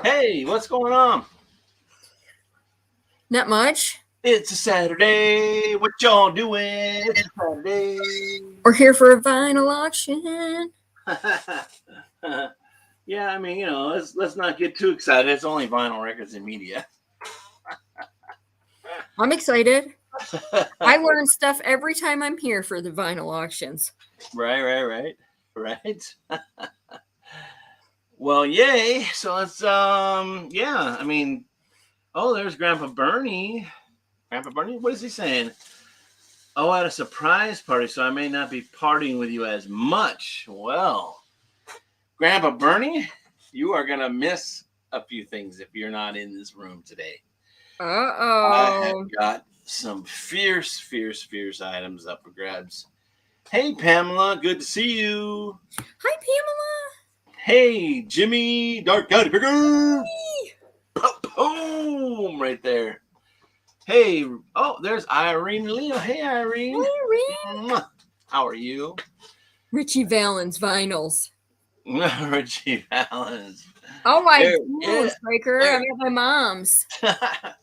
Hey, what's going on? Not much. It's a Saturday. What y'all doing? It's a Saturday. We're here for a vinyl auction. Yeah, I mean, let's not get too excited. It's only vinyl records and media. I'm excited. I learn stuff every time I'm here for the vinyl auctions. Right. Well, yay. So let's yeah, I mean, oh, there's Grandpa Bernie. Grandpa Bernie, what is he saying? Oh, at a surprise party, so I may not be partying with you as much. Well, Grandpa Bernie, you are gonna miss a few things if you're not in this room today. I have Uh-oh. got some fierce items up for grabs. Hey, Pamela, good to see you. Hi, Pamela. Hey, Jimmy, Dark County Picker. Boom, right there. Hey, oh, there's Irene Leo. Hey, Irene. Hi, Rin. How are you? Richie Valens vinyls. Richie Valens. Oh my There, gosh, yeah, Striker. I'm there. at my mom's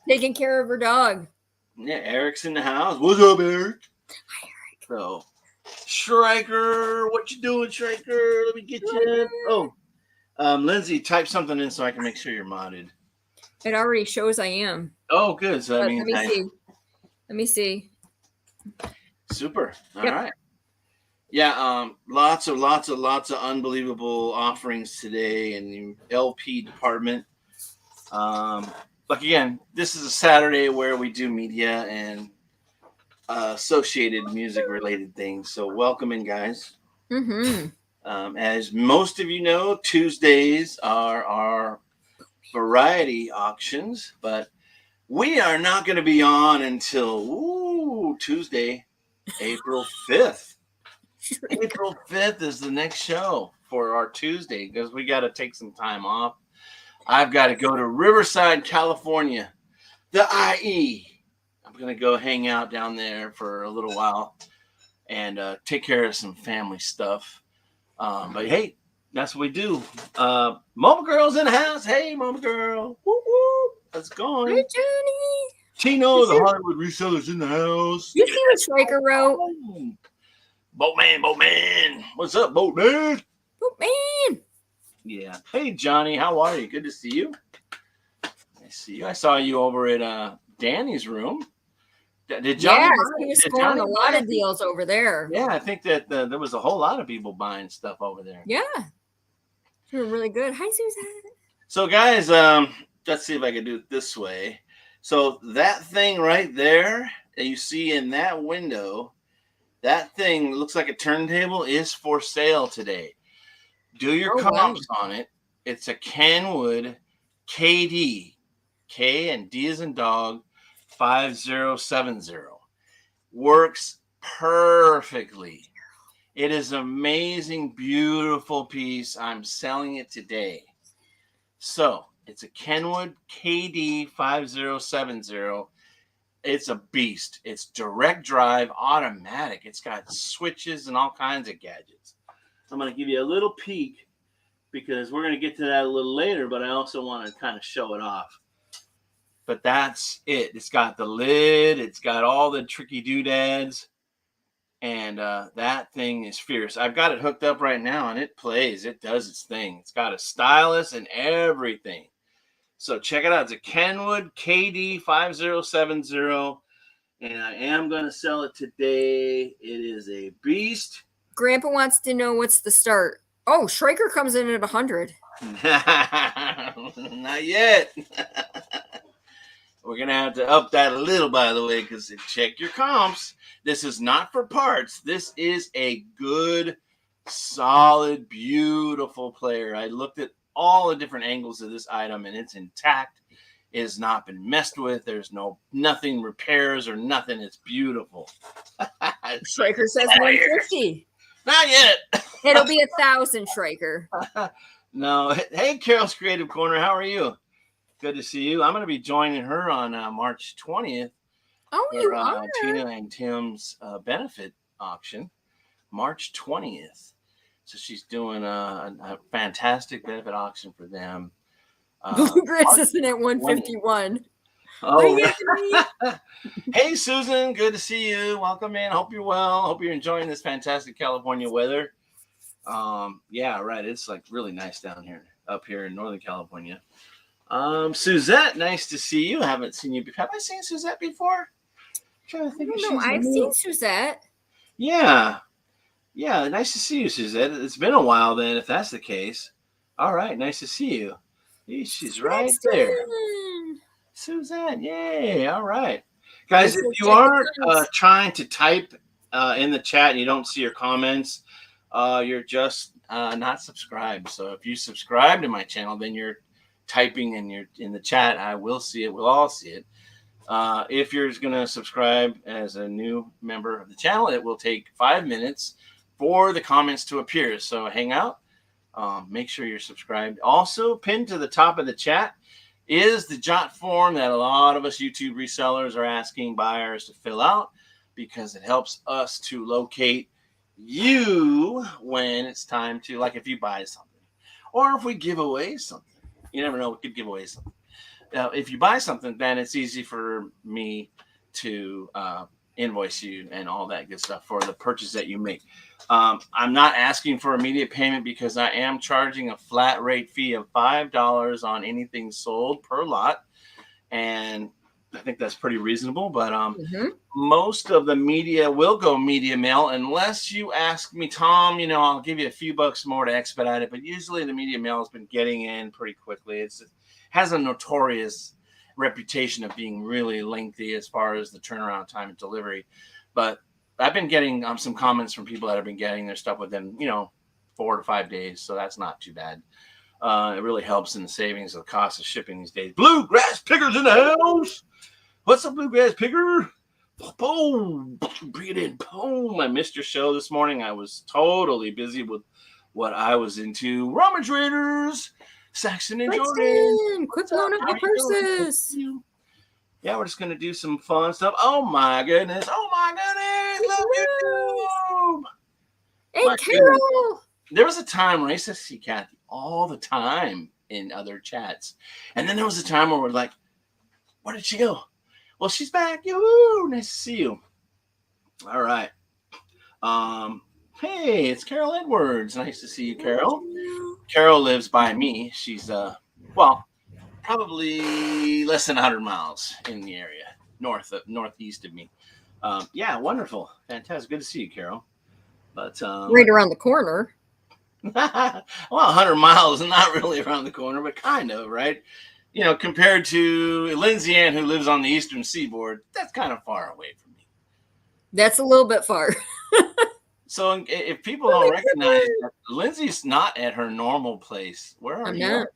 taking care of her dog. Yeah, Eric's in the house. What's up, Eric? Hi, Eric. So, Striker, what you doing, Striker? Let me get you. Striker. Oh, Lindsay, type something in so I can make sure you're modded. It already shows I am. Oh, good. So that But means let me I see. Let me see. super. All Yep. right. Yeah. Lots of unbelievable offerings today in the LP department. Um, like again, this is a Saturday where we do media and associated music related things. So welcome in, guys. Mm-hmm. As most of you know, Tuesdays are our variety auctions, but we are not going to be on until Tuesday, April 5th. April 5th is the next show for our Tuesday because we got to take some time off. I've got to go to Riverside, California, the IE. I'm going to go hang out down there for a little while and take care of some family stuff. But hey, that's what we do. Mama Girl's in the house. Hey, Mama Girl. Whoop, whoop. Let's Hi, go. Johnny. Tino, You the see, Hollywood reseller's in the house. you see what Striker wrote? Boatman. What's up, Boatman? Oh, man. Yeah. Hey, Johnny. How are you? Good to see you. I see you. I saw you over at Danny's room. Did Johnny Yes, buy he it? was Did scoring Johnny a buy lot it? of deals over there. Yeah, I think that there was a whole lot of people buying stuff over there. Yeah, they were really good. Hi, Susan. So, guys, let's see if I can do it this way. So, that thing right there that you see in that window, that thing looks like a turntable is for sale today. Do your Oh, wow. comps on it. It's a Kenwood KD, K and D as in dog, 5070. Works perfectly. It is an amazing, beautiful piece. I'm selling it today. So it's a Kenwood KD 5070. It's a beast. It's direct drive, automatic. It's got switches and all kinds of gadgets. I'm going to give you a little peek because we're going to get to that a little later, but I also want to kind of show it off. But that's it. It's got the lid, it's got all the tricky doodads, and that thing is fierce. I've got it hooked up right now, and it plays. It does its thing. It's got a stylus and everything. So check it out. It's a Kenwood KD 5070, and I am going to sell it today. It is a beast. Grandpa wants to know what's the start. Oh, Schraker comes in at 100. Not yet. We're going to have to up that a little, by the way, because check your comps. This is not for parts. This is a good, solid, beautiful player. I looked at all the different angles of this item, and it's intact. It has not been messed with. There's nothing repairs or nothing. It's beautiful. Schraker says 150. Not yet. It'll be 1,000, Schraker. No. Hey, Carol's Creative Corner. How are you? Good to see you. I'm going to be joining her on March 20th Oh, for you are? Tina and Tim's benefit auction. March 20th. So she's doing a fantastic benefit auction for them. Bluegrass isn't at 151. Oh, hey, Susan, good to see you. Welcome in. Hope you're well. Hope you're enjoying this fantastic California weather. Yeah, right. It's like really nice down here, up here in Northern California. Suzette, nice to see you. I haven't seen you before. Have I seen Suzette before? I'm trying to think if she's I've seen Suzette. Yeah. Yeah, nice to see you, Suzette. It's been a while then, if that's the case. All right, nice to see you. She's right there. Suzanne, yay. All right. Guys, if you aren't trying to type in the chat and you don't see your comments, you're just not subscribed. So if you subscribe to my channel, then you're typing and you're in the chat. I will see it. We'll all see it. If you're going to subscribe as a new member of the channel, it will take 5 minutes for the comments to appear. So hang out. Make sure you're subscribed. Also, pinned to the top of the chat is the jot form that a lot of us YouTube resellers are asking buyers to fill out because it helps us to locate you when it's time to, like if you buy something or if we give away something. You never know, we could give away something. If you buy something, then it's easy for me to invoice you and all that good stuff for the purchase that you make. I'm not asking for immediate payment because I am charging a flat rate fee of $5 on anything sold per lot. And I think that's pretty reasonable, but most of the media will go media mail unless you ask me, Tom, I'll give you a few bucks more to expedite it. But usually the media mail has been getting in pretty quickly. It has a notorious reputation of being really lengthy as far as the turnaround time and delivery. But I've been getting some comments from people that have been getting their stuff within, 4 to 5 days. So that's not too bad. It really helps in the savings of the cost of shipping these days. Bluegrass Pickers in the house. What's up, Bluegrass Picker? Boom. Bring it in. Boom. I missed your show this morning. I was totally busy with what I was into. Refrigerators. Saxon and Jordan. Quit blowing up your purses. Yeah, we're just going to do some fun stuff. Oh, my goodness. Love YouTube. Hey, Carol. There was a time where I used to see Kathy all the time in other chats. And then there was a time where we're like, where did she go? Well, she's back. Yoo-hoo. Nice to see you. All right. Hey, it's Carol Edwards. Nice to see you, Carol. Carol lives by me. She's, probably less than 100 miles in the area, northeast of me. Yeah, wonderful. Fantastic. Good to see you, Carol. But right around the corner. Well, 100 miles is not really around the corner, but kind of, right? Compared to Lindsay Ann, who lives on the eastern seaboard, that's kind of far away from me. That's a little bit far. So if people don't recognize that, Lindsay's not at her normal place. Where are you?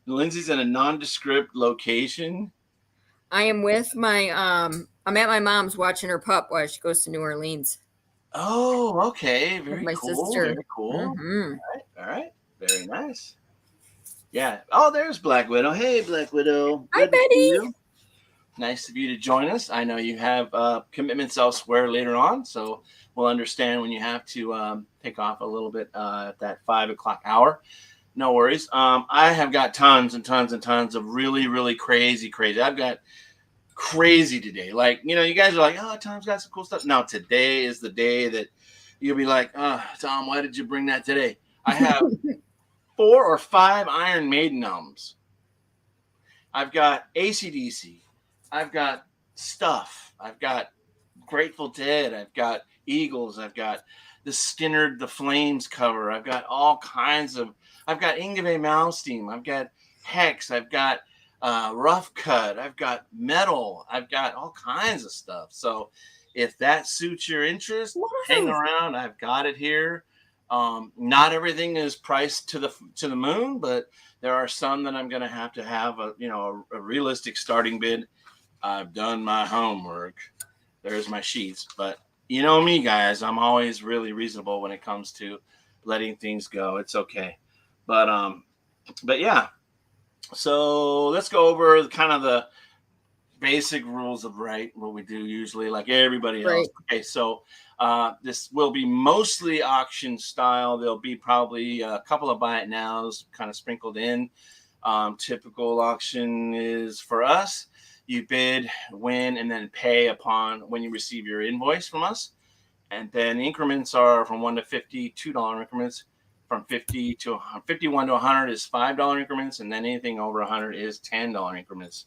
Lindsay's in a nondescript location. I am with my I'm at my mom's watching her pup while she goes to New Orleans. Oh, okay. Very my cool. sister. Very cool. Mm-hmm. All right. Very nice. Yeah. Oh, there's Black Widow. Hey, Black Widow. Hi, Betty. Nice of you to join us. I know you have commitments elsewhere later on, so we'll understand when you have to take off a little bit at that 5 o'clock hour. No worries. I have got tons and tons and tons of really, really crazy. I've got crazy today. Like, you guys are like, oh, Tom's got some cool stuff. Now, today is the day that you'll be like, Tom, why did you bring that today? I have 4 or 5 Iron Maiden albums. I've got AC/DC. I've got stuff. I've got Grateful Dead. I've got Eagles. I've got the Skinner, the Flames cover. I've got all kinds of. I've got Yngwie Malmsteen. I've got Hex. I've got Rough Cut. I've got metal. I've got all kinds of stuff. So if that suits your interest, hang around. I've got it here. Not everything is priced to the moon, but there are some that I'm going to have a realistic starting bid. I've done my homework. There's my sheets, but you know me, guys. I'm always really reasonable when it comes to letting things go. It's okay. But yeah. So let's go over kind of the basic rules of what we do usually, like everybody else. Right. Okay, so this will be mostly auction style. There'll be probably a couple of buy it nows kind of sprinkled in. Typical auction is for us. You bid, win, and then pay upon when you receive your invoice from us. And then increments are from 1 to 50, $2 increments. From 50 to 51 to 100 is $5 increments, and then anything over 100 is $10 increments.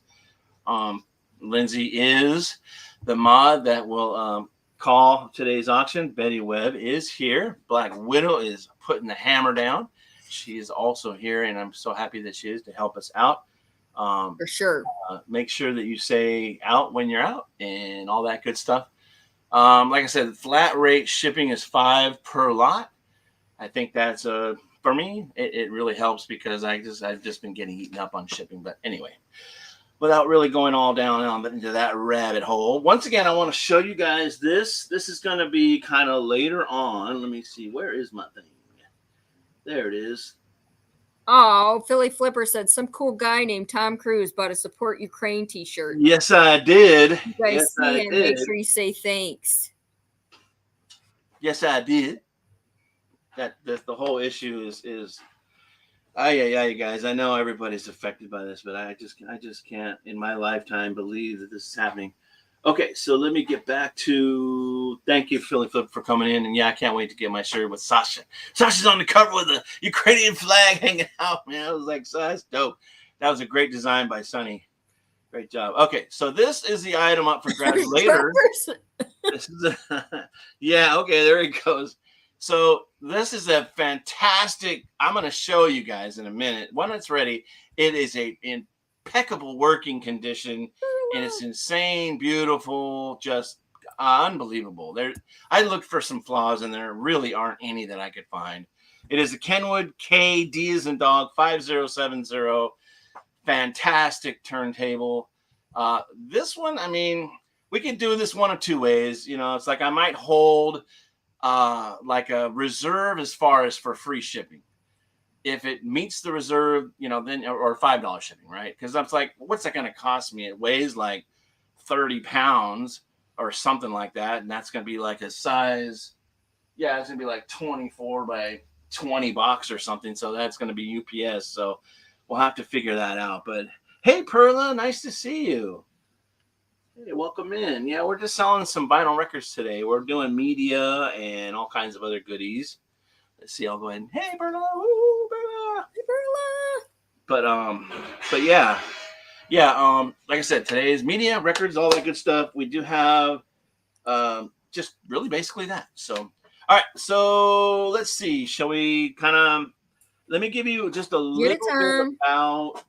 Lindsay is the mod that will call today's auction. Betty Webb is here. Black Widow is putting the hammer down. She is also here, and I'm so happy that she is to help us out. For sure. Make sure that you say out when you're out and all that good stuff. Like I said, flat rate shipping is $5 per lot. I think that's for me, it really helps because I've just been getting eaten up on shipping. But anyway, without really going all down into that rabbit hole, once again, I want to show you guys this. This is going to be kind of later on. Let me see. Where is my thing? There it is. Oh, Philly Flipper said some cool guy named Tom Cruise bought a Support Ukraine T-shirt. Yes, I did. You guys Yes, see I it. did. Make sure you say thanks. Yes, I did. That's the whole issue is you guys. I know everybody's affected by this, but I just can't in my lifetime believe that this is happening. Okay, so let me get back to thank you, Philly Flip, for coming in. And yeah, I can't wait to get my shirt with Sasha. Sasha's on the cover with the Ukrainian flag hanging out, man. I was like, so that's dope. That was a great design by Sonny. Great job. Okay, so this is the item up for grabs later. This is yeah, okay, there it goes. So this is a fantastic, I'm going to show you guys in a minute. When it's ready, it is a impeccable working condition, and it's insane, beautiful, just unbelievable. I looked for some flaws, and there really aren't any that I could find. It is a Kenwood KD as in dog 5070. Fantastic turntable. This one, I mean, we can do this one of two ways. You know, it's like I might hold like a reserve as far as for free shipping. If it meets the reserve, you know, then or $5 shipping, right? Because I'm like, what's that going to cost me? It weighs like 30 pounds or something like that, and that's going to be like a size. Yeah, it's going to be like 24 by 20 box or something. So that's going to be UPS. So we'll have to figure that out. But hey, Perla, nice to see you. Hey, welcome in. Yeah, we're just selling some vinyl records today. We're doing media and all kinds of other goodies. Let's see. I'll go ahead and hey, Perla, woo, Perla, hey, Perla. But yeah. Like I said, today's media records, all that good stuff. We do have just really basically that. So, all right. So let's see. Shall we kind of? Let me give you just a little bit about.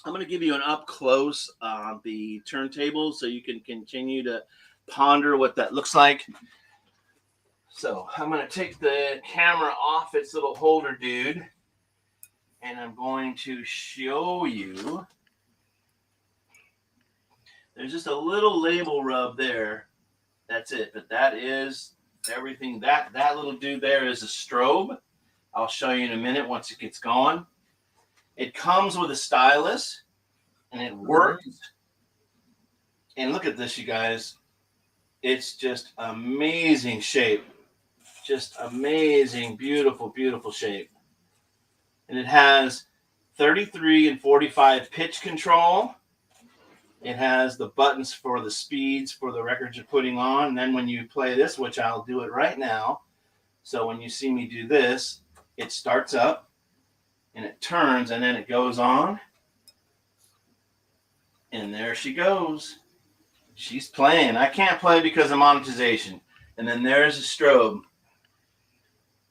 I'm going to give you an up close on the turntable so you can continue to ponder what that looks like. So I'm going to take the camera off its little holder, dude, and I'm going to show you. There's just a little label rub there. That's it. But that is everything. That little dude there is a strobe. I'll show you in a minute once it gets going. It comes with a stylus, and it works. And look at this, you guys. It's just amazing shape. Just amazing, beautiful, beautiful shape. And it has 33 and 45 pitch control. It has the buttons for the speeds for the records you're putting on. And then when you play this, which I'll do it right now. So when you see me do this, it starts up. And it turns, and then it goes on. And there she goes. She's playing. I can't play because of monetization. And then there's a strobe.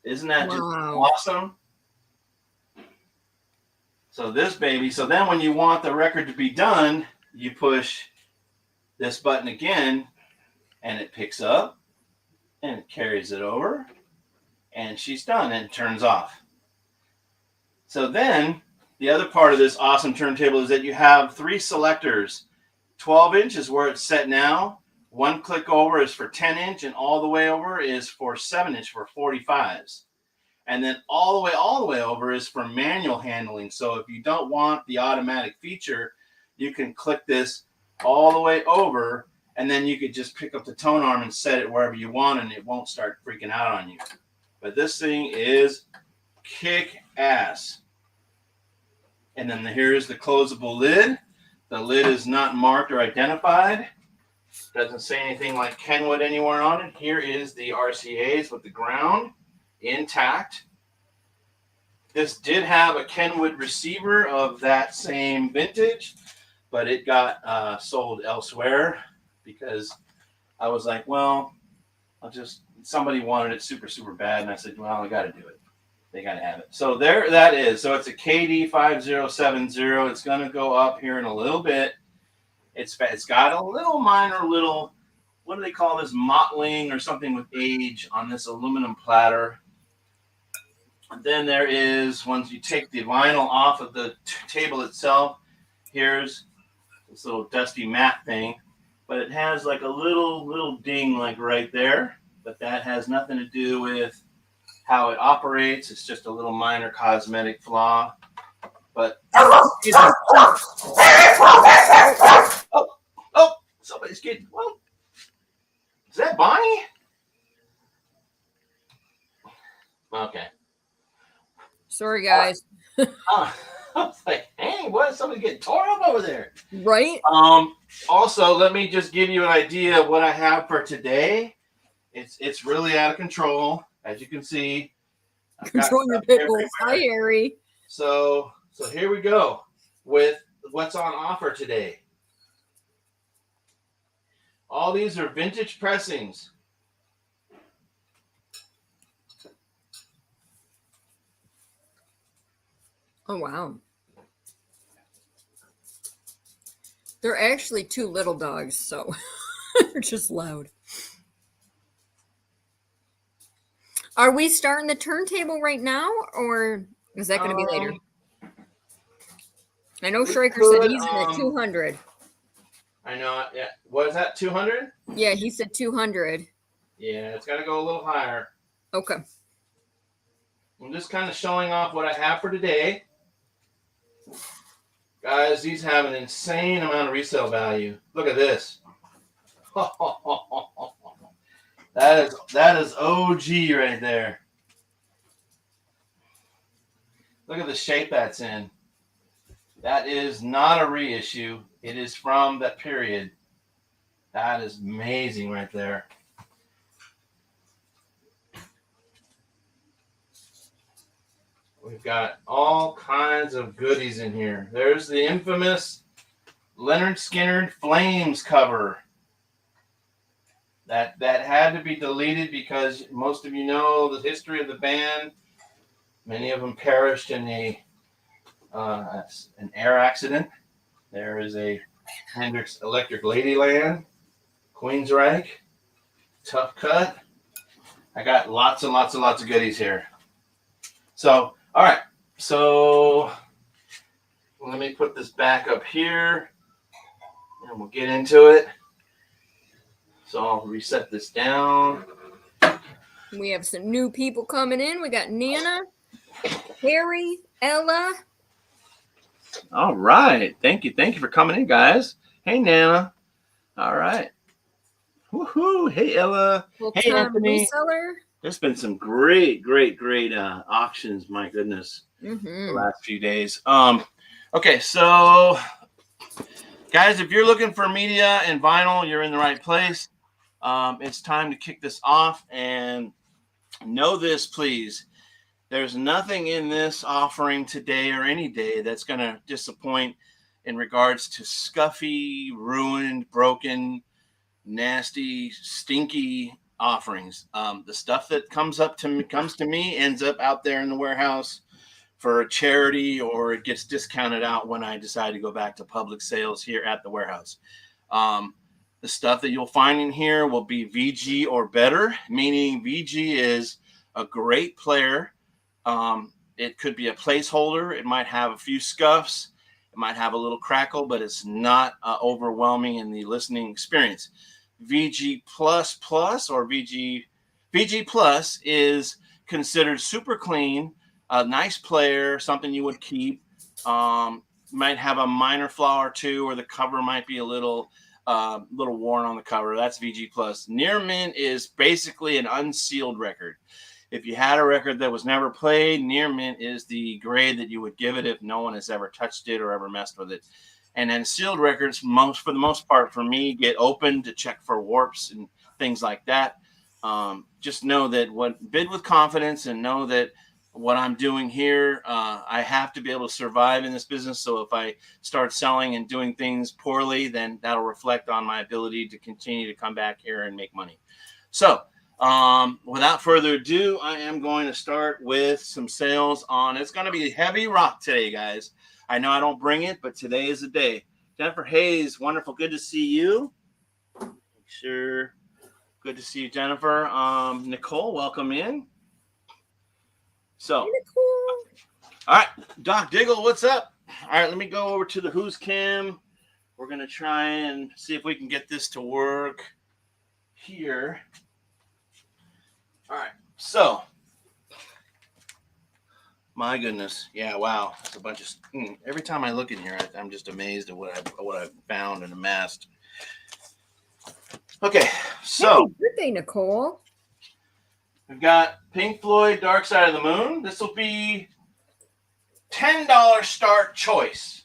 Isn't that just awesome? So this baby. So then when you want the record to be done, you push this button again, and it picks up, and it carries it over, and she's done, and it turns off. So then the other part of this awesome turntable is that you have 3 selectors. 12 inch is where it's set now. One click over is for 10 inch, and all the way over is for 7 inch for 45s. And then all the way over is for manual handling. So if you don't want the automatic feature, you can click this all the way over, and then you could just pick up the tone arm and set it wherever you want, and it won't start freaking out on you. But this thing is kick ass. And then here's the closable lid. The lid is not marked or identified. Doesn't say anything like Kenwood anywhere on it. Here is the RCAs with the ground intact. This did have a Kenwood receiver of that same vintage, but it got sold elsewhere because I was like, well, somebody wanted it super, super bad. And I said, well, I got to do it. They got to have it. So there that is. So it's a KD 5070. It's going to go up here in a little bit. It's got a little minor what do they call this, mottling or something with age on this aluminum platter. And then there is, once you take the vinyl off of the table itself, here's this little dusty mat thing, but it has like a little ding like right there, but that has nothing to do with how it operates. It's just a little minor cosmetic flaw. But oh, somebody's getting, well, is that Bonnie? Okay. Sorry, guys. I was like, hey, what? Somebody getting torn up over there. Right? Also, let me just give you an idea of what I have for today. It's really out of control, as you can see. Control your pit bulls. Hi, Harry. So here we go with what's on offer today. All these are vintage pressings. Oh, wow. They're actually two little dogs, so they're just loud. Are we starting the turntable right now, or is that going to be later? I know Schreiker said he's in the 200. I know. Yeah. What is that, 200? Yeah, he said 200. Yeah, it's got to go a little higher. Okay. I'm just kind of showing off what I have for today. Guys, these have an insane amount of resale value. Look at this. That is OG right there. Look at the shape that's in. That is not a reissue. It is from that period. That is amazing right there. We've got all kinds of goodies in here. There's the infamous Leonard Skinner Flames cover. That had to be deleted because most of you know the history of the band. Many of them perished in an air accident. There is a Hendrix Electric Ladyland, Queensryche, Tough Cut. I got lots and lots and lots of goodies here. So, all right. So let me put this back up here and we'll get into it. So I'll reset this down. We have some new people coming in. We got Nana, Harry, Ella. All right. Thank you. Thank you for coming in, guys. Hey, Nana. All right. Woohoo. Hey, Ella. Hey, Anthony. Reseller. There's been some great auctions. My goodness. The last few days. Okay. So, guys, if you're looking for media and vinyl, you're in the right place. It's time to kick this off, and know this, please. There's nothing in this offering today or any day that's going to disappoint in regards to scuffy, ruined, broken, nasty, stinky offerings. The stuff that comes to me ends up out there in the warehouse for a charity, or it gets discounted out when I decide to go back to public sales here at the warehouse. The stuff that you'll find in here will be VG or better, meaning VG is a great player. It could be a placeholder. It might have a few scuffs. It might have a little crackle, but it's not overwhelming in the listening experience. VG plus or VG plus is considered super clean, a nice player, something you would keep. Might have a minor flaw or two, or the cover might be a little worn on the cover. That's VG plus. Near mint is basically an unsealed record. If you had a record that was never played, near mint is the grade that you would give it if no one has ever touched it or ever messed with it. And then sealed records, for the most part, for me, get opened to check for warps and things like that. Just know that bid with confidence and know that what I'm doing here, I have to be able to survive in this business. So if I start selling and doing things poorly, then that'll reflect on my ability to continue to come back here and make money. So without further ado, I am going to start with some sales on, it's going to be heavy rock today, guys. I know I don't bring it, but today is the day. Jennifer Hayes, wonderful. Good to see you. Sure. Good to see you, Jennifer. Nicole, welcome in. So, all right, Doc Diggle, what's up? All right, let me go over to the Whooz Cam. We're going to try and see if we can get this to work here. All right, so, my goodness. Yeah, wow. It's a bunch of, every time I look in here, I'm just amazed at what I've found and amassed. Okay, so. Happy birthday, Nicole. We've got Pink Floyd, Dark Side of the Moon. This will be $10 start choice.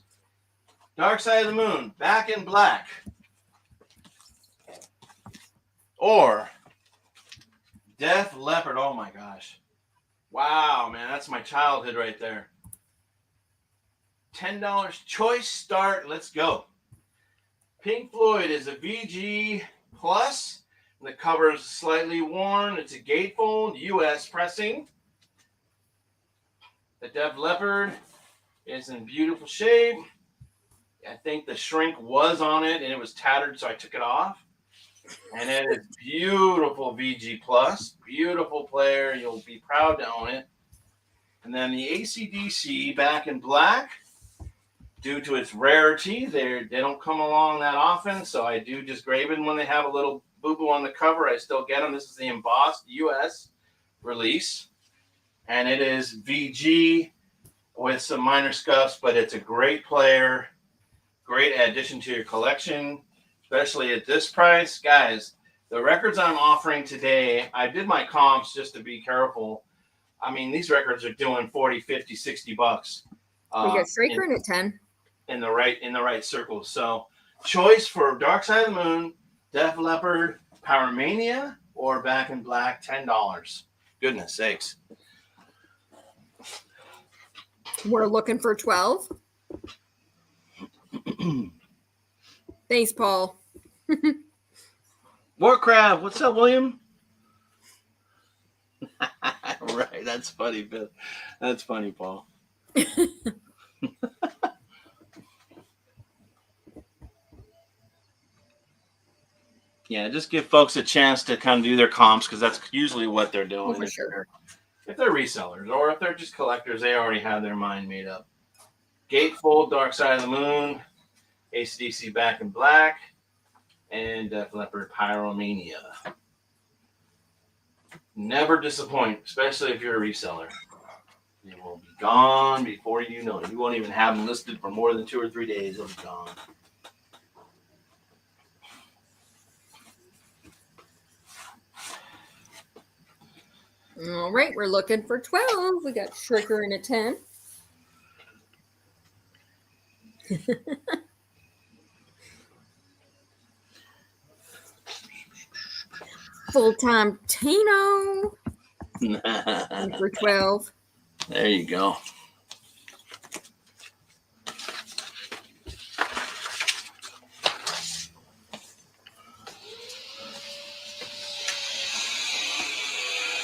Dark Side of the Moon, Back in Black. Or Def Leppard. Oh my gosh. Wow, man, that's my childhood right there. $10 choice start. Let's go. Pink Floyd is a VG Plus. The cover is slightly worn. It's a gatefold US pressing. The Def Leppard is in beautiful shape. I think the shrink was on it and it was tattered, so I took it off. And it is beautiful VG Plus. Beautiful player. You'll be proud to own it. And then the AC/DC Back in Black. Due to its rarity, they don't come along that often, so I do just grab it when they have a little boo-boo on the cover. I still get them. This is the embossed US release. And it is VG with some minor scuffs, but it's a great player. Great addition to your collection, especially at this price. Guys, the records I'm offering today, I did my comps just to be careful. I mean, these records are doing 40, 50, 60 bucks. We got Straker at 10. In the right circle. So choice for Dark Side of the Moon, Def Leppard, Power Mania, or Back in Black, $10. Goodness sakes. We're looking for 12. Thanks, Paul. Warcraft, what's up, William? Right, that's funny, Bill. That's funny, Paul. Yeah, just give folks a chance to kind of do their comps because that's usually what they're doing. For sure. If they're resellers or if they're just collectors, they already have their mind made up. Gatefold, Dark Side of the Moon, AC/DC Back in Black, and Def Leppard Pyromania. Never disappoint, especially if you're a reseller. They will be gone before you know it. You won't even have them listed for more than 2 or 3 days. They'll be gone. All right, we're looking for 12. We got Shrieker and a 10. Full-time Tino. And for 12. There you go.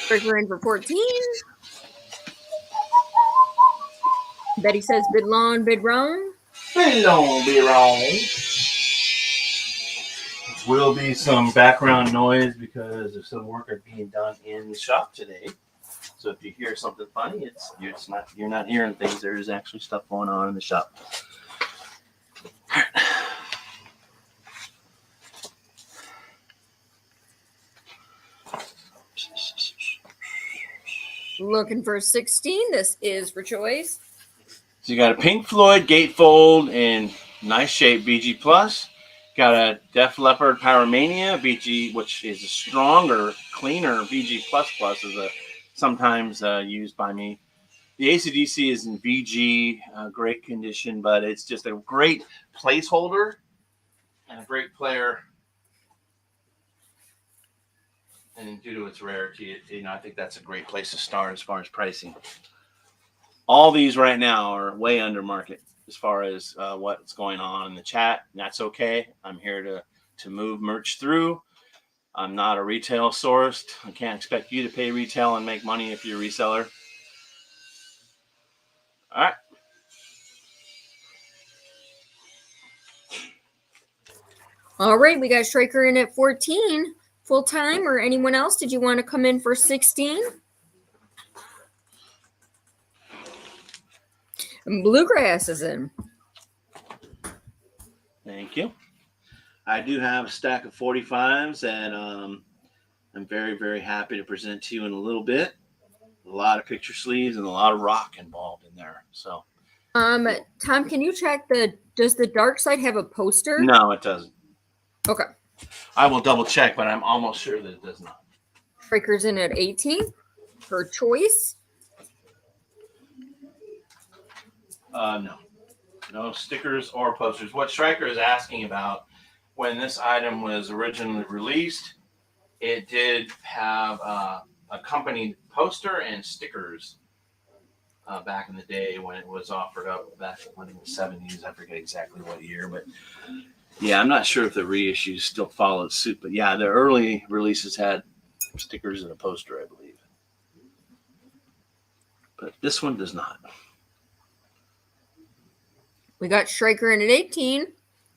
Shrieker in for 14. Betty says bid long, bid wrong. Bid long, bid wrong. Will be some background noise because of some work are being done in the shop today. So if you hear something funny, you're not hearing things. There is actually stuff going on in the shop. All right. Looking for 16. This is for choice. So you got a Pink Floyd gatefold in nice shape VG Plus. Got a Def Leppard Pyromania VG, which is a stronger, cleaner VG Plus. Is a sometimes used by me. The AC/DC is in VG, great condition, but it's just a great placeholder and a great player. And due to its rarity, I think that's a great place to start as far as pricing. All these right now are way under market as far as what's going on in the chat. And that's okay. I'm here to move merch through. I'm not a retail sourced. I can't expect you to pay retail and make money if you're a reseller. All right. All right, we got Striker in at 14 full time, or anyone else? Did you want to come in for 16? And Bluegrass is in. Thank you. I do have a stack of 45s that I'm very, very happy to present to you in a little bit. A lot of picture sleeves and a lot of rock involved in there. So, Tom, can you check does the dark side have a poster? No, it doesn't. Okay. I will double check, but I'm almost sure that it does not. Striker's in at 18. Her choice. No stickers or posters. What Striker is asking about, when this item was originally released, it did have accompanied poster and stickers back in the day when it was offered up back in the 70s. I forget exactly what year, but yeah, I'm not sure if the reissues still followed suit. But yeah, the early releases had stickers and a poster, I believe. But this one does not. We got Striker in at 18.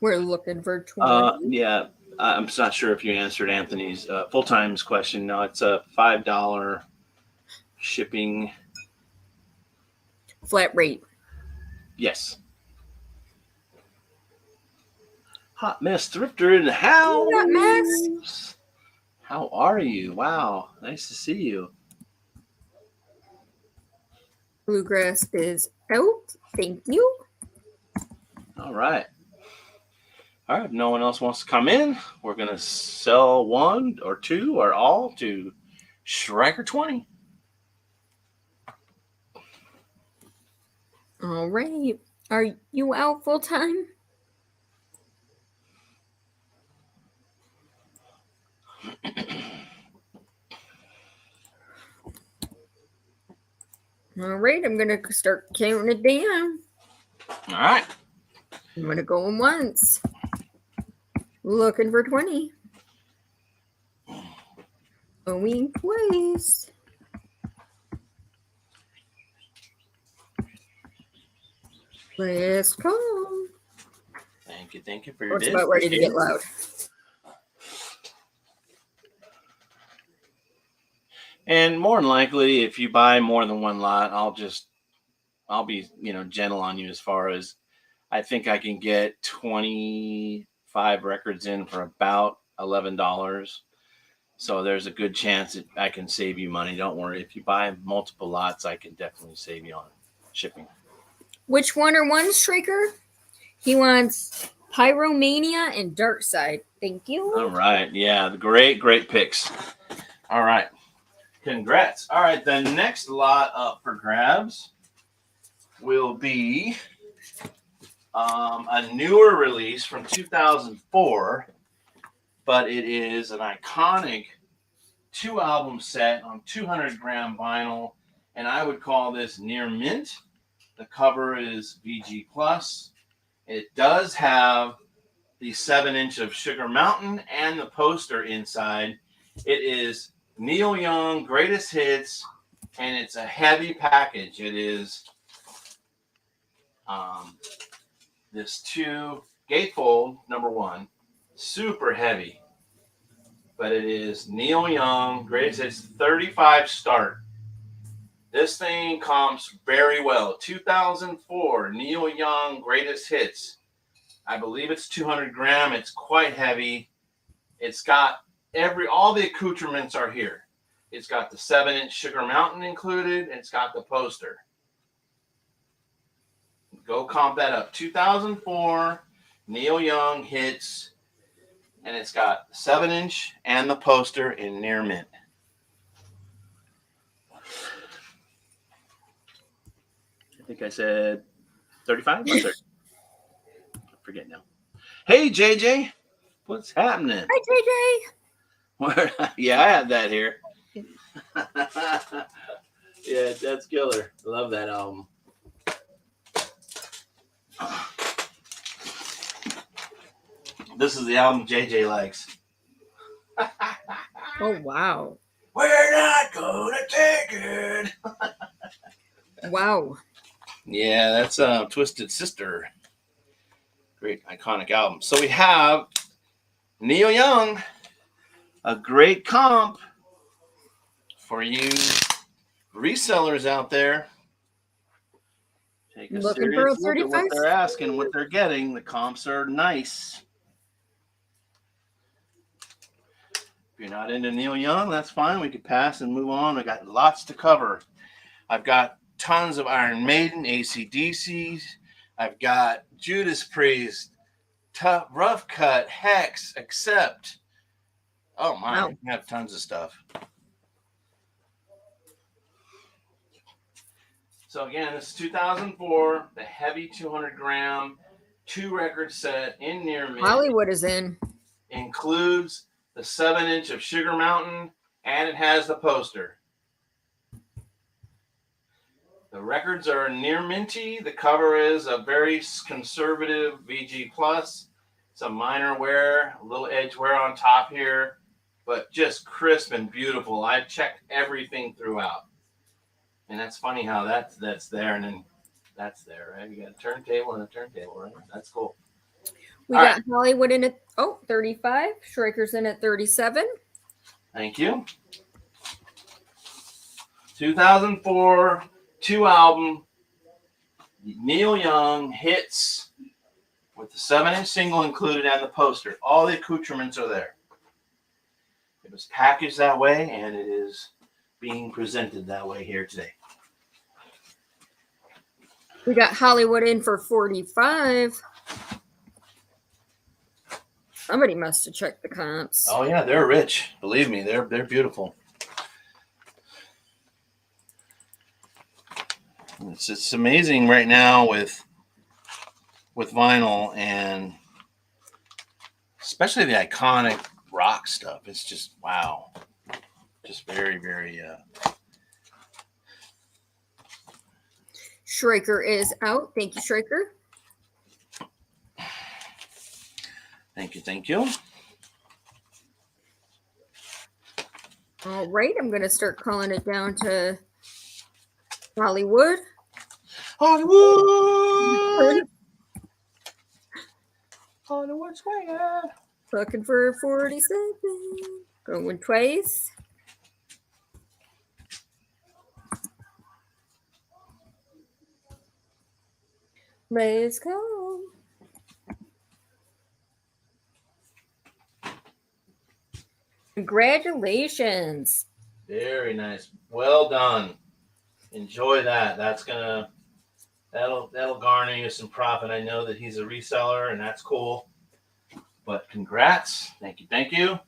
We're looking for 20. Yeah, I'm not sure if you answered Anthony's full-time's question. No, it's a $5 shipping. Flat rate. Yes. Hot Mess Thrifter in the house. Hot Mess. How are you? Wow, nice to see you. Bluegrass is out. Thank you. All right. All right, if no one else wants to come in, we're going to sell one or two or all to Striker 20. All right. Are you out full time? All right, I'm going to start counting it down. All right. I'm going to go in once. Looking for 20. Going twice. Let's go. Thank you for your It's about ready to get loud. And more than likely, if you buy more than one lot, I'll be, gentle on you as far as I think I can get 25 records in for about $11. So there's a good chance that I can save you money. Don't worry. If you buy multiple lots, I can definitely save you on shipping. Which one are one, Striker? He wants Pyromania and Dark Side. Thank you. All right. Yeah, the great picks. All right. Congrats. All right, the next lot up for grabs will be a newer release from 2004, but it is an iconic 2-album set on 200-gram vinyl, and I would call this near mint. The cover is VG+. It does have the 7-inch of Sugar Mountain and the poster inside. It is Neil Young Greatest Hits, and it's a heavy package. It is this 2 gatefold, number 1, super heavy, but it is Neil Young Greatest Hits 35 start. This thing comps very well. 2004 Neil Young Greatest Hits. I believe it's 200 gram. It's quite heavy. It's got all the accoutrements are here. It's got the 7-inch Sugar Mountain included. It's got the poster. Go comp that up. 2004 Neil Young Hits, and it's got the 7-inch and the poster in near mint. think I said 35 or 30. I forget now. Hey, JJ. What's happening? Hi, Yeah, I have that here. Yeah, that's killer. Love that album. This is the album JJ likes. Oh, wow. We're not gonna take it. Wow. Yeah, that's Twisted Sister. Great iconic album. So we have Neil Young, a great comp for you resellers out there. Take a Looking for a serious look at what 35? they're asking, what they're getting. The comps are nice. If you're not into Neil Young, that's fine. We could pass and move on. I got lots to cover. I've got tons of Iron Maiden, AC/DCs. I've got Judas Priest, Tough, Rough Cut, Hex, Accept. Oh my, Wow. I have tons of stuff. So again, this is 2004, the heavy 200-gram, 2-record set in near mint. Hollywood is in. Includes the 7-inch of Sugar Mountain, and it has the poster. The records are near minty. The cover is a very conservative VG+. Some minor wear, a little edge wear on top here, but just crisp and beautiful. I checked everything throughout. And that's funny how that's there and then that's there, right? You got a turntable and a turntable, right? That's cool. We got Hollywood in at 35. Shrikers in at 37. Thank you. 2004, 2 album, Neil Young hits with the 7-inch single included and the poster. All the accoutrements are there. It was packaged that way, and it is being presented that way here today. We got Hollywood in for 45. Somebody must have checked the comps. Oh yeah, they're rich. Believe me, they're beautiful. It's amazing right now with vinyl and especially the iconic rock stuff. It's just wow, just very very. Shrieker is out. Thank you, Shrieker. Thank you. All right, I'm going to start calling it down to Hollywood. Hollywood swinging. Looking for 47. Going twice. Let's go. Congratulations. Very nice. Well done. Enjoy that. That'll garner you some profit. I know that he's a reseller and that's cool. But congrats. Thank you.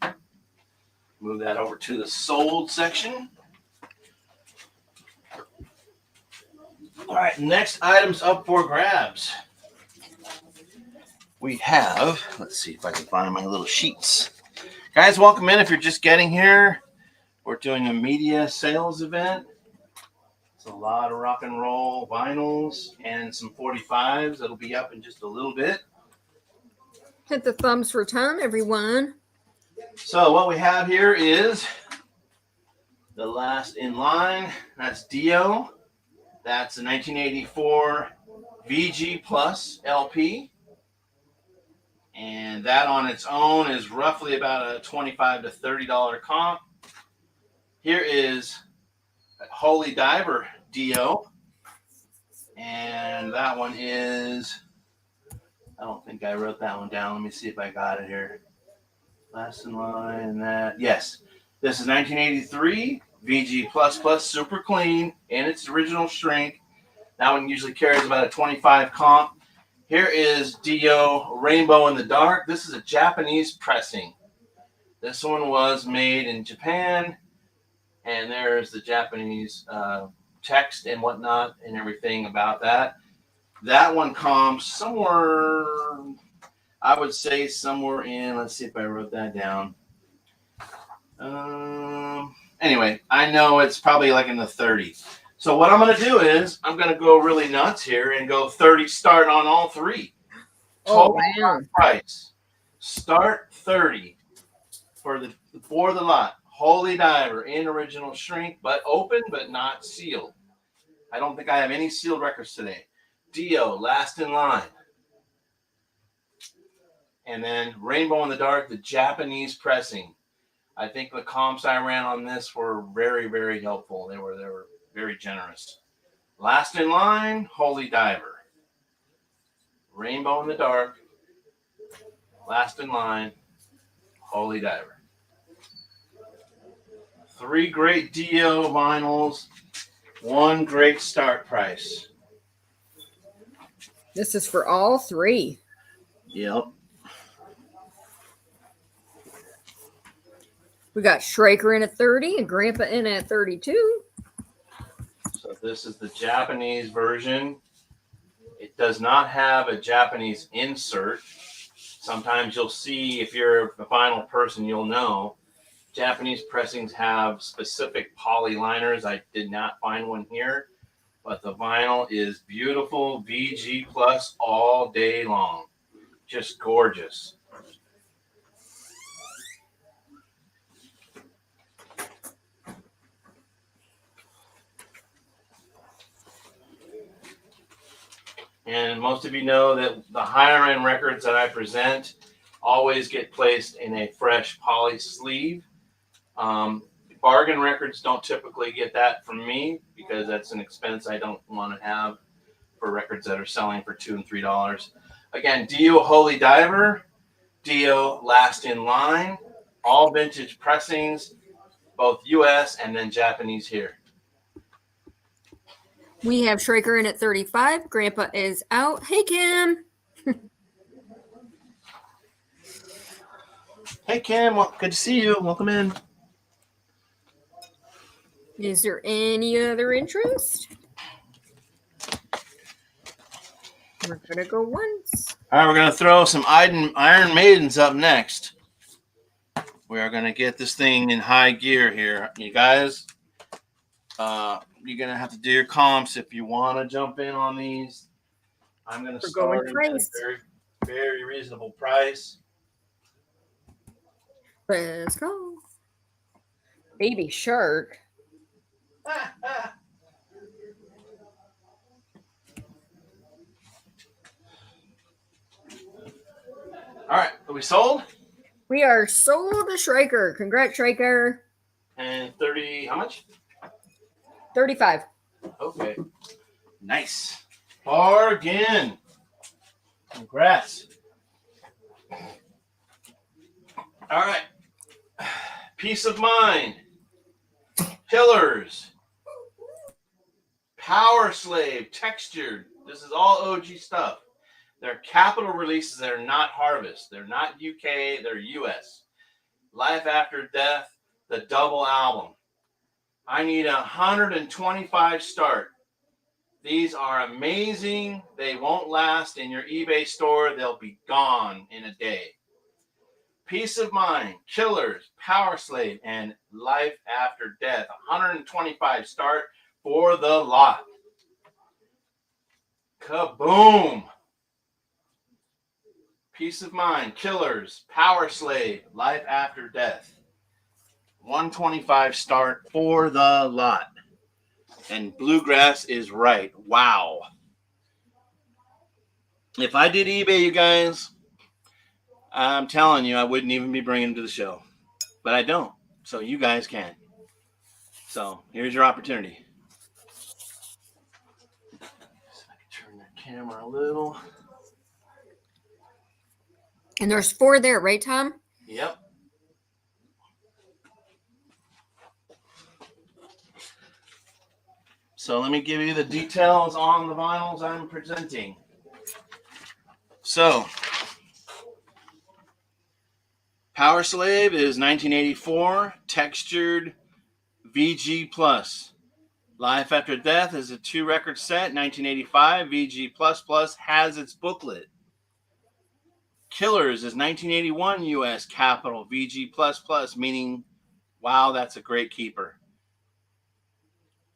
Move that over to the sold section. All right, next item's up for grabs. We have, let's see if I can find my little sheets. Guys, welcome in if you're just getting here. We're doing a media sales event. It's a lot of rock and roll vinyls and some 45s that'll be up in just a little bit. Hit the thumbs for Tom, everyone. So what we have here is the last in line. That's Dio. That's a 1984 VG Plus LP. And that on its own is roughly about a $25 to $30 comp. Here is Holy Diver Dio. And that one is, I don't think I wrote that one down. Let me see if I got it here. Last in line, that, yes. This is 1983 VG++, super clean in its original shrink. That one usually carries about a 25 comp. Here is Dio Rainbow in the Dark. This is a Japanese pressing. This one was made in Japan, and there's the Japanese text and whatnot and everything about that. That one comps somewhere, I would say somewhere in, let's see if I wrote that down. Anyway, I know it's probably like in the 30s. So what I'm going to do is I'm going to go really nuts here and go 30 start on all three. Total price. Start 30 for the lot. Holy Diver in original shrink, but open but not sealed. I don't think I have any sealed records today. Dio, Last in Line. And then Rainbow in the Dark, the Japanese pressing. I think the comps I ran on this were very, very helpful. They were very generous. Last in Line, Holy Diver. Rainbow in the Dark, Last in Line, Holy Diver. 3 great Dio vinyls, 1 great start price. This is for all 3. Yep. We got Schraker in at 30 and Grandpa in at 32. So this is the Japanese version. It does not have a Japanese insert. Sometimes you'll see, if you're a vinyl person, you'll know. Japanese pressings have specific poly liners. I did not find one here, but the vinyl is beautiful, VG plus all day long. Just gorgeous. And most of you know that the higher end records that I present always get placed in a fresh poly sleeve. Bargain records don't typically get that from me because that's an expense I don't want to have for records that are selling for $2 and $3. Again, Dio Holy Diver, Dio Last in Line, all vintage pressings, both US and then Japanese here. We have Schraker in at 35. Grandpa is out. Hey, Kim. Hey, Kim. Well, good to see you. Welcome in. Is there any other interest? We're going to go once. All right, we're going to throw some Iron Maidens up next. We are going to get this thing in high gear here. You guys, you're going to have to do your comps if you want to jump in on these. I'm going to start at a very, very reasonable price. Let's go. Baby Shark. All right, are we sold? We are sold to Schraker. Congrats, Schraker. And 30, how much? 35. Okay. Nice. Bargain. Congrats. All right. Peace of Mind. Killers. Power Slave. Textured. This is all OG stuff. They're capital releases. They're not Harvest. They're not UK. They're US. Life After Death, the double album. I need 125 start. These are amazing. They won't last in your eBay store. They'll be gone in a day. Peace of Mind, Killers, Power Slave, and Life After Death. 125 start for the lot. Kaboom! Peace of Mind, Killers, Power Slave, Life After Death. 125 start for the lot. And Bluegrass is right. Wow. If I did eBay, you guys, I'm telling you, I wouldn't even be bringing them to the show. But I don't. So you guys can. So here's your opportunity. See if I can turn that camera a little. And there's 4 there, right, Tom? Yep. So let me give you the details on the vinyls I'm presenting. So, Power Slave is 1984, textured VG+. Life After Death is a 2-record set, 1985. VG++ has its booklet. Killers is 1981 US Capital VG++, meaning, wow, that's a great keeper.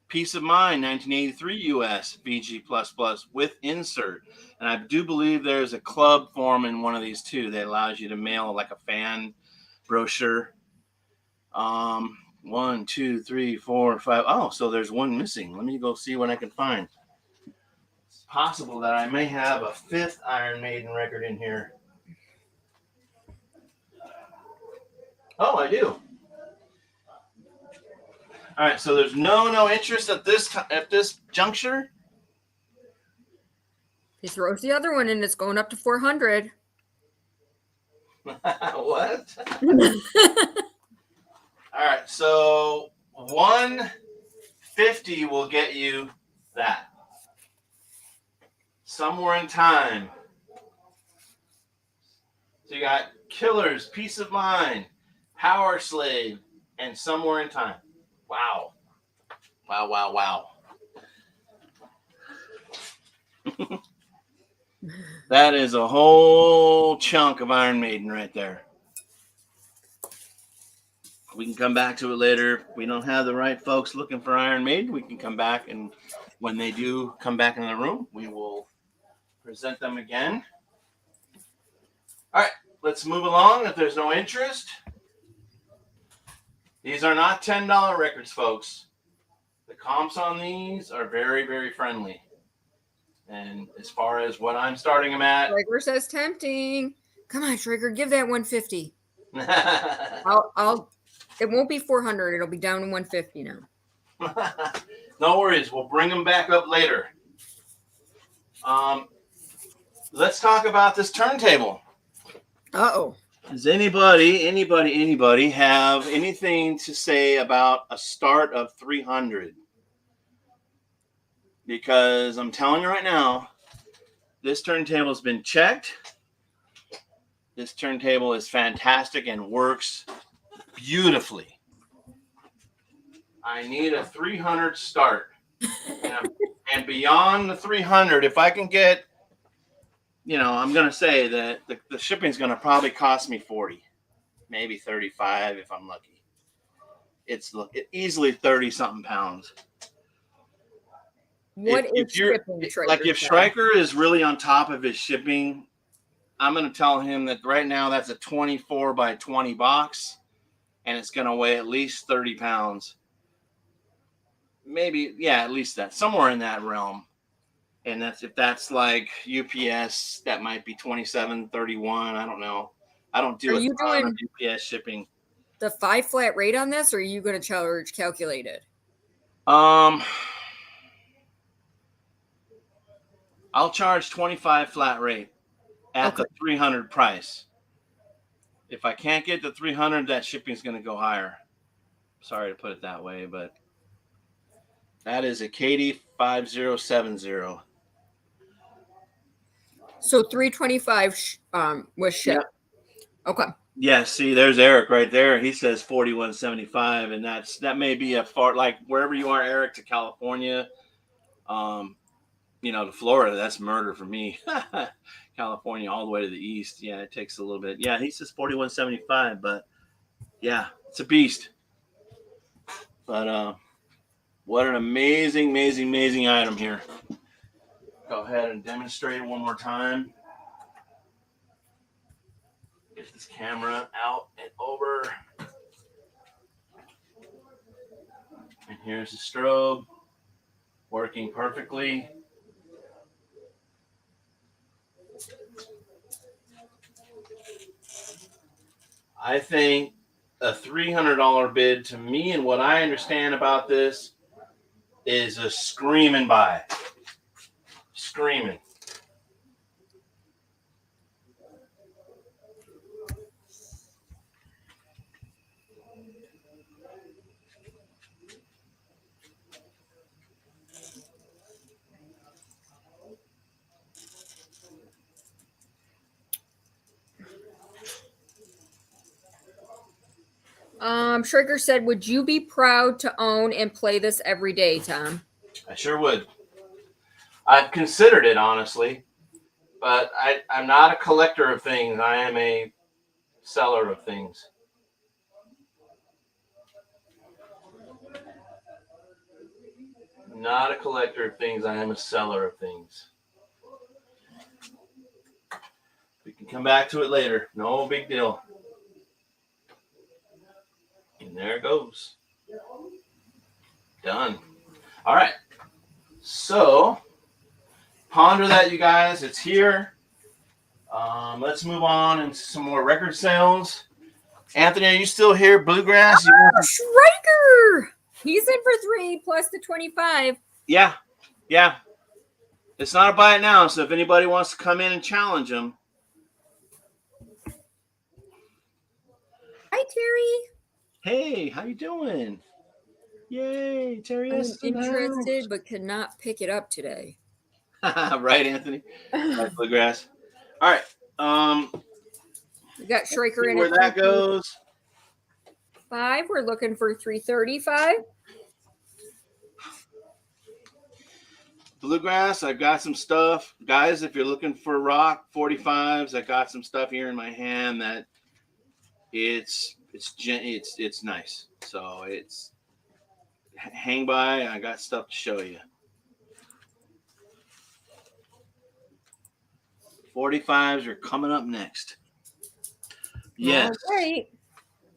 Peace of Mind, 1983 US VG++ with insert. And I do believe there's a club form in one of these too that allows you to mail like a fan brochure. 1, 2, 3, 4, 5. Oh, so there's one missing. Let me go see what I can find. It's possible that I may have a 5th Iron Maiden record in here. Oh, I do. All right, so there's no interest at this juncture. He throws the other one in, it's going up to 400. What? All right, so 150 will get you that. Somewhere in Time. So you got Killers, Peace of Mind, Power Slave, and Somewhere in Time. Wow. Wow, wow, wow. That is a whole chunk of Iron Maiden right there. We can come back to it later. If we don't have the right folks looking for Iron Maiden, we can come back, and when they do come back in the room, we will present them again. All right, let's move along if there's no interest. These are not $10 records, folks. The comps on these are very, very friendly. And as far as what I'm starting them at, Schrager says tempting. Come on, Schrager, give that 150. I'll. It won't be 400. It'll be down to 150 now. No worries. We'll bring them back up later. Let's talk about this turntable. Uh-oh. Does anybody have anything to say about a start of 300? Because I'm telling you right now, this turntable has been checked. This turntable is fantastic and works beautifully. I need a 300 start. And beyond the 300, if I can get, I'm going to say that the shipping is going to probably cost me 40, maybe 35 if I'm lucky. It's easily 30 something pounds. What is shipping, like if Schreiker is really on top of his shipping, I'm going to tell him that right now that's a 24 by 20 box, and it's going to weigh at least 30 pounds. Maybe, yeah, at least that, somewhere in that realm. And if that's like UPS, that might be 27, 31. I don't know. I don't do a ton of UPS shipping. The 5 flat rate on this, or are you going to charge calculated? I'll charge 25 flat rate at the 300 price. If I can't get the 300, that shipping is going to go higher. Sorry to put it that way, but that is a Katie 5070. So 325 was shipped. Yep. Okay. Yeah, see, there's Eric right there. He says 4175, and that may be a far, like wherever you are, Eric, to California, to Florida. That's murder for me. California all the way to the east. Yeah, it takes a little bit. Yeah, he says 4175, but yeah, it's a beast. But what an amazing item here. Go ahead and demonstrate it one more time. Get this camera out and over. And here's the strobe working perfectly. I think a $300 bid to me, and what I understand about this, is a screaming buy. Screaming. Trigger said, would you be proud to own and play this every day, Tom? I sure would. I've considered it, honestly, but I'm not a collector of things. I am a seller of things. Not a collector of things. I am a seller of things. We can come back to it later. No big deal. And there it goes. Done. All right. So, ponder that, you guys. It's here. Let's move on into some more record sales. Anthony, are you still here? Bluegrass? Oh, Schreiker! He's in for 3 plus the 25. Yeah. It's not a buy it now, so if anybody wants to come in and challenge him. Hi, Terry. Hey, how you doing? Yay, Terry. I'm interested, but cannot pick it up today. Right, Anthony? Right, Bluegrass. All right. We got Schreiker in where that goes. 5. We're looking for 335. Bluegrass, I've got some stuff. Guys, if you're looking for rock 45s, I got some stuff here in my hand that it's nice. So it's hang by. I got stuff to show you. 45s are coming up next. Yes. All right.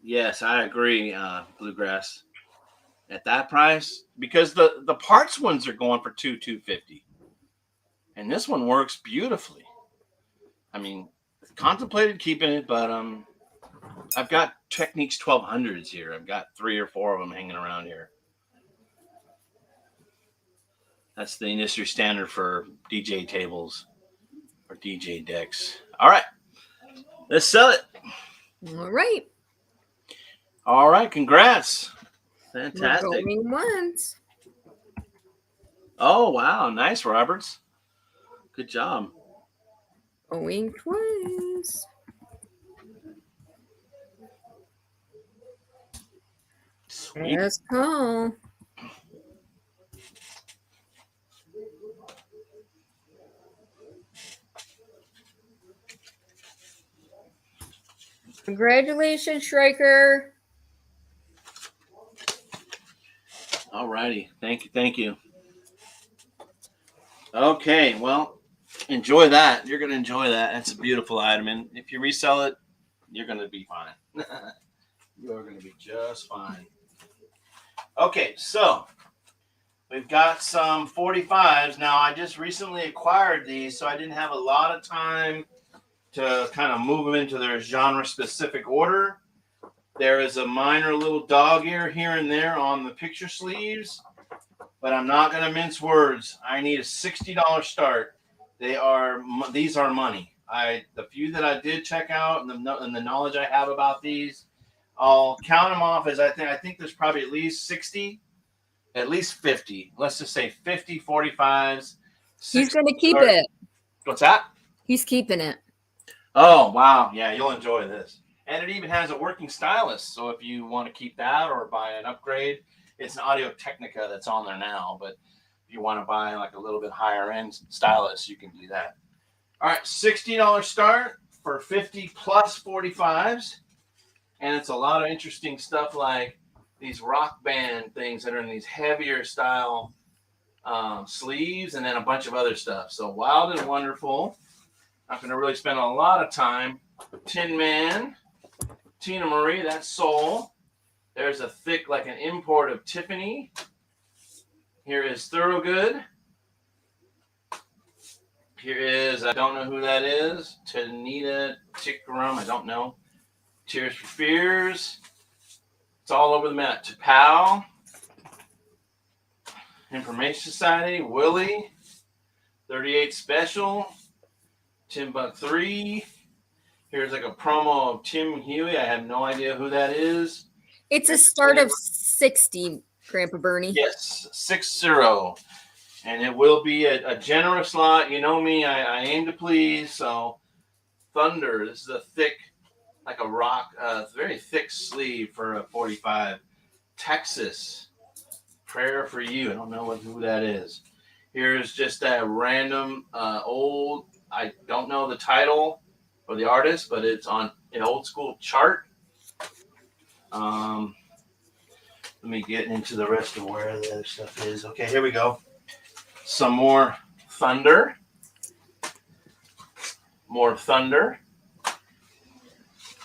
Yes, I agree, Bluegrass. At that price, because the parts ones are going for $250, and this one works beautifully. I mean, contemplated keeping it, but I've got Techniques 1200s here. I've got 3 or 4 of them hanging around here. That's the industry standard for DJ tables or DJ decks. All right, let's sell it. All right, congrats. Fantastic. We're going once. Oh, wow. Nice, Roberts. Good job. Going twice. Sweet. Let's go. Congratulations, Schreiker. All righty. Thank you. Okay, well, enjoy that. You're going to enjoy that. That's a beautiful item. And if you resell it, you're going to be fine. You are going to be just fine. Okay, so we've got some 45s. Now, I just recently acquired these, so I didn't have a lot of time to kind of move them into their genre-specific order. There is a minor little dog ear here and there on the picture sleeves, but I'm not going to mince words. I need a $60 start. These are money. The few that I did check out and the knowledge I have about these, I'll count them off as I think there's probably at least 60, at least 50. Let's just say 50 45s. He's going to keep it. What's that? He's keeping it. Oh, wow. Yeah, you'll enjoy this. And it even has a working stylus. So if you want to keep that or buy an upgrade, it's an Audio Technica that's on there now. But if you want to buy like a little bit higher end stylus, you can do that. All right, $60 start for 50 plus 45s. And it's a lot of interesting stuff like these rock band things that are in these heavier style sleeves and then a bunch of other stuff. So wild and wonderful. Not going to really spend a lot of time. Tin Man. Tina Marie, that's Soul. There's a thick, like an import of Tiffany. Here is Thorogood. Here is, I don't know who that is. Tanita Tikram, I don't know. Tears for Fears. It's all over the map. T'Pau. Information Society. Willie. 38 Special. Timbuk 3. Here's like a promo of Tim Huey. I have no idea who that is. It's a start of 60, Grandpa Bernie. Yes, 60. And it will be a generous lot. You know me, I aim to please. So, Thunder. This is a thick like a rock, very thick sleeve for a 45. Texas, Prayer for You. I don't know who that is. Here's just a random old, I don't know the title or the artist, but it's on an old school chart. Let me get into the rest of where the other stuff is. Okay, here we go. Some more Thunder. More Thunder.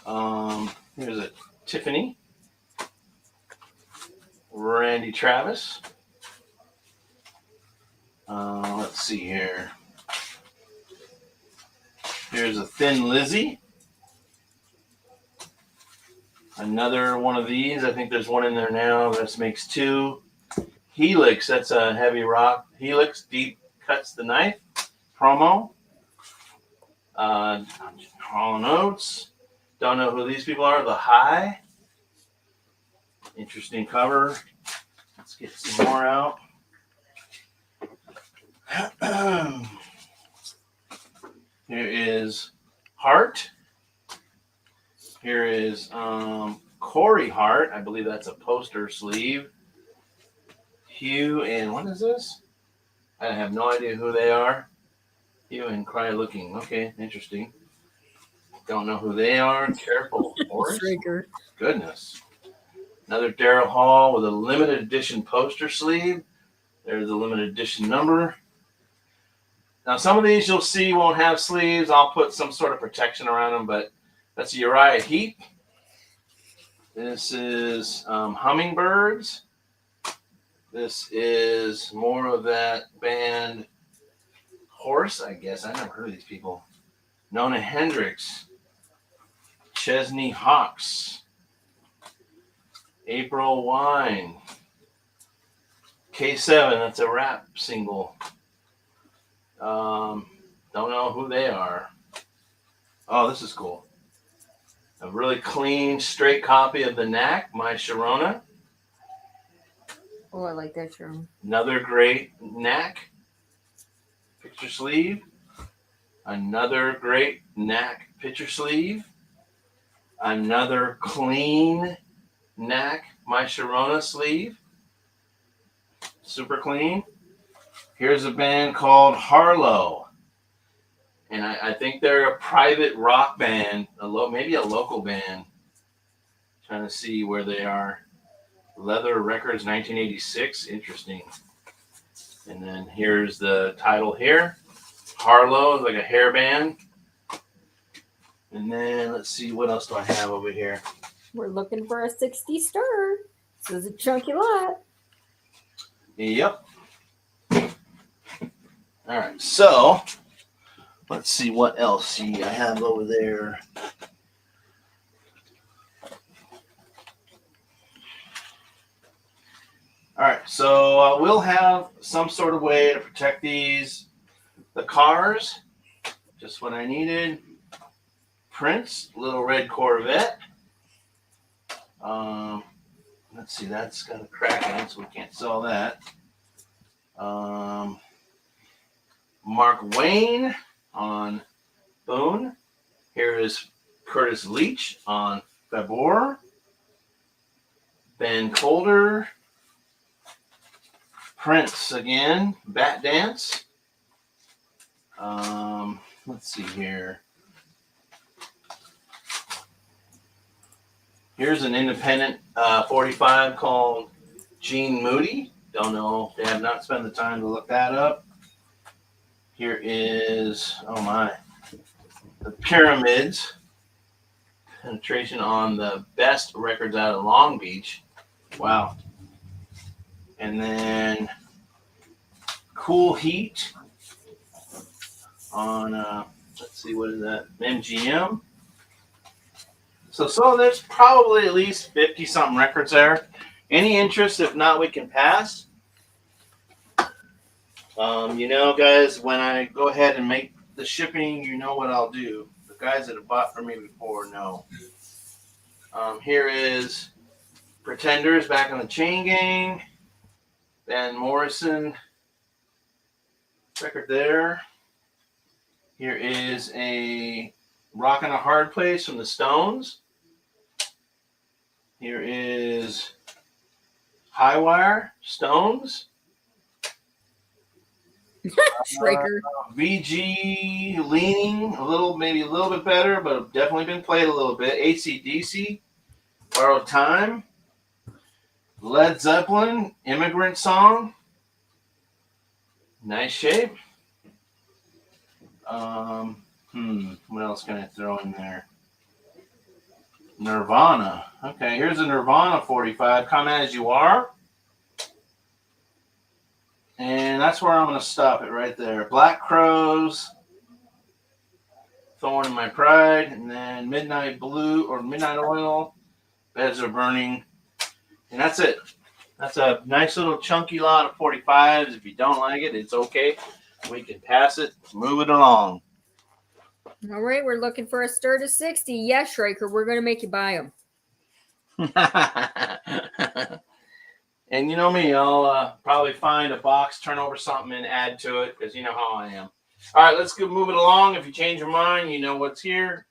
Here's a Tiffany. Randy Travis. Let's see here. Here's a Thin Lizzy. Another one of these. I think there's one in there now. This makes two. Helix. That's a heavy rock. Helix. Deep Cuts the Knife. Promo. Hall Notes. Don't know who these people are. The High. Interesting cover. Let's get some more out. Here is Heart. Here is Corey Hart. I believe that's a poster sleeve. Hugh and what is this? I have no idea who they are. Hugh and Cry Looking. Okay, interesting. Don't know who they are. Careful, horse. Goodness. Another Daryl Hall with a limited edition poster sleeve. There's a limited edition number. Now, some of these you'll see won't have sleeves. I'll put some sort of protection around them, but that's Uriah Heep. This is Hummingbirds. This is more of that band Horse, I guess. I never heard of these people. Nona Hendrix. Chesney Hawks. April Wine. K7, that's a rap single. Don't know who they are. Oh, this is cool. A really clean, straight copy of the Knack, My Sharona. Oh, I like that Sharona. Another great Knack picture sleeve. Another great Knack picture sleeve. Another clean Knack My Sharona sleeve. Super clean. Here's a band called Harlow. And I think they're a private rock band, maybe a local band. Trying to see where they are. Leather Records, 1986. Interesting. And then here's the title here. Harlow, like a hair band. And then let's see, what else do I have over here? We're looking for a 60 stir. This is a chunky lot. Yep. All right, so let's see what else I have over there. All right, so we'll have some sort of way to protect these. The cars, just what I needed. Prince, Little Red Corvette. Let's see, that's got a crack in it, so we can't sell that. Mark Wayne on Boone. Here is Curtis Leach on Fabor. Ben Colder. Prince again, Bat Dance. Let's see here. Here's an independent 45 called Gene Moody. Don't know. They have not spent the time to look that up. Here is, oh my, the Pyramids. Penetration on the best records out of Long Beach. Wow. And then Cool Heat on, let's see, what is that? MGM. So there's probably at least 50-something records there. Any interest? If not, we can pass. Guys, when I go ahead and make the shipping, you know what I'll do. The guys that have bought from me before know. Here is Pretenders back on the Chain Gang. Van Morrison record there. Here is a Rockin' a Hard Place from the Stones. Here is High Wire, Stones. Striker. VG leaning maybe a little bit better, but definitely been played a little bit. AC/DC, Borrowed Time. Led Zeppelin, Immigrant Song. Nice shape. What else can I throw in there? Nirvana. Okay, here's a Nirvana 45. Come As You Are. And that's where I'm going to stop it right there. Black Crows, Thorn in My Pride, and then Midnight Blue or Midnight Oil, Beds Are Burning. And that's it. That's a nice little chunky lot of 45s. If you don't like it, it's okay. We can pass it, move it along. All right, we're looking for a stir to 60. Yes, Striker, we're going to make you buy them. And you know me, I'll probably find a box, turn over something, and add to it because you know how I am. All right, let's go move it along. If you change your mind, you know what's here.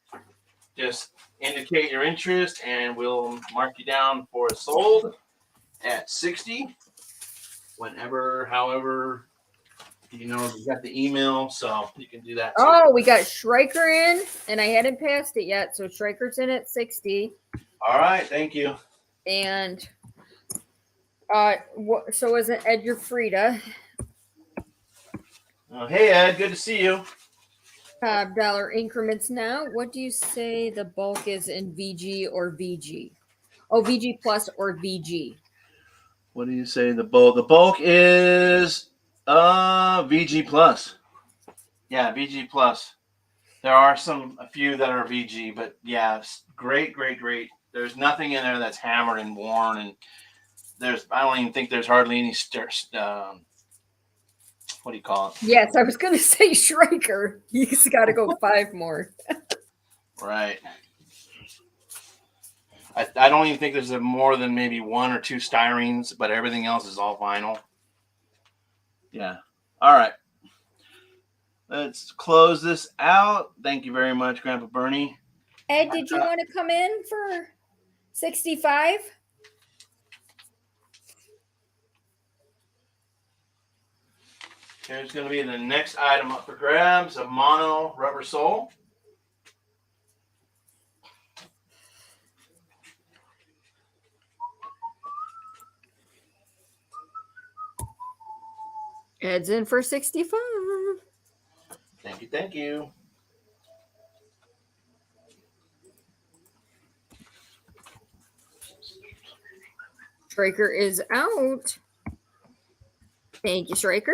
Just indicate your interest, and we'll mark you down for sold at 60. Whenever, however, you know, you got the email, so you can do that too. Oh, we got Striker in, and I hadn't passed it yet, so Striker's in at 60. All right, thank you. And so is it Edgar Frida? Hey, Ed, good to see you. Dollar increments now. What do you say the bulk is in VG or VG? Oh, VG plus or VG. What do you say the bulk? The bulk is VG plus. Yeah, VG plus. There are a few that are VG, but yeah, great. There's nothing in there that's hammered and worn, and I don't even think there's hardly any what do you call it? Yes, I was going to say Striker. He's got to go 5 more. Right. I don't even think there's more than maybe 1 or 2 styrenes, but everything else is all vinyl. Yeah. All right. Let's close this out. Thank you very much, Grandpa Bernie. Ed, did you want to come in for 65? Here's going to be the next item up for grabs, a mono rubber sole. Ed's in for 65. Thank you. Striker is out. Thank you, Striker.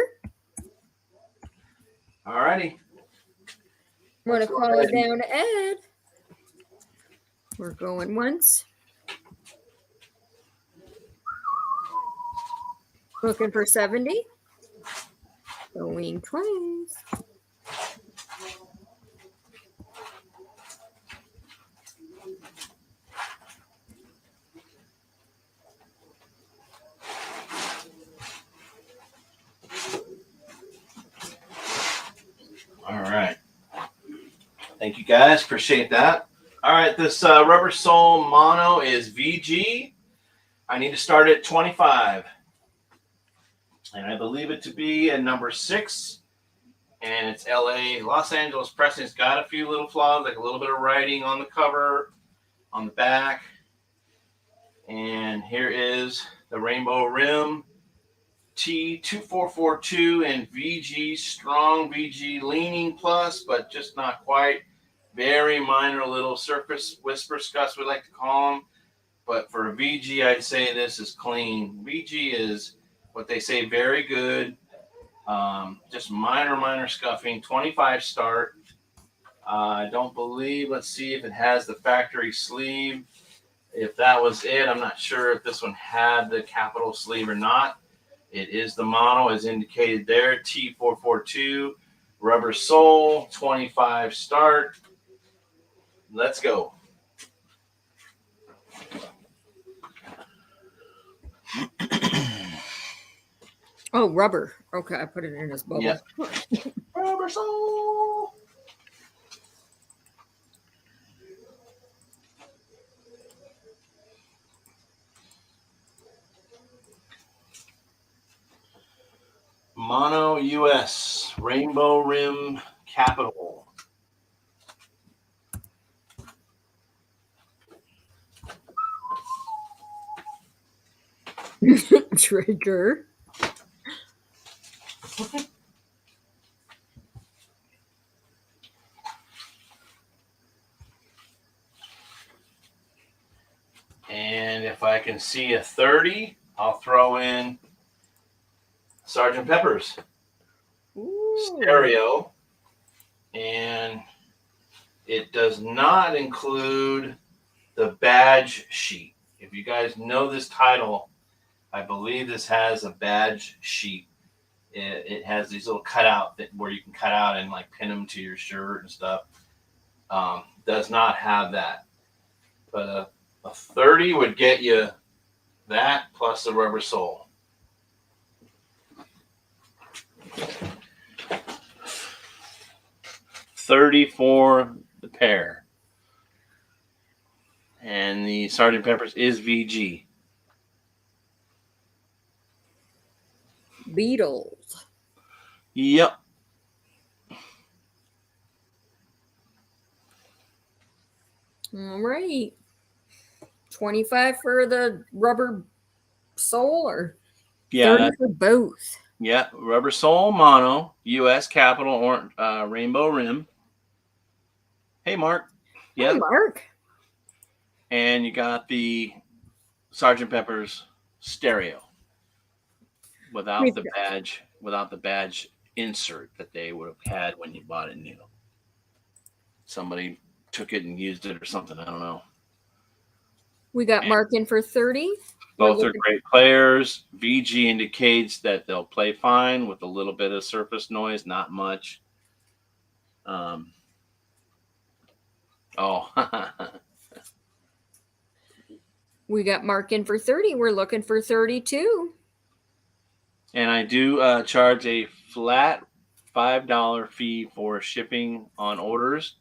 All righty. I'm going to call it down to Ed. We're going once. Looking for 70. Going twice. All right. Thank you, guys. Appreciate that. All right. This rubber sole mono is VG. I need to start at 25. And I believe it to be a number 6. And it's LA, Los Angeles pressing. It's got a few little flaws, like a little bit of writing on the cover, on the back. And here is the rainbow rim. T2442 and VG, strong VG, leaning plus, but just not quite. Very minor little surface whisper scuffs, we like to call them. But for a VG, I'd say this is clean. VG is what they say very good. Just minor scuffing. 25 start. I don't believe, let's see if it has the factory sleeve. If that was it, I'm not sure if this one had the capital sleeve or not. It is the mono as indicated there. T442, rubber sole, 25 start. Let's go. Oh, rubber. Okay, I put it in his bubble. Yeah. Rubber sole. Mono US Rainbow Rim Capital. Trigger. And if I can see a 30, I'll throw in Sergeant Pepper's stereo. And it does not include the badge sheet. If you guys know this title, I believe this has a badge sheet. It has these little cutout where you can cut out and like pin them to your shirt and stuff. Does not have that. But a 30 would get you that plus the rubber sole. $30 for the pair. And the Sergeant Pepper's is VG. Beatles. Yep. All right. 25 for the rubber sole or 30 for both? Yeah, rubber sole mono, US capital or rainbow rim. Hey, Mark. Yeah. Hey, Mark. And you got the Sergeant Pepper's stereo without the badge insert that they would have had when you bought it new. Somebody took it and used it or something. I don't know. We got Mark in for 30. Both are great players. VG indicates that they'll play fine with a little bit of surface noise, not much. We got Mark in for 30. We're looking for 32. And I do charge a flat $5 fee for shipping on orders.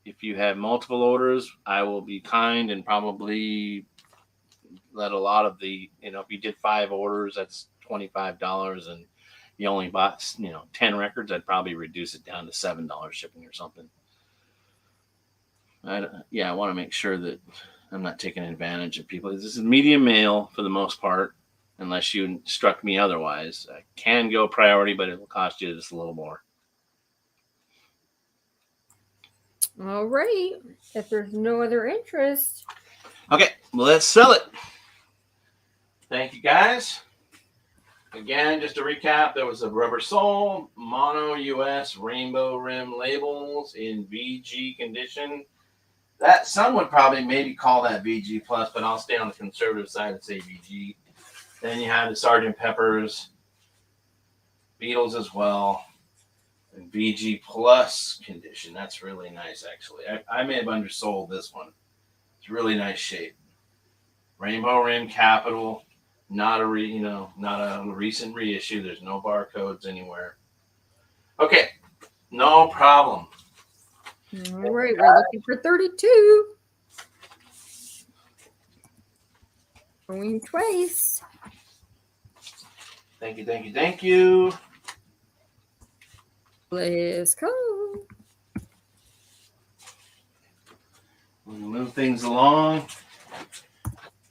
If you have multiple orders, I will be kind and probably let a lot of the, if you did 5 orders, that's $25, and you only bought, 10 records, I'd probably reduce it down to $7 shipping or something. I want to make sure that I'm not taking advantage of people. This is medium mail for the most part, unless you instruct me otherwise. I can go priority, but it will cost you just a little more. All right. If there's no other interest. Okay, well, let's sell it. Thank you, guys. Again, just to recap, there was a rubber sole, mono US rainbow rim labels in VG condition. That some would probably maybe call that VG plus, but I'll stay on the conservative side and say VG. Then you have the Sergeant Pepper's, Beatles as well, and VG plus condition. That's really nice, actually. I may have undersold this one. It's really nice shape. Rainbow rim capital. Not a recent reissue. There's no barcodes anywhere. Okay, no problem. All right, we're looking for 32. Going twice. Thank you. Let's go. We'll move things along.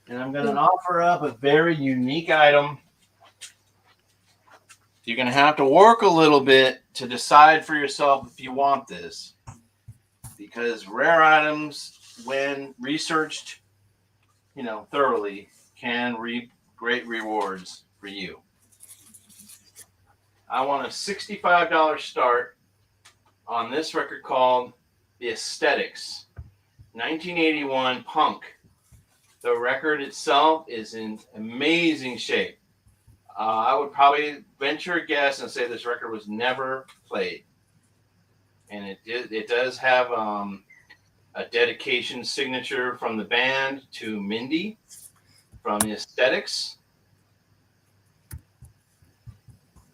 And I'm going to offer up a very unique item. You're going to have to work a little bit to decide for yourself if you want this. Because rare items, when researched, thoroughly, can reap great rewards for you. I want a $65 start on this record called The Aesthetics, 1981 Punk. The record itself is in amazing shape. I would probably venture a guess and say this record was never played. And it does have a dedication signature from the band to Mindy from The Aesthetics.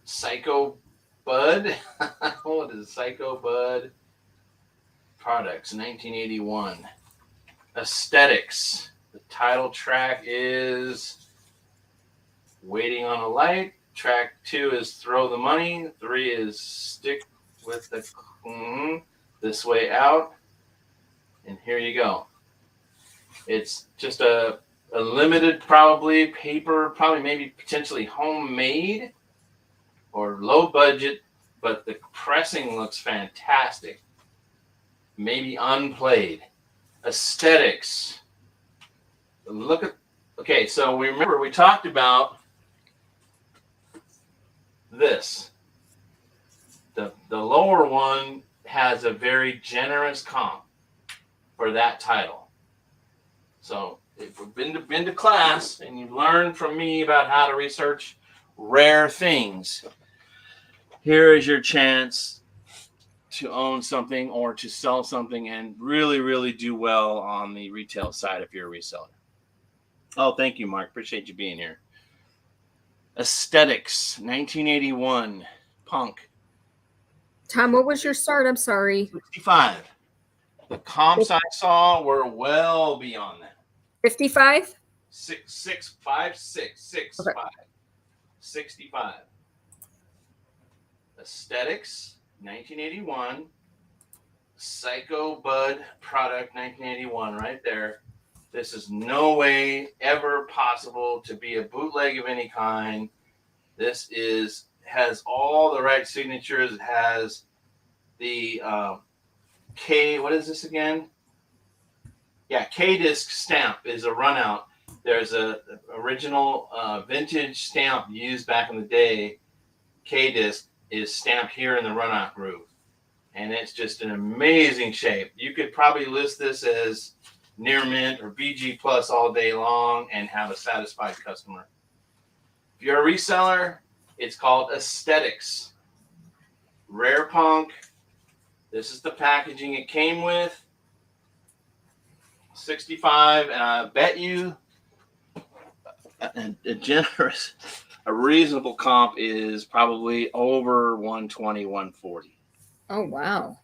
Psycho Bud. What is Psycho Bud? Products, 1981. Aesthetics. The title track is Waiting on a Light. Track 2 is throw the money. 3 is stick with the this way out. And here you go. It's just a limited, probably paper, probably maybe potentially homemade or low budget, but the pressing looks fantastic. Maybe unplayed. Aesthetics. Look at, okay, so we remember we talked about this. The lower one has a very generous comp for that title. So if you've been to class and you've learned from me about how to research rare things, here is your chance to own something or to sell something and really, really do well on the retail side if you're a reseller. Oh, thank you, Mark. Appreciate you being here. Aesthetics, 1981, punk. Tom, what was your start? I'm sorry. 65. The comps I saw were well beyond that. 55? 65. 65. Aesthetics, 1981. Psycho Bud product, 1981, right there. This is no way ever possible to be a bootleg of any kind. This has all the right signatures. It has the K, what is this again? Yeah, K-disc stamp is a runout. There's a original vintage stamp used back in the day. K-disc is stamped here in the runout groove. And it's just an amazing shape. You could probably list this as near mint or BG plus all day long and have a satisfied customer. If you're a reseller, it's called Aesthetics. Rare punk. This is the packaging it came with. 65, and I bet you a reasonable comp is probably over 120, 140. Oh, wow.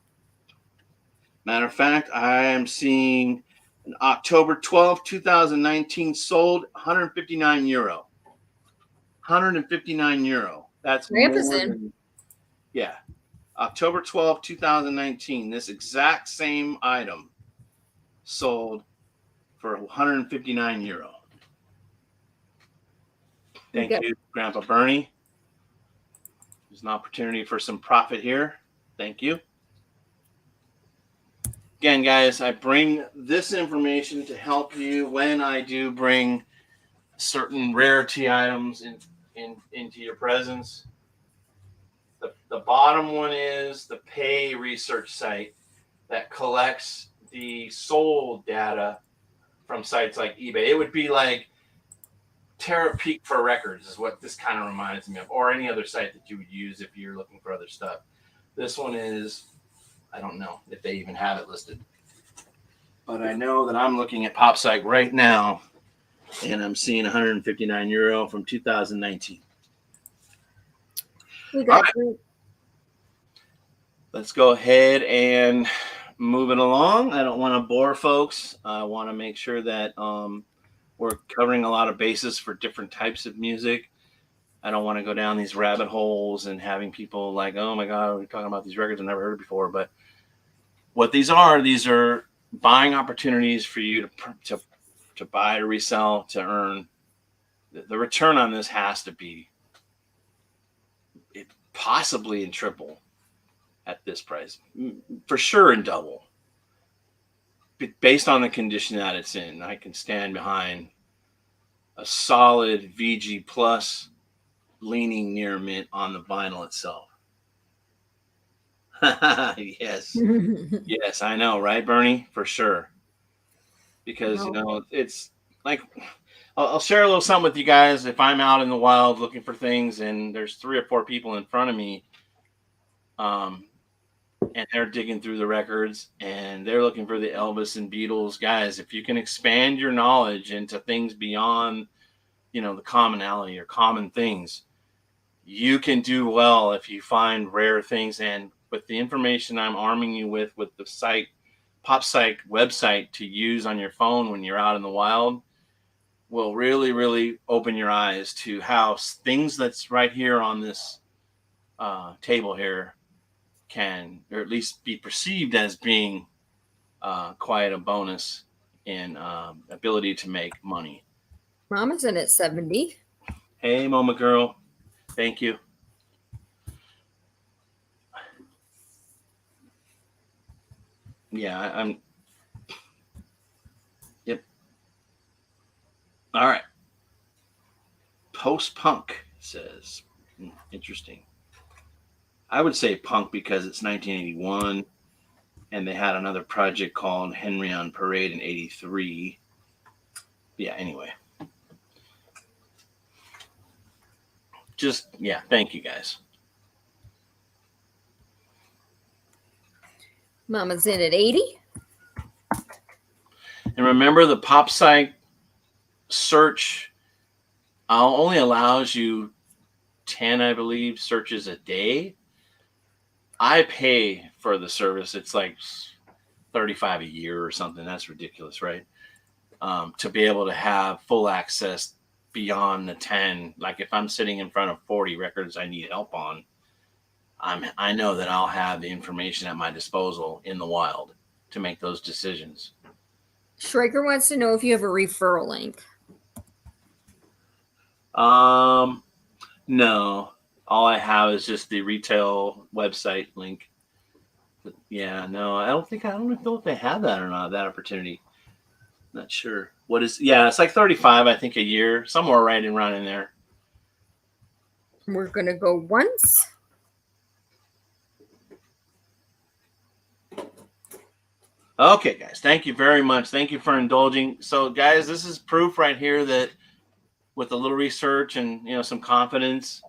Matter of fact, I am seeing an October 12th, 2019 sold 159 euro. 159 euro. That's Ramp more is in. than, yeah. October 12th, 2019. This exact same item sold for 159 euro. Thank you, Grandpa Bernie. There's an opportunity for some profit here. Thank you. Again, guys, I bring this information to help you when I do bring certain rarity items into your presence. The bottom one is the pay research site that collects the sold data from sites like eBay. It would be like Terapeak for records is what this kind of reminds me of, or any other site that you would use if you're looking for other stuff. This one is, I don't know if they even have it listed, but I know that I'm looking at PopPsych right now and I'm seeing 159 euro from 2019. We got right. Let's go ahead and move it along. I don't want to bore folks. I want to make sure that we're covering a lot of bases for different types of music. I don't want to go down these rabbit holes and having people like, oh my God, we're talking about these records I've never heard before. But what these are buying opportunities for you to buy, to resell, to earn. The return on this has to be possibly in triple at this price, for sure in double. Based on the condition that it's in, I can stand behind a solid VG plus leaning near mint on the vinyl itself. Yes. Yes, I know, right, Bernie? For sure. Because, it's like, I'll share a little something with you guys. If I'm out in the wild looking for things and there's 3 or 4 people in front of me, and they're digging through the records and they're looking for the Elvis and Beatles, guys, if you can expand your knowledge into things beyond, the commonality or common things, you can do well if you find rare things. And with the information I'm arming you with the site, PopPsych website to use on your phone when you're out in the wild, will really, really open your eyes to how things that's right here on this table here can, or at least be perceived as being quite a bonus in ability to make money. Mama's in at 70. Hey, Mama girl. Thank you. Yeah, I'm. Yep. All right. Post-punk says. Interesting. I would say punk because it's 1981, and they had another project called Henry on Parade in 83. Yeah, anyway. Just, yeah, thank you guys. Mama's in at 80. And remember, the pop psych search only allows you 10, I believe, searches a day. I pay for the service. It's like $35 a year or something. That's ridiculous, right? To be able to have full access beyond the 10. Like if I'm sitting in front of 40 records I need help on, I know that I'll have the information at my disposal in the wild to make those decisions. Schrager wants to know if you have a referral link. No. All I have is just the retail website link. But yeah, no, I don't know if they have that or not, that opportunity. Not sure. It's like 35, I think, a year, somewhere right around in there. We're going to go once. Okay, guys, thank you very much. Thank you for indulging. So, guys, this is proof right here that with a little research and, some confidence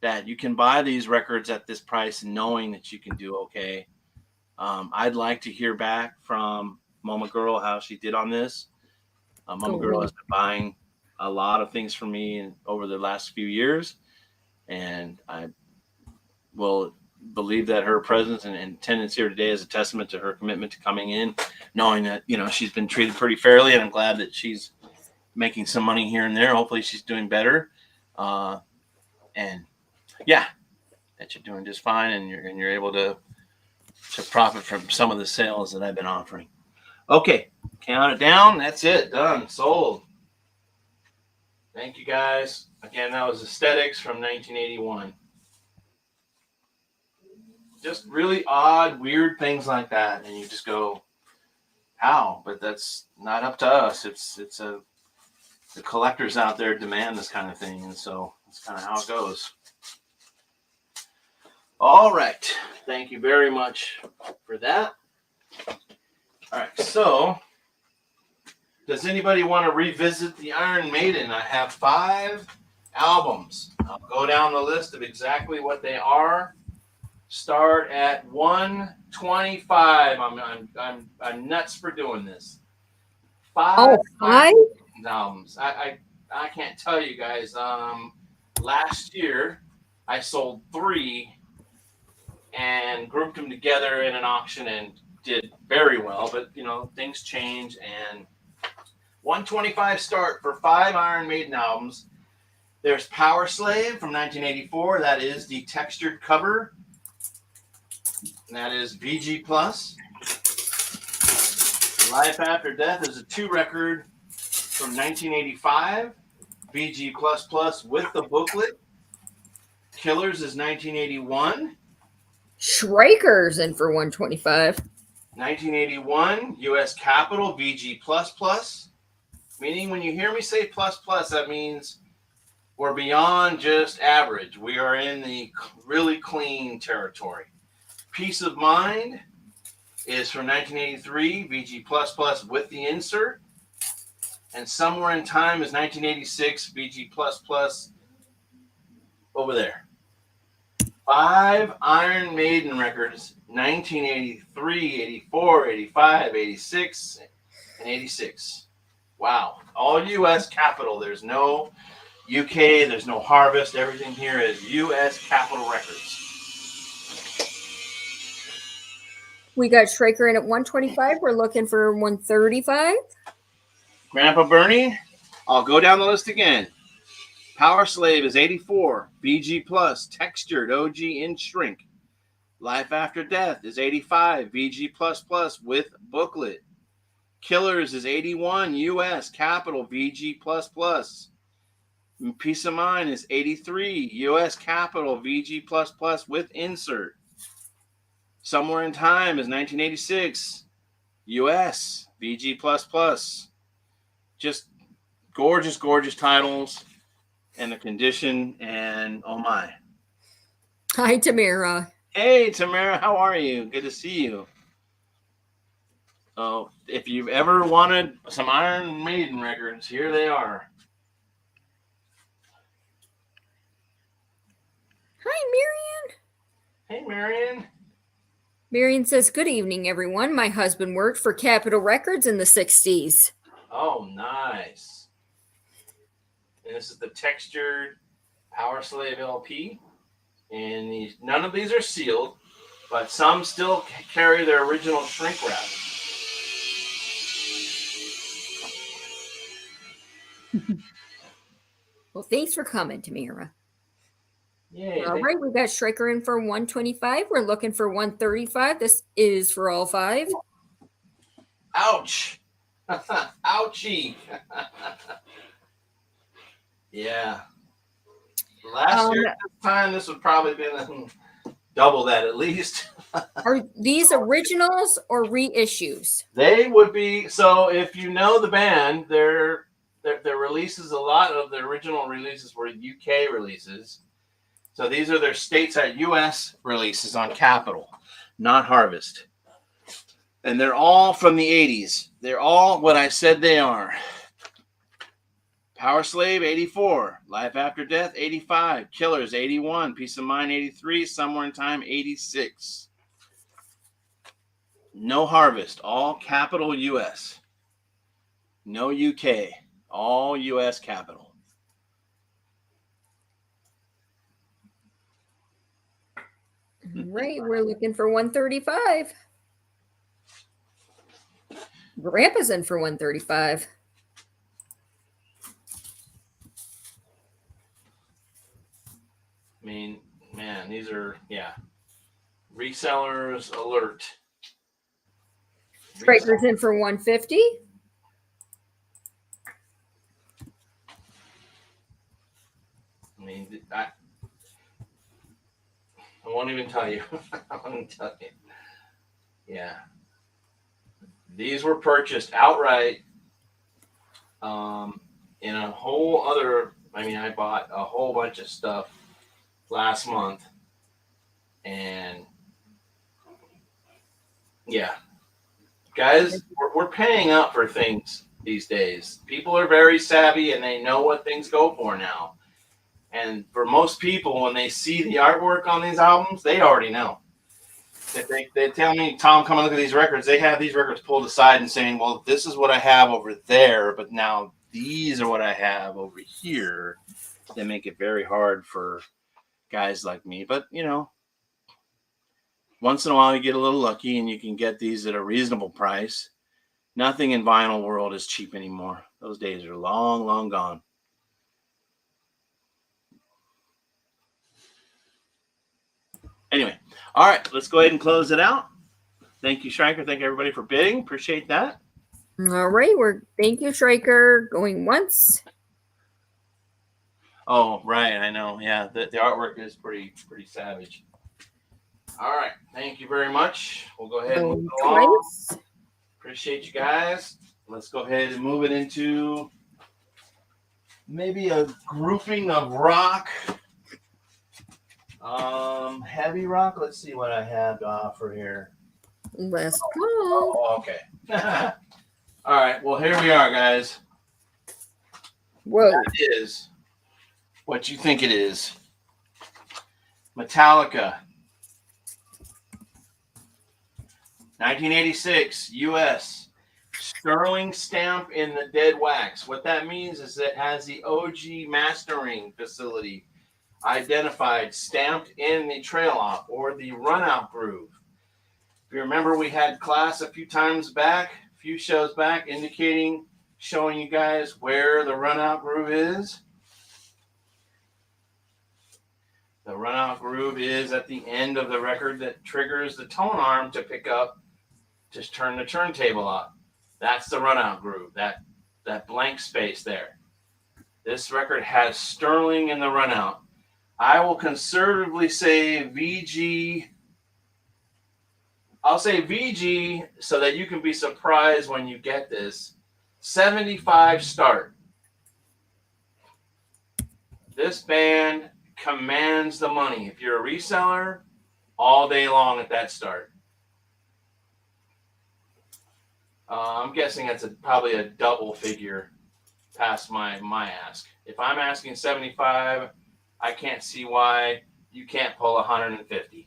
that you can buy these records at this price knowing that you can do okay. I'd like to hear back from Mama Girl how she did on this. Mama Girl has been buying a lot of things for me over the last few years, and I will believe that her presence and attendance here today is a testament to her commitment to coming in, knowing that she's been treated pretty fairly, and I'm glad that she's making some money here and there. Hopefully, she's doing better, and yeah, that you're doing just fine, and you're able to profit from some of the sales that I've been offering. Okay, count it down. That's it. Done. Sold. Thank you, guys. Again, that was Aesthetics from 1981. Just really odd, weird things like that, and you just go, how? But that's not up to us. The collectors out there demand this kind of thing, and so that's kind of how it goes. All right. Thank you very much for that. All right. So, does anybody want to revisit the Iron Maiden? I have 5 albums. I'll go down the list of exactly what they are. Start at 125. I'm nuts for doing this. 5 albums. I can't tell you guys. Last year I sold 3 and grouped them together in an auction and did very well. But things change, and 125 start for 5 Iron Maiden albums. There's Power Slave from 1984. That is the textured cover. And that is VG Plus. Life After Death is a 2-record from 1985. VG Plus with the booklet. Killers is 1981. Schraker's in for 125. 1981, U.S. Capitol, VG++. Meaning when you hear me say plus, that means we're beyond just average. We are in the really clean territory. Peace of Mind is from 1983, VG++ with the insert. And Somewhere in Time is 1986, VG++ over there. 5 Iron Maiden records, 1983, 84, 85, 86, and 86. Wow. All U.S. Capitol. There's no UK. There's no Harvest. Everything here is U.S. Capitol Records. We got Schraker in at 125. We're looking for 135. Grandpa Bernie, I'll go down the list again. Power Slave is 84. VG Plus, textured OG in shrink. Life After Death is 85. VG Plus Plus with booklet. Killers is 81. US capital VG Plus Plus. Peace of Mind is 83. US capital VG Plus Plus with insert. Somewhere in Time is 1986. US VG Plus Plus. Just gorgeous, gorgeous titles. And the condition, and oh my. Hi, Tamara. Hey, Tamara, how are you? Good to see you. Oh, if you've ever wanted some Iron Maiden records, here they are. Hi, Marion. Hey, Marion. Marion says, good evening, everyone. My husband worked for Capitol Records in the 60s. Oh, nice. And this is the textured Power Slave LP. And none of these are sealed, but some still carry their original shrink wrap. Well, thanks for coming, Tamara. Yay. All right, we got Striker in for 125. We're looking for 135. This is for all five. Ouch. Ouchie. Yeah. Last year at this time, this would probably been double that at least. Are these originals or reissues? They would be. So if you know the band, their releases, a lot of the original releases were UK releases. So these are their stateside US releases on Capitol, not Harvest. And they're all from the 80s. They're all what I said they are. Power Slave, 84. Life After Death, 85. Killers, 81. Peace of Mind, 83. Somewhere in Time, 86. No Harvest. All Capitol US. No UK. All US Capitol. Right, we're looking for 135. Grandpa's in for 135. I mean, man, these are, yeah. Resellers alert. Striker's in for 150. I mean, I won't even tell you. I won't even tell you. Yeah. These were purchased outright in a whole other, I mean, I bought a whole bunch of stuff last month. And yeah. Guys, we're paying up for things these days. People are very savvy and they know what things go for now. And for most people, when they see the artwork on these albums, they already know. If they tell me, Tom, come and look at these records, they have these records pulled aside and saying, well, this is what I have over there, but now these are what I have over here. They make it very hard for guys like me. But, you know, once in a while you get a little lucky and you can get these at a reasonable price. Nothing in vinyl world is cheap anymore. Those days are long, long gone. Anyway, all right, let's go ahead and close it out. Thank you, Striker. Thank you, everybody, for bidding. Appreciate that. All right, thank you, Striker. Going once. Oh, right, I know. Yeah, the artwork is pretty savage. All right, thank you very much. We'll go ahead and move it along. Appreciate you guys. Let's go ahead and move it into maybe a grouping of rock. Heavy rock. Let's see what I have to offer here. Let's go. Oh, okay. All right. Well, here we are, guys. Whoa. It is what you think it is. Metallica. 1986, U.S. Sterling stamp in the dead wax. What that means is it has the OG mastering facility identified, stamped in the trail off or the run-out groove. If you remember, we had class a few shows back, indicating showing you guys where the run-out groove is. The run-out groove is at the end of the record that triggers the tone arm to pick up, just turn the turntable on. That's the run-out groove, that blank space there. This record has Sterling in the run-out. I will conservatively say VG. I'll say VG so that you can be surprised when you get this. 75 start. This band commands the money. If you're a reseller, all day long at that start. I'm guessing that's probably a double figure past my ask. If I'm asking 75, I can't see why you can't pull 150.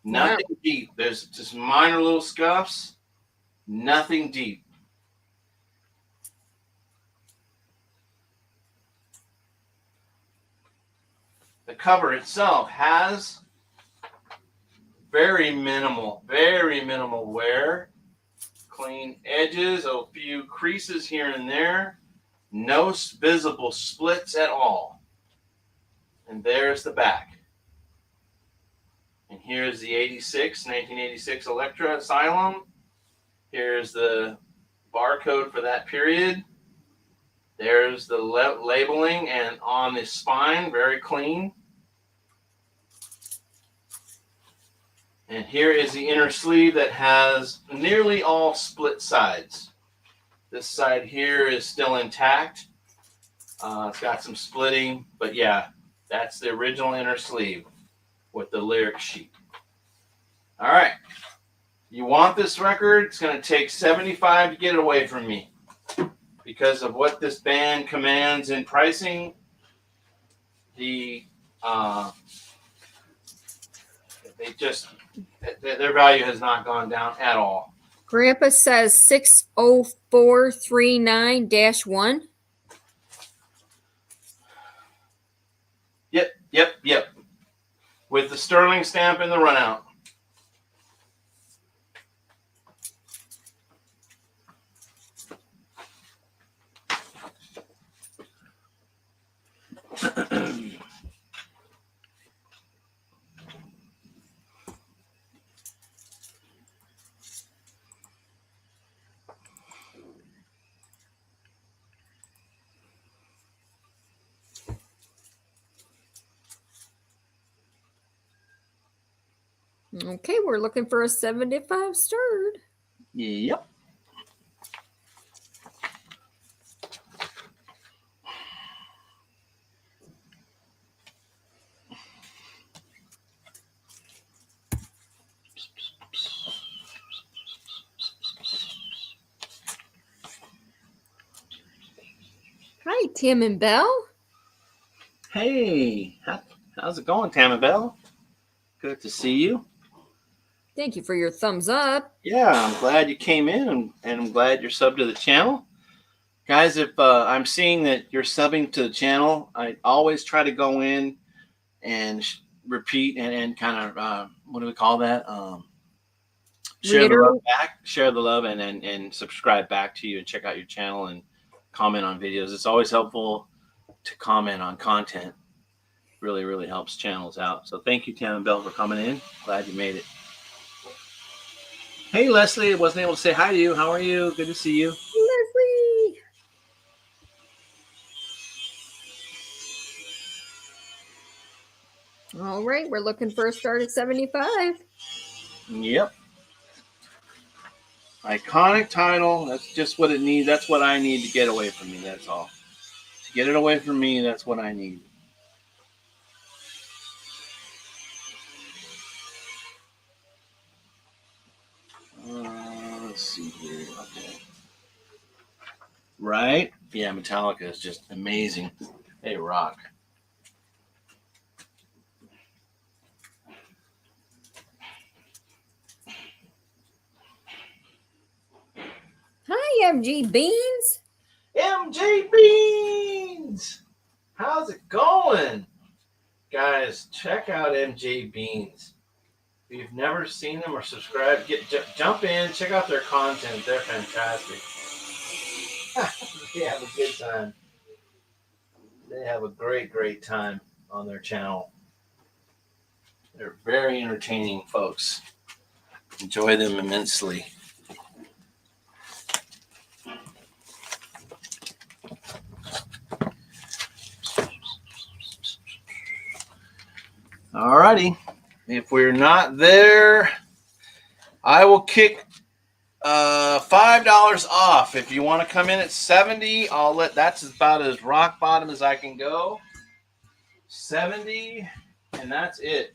Nothing deep. There's just minor little scuffs. Nothing deep. The cover itself has very minimal wear. Clean edges, a few creases here and there. No visible splits at all. And there's the back. And here's the 1986 Electra Asylum. Here's the barcode for that period. There's the labeling, and on the spine, very clean. And here is the inner sleeve that has nearly all split sides. This side here is still intact. It's got some splitting, but yeah, that's the original inner sleeve with the lyric sheet. All right. You want this record? It's going to take 75 to get it away from me. Because of what this band commands in pricing, their value has not gone down at all. Grandpa says 60439-1. Yep. With the Sterling stamp in the run-out. Okay, we're looking for a 75 stirred. Yep. Hi, Tim and Belle. Hey, how's it going, Tam and Belle? Good to see you. Thank you for your thumbs up. Yeah, I'm glad you came in, and I'm glad you're subbed to the channel. Guys, if I'm seeing that you're subbing to the channel, I always try to go in and repeat and kind of, what do we call that? Share the love back, share the love, and subscribe back to you and check out your channel and comment on videos. It's always helpful to comment on content. Really helps channels out. So thank you, Tam and Belle, for coming in. Glad you made it. Hey, Leslie, I wasn't able to say hi to you. How are you? Good to see you. Leslie. All right, we're looking for a start at 75. Yep. Iconic title. That's just what it needs. That's what I need to get away from me. That's all. To get it away from me, that's what I need. Let's see here. Okay. Right? Yeah, Metallica is just amazing. They rock. Hi, MG Beans. MJ Beans! How's it going? Guys, check out MJ Beans. If you've never seen them or subscribed, jump in, check out their content. They're fantastic. They have a good time. They have a great time on their channel. They're very entertaining folks. Enjoy them immensely. Alrighty. If we're not there, I will kick $5 off. If you want to come in at 70, that's about as rock bottom as I can go. 70, and that's it.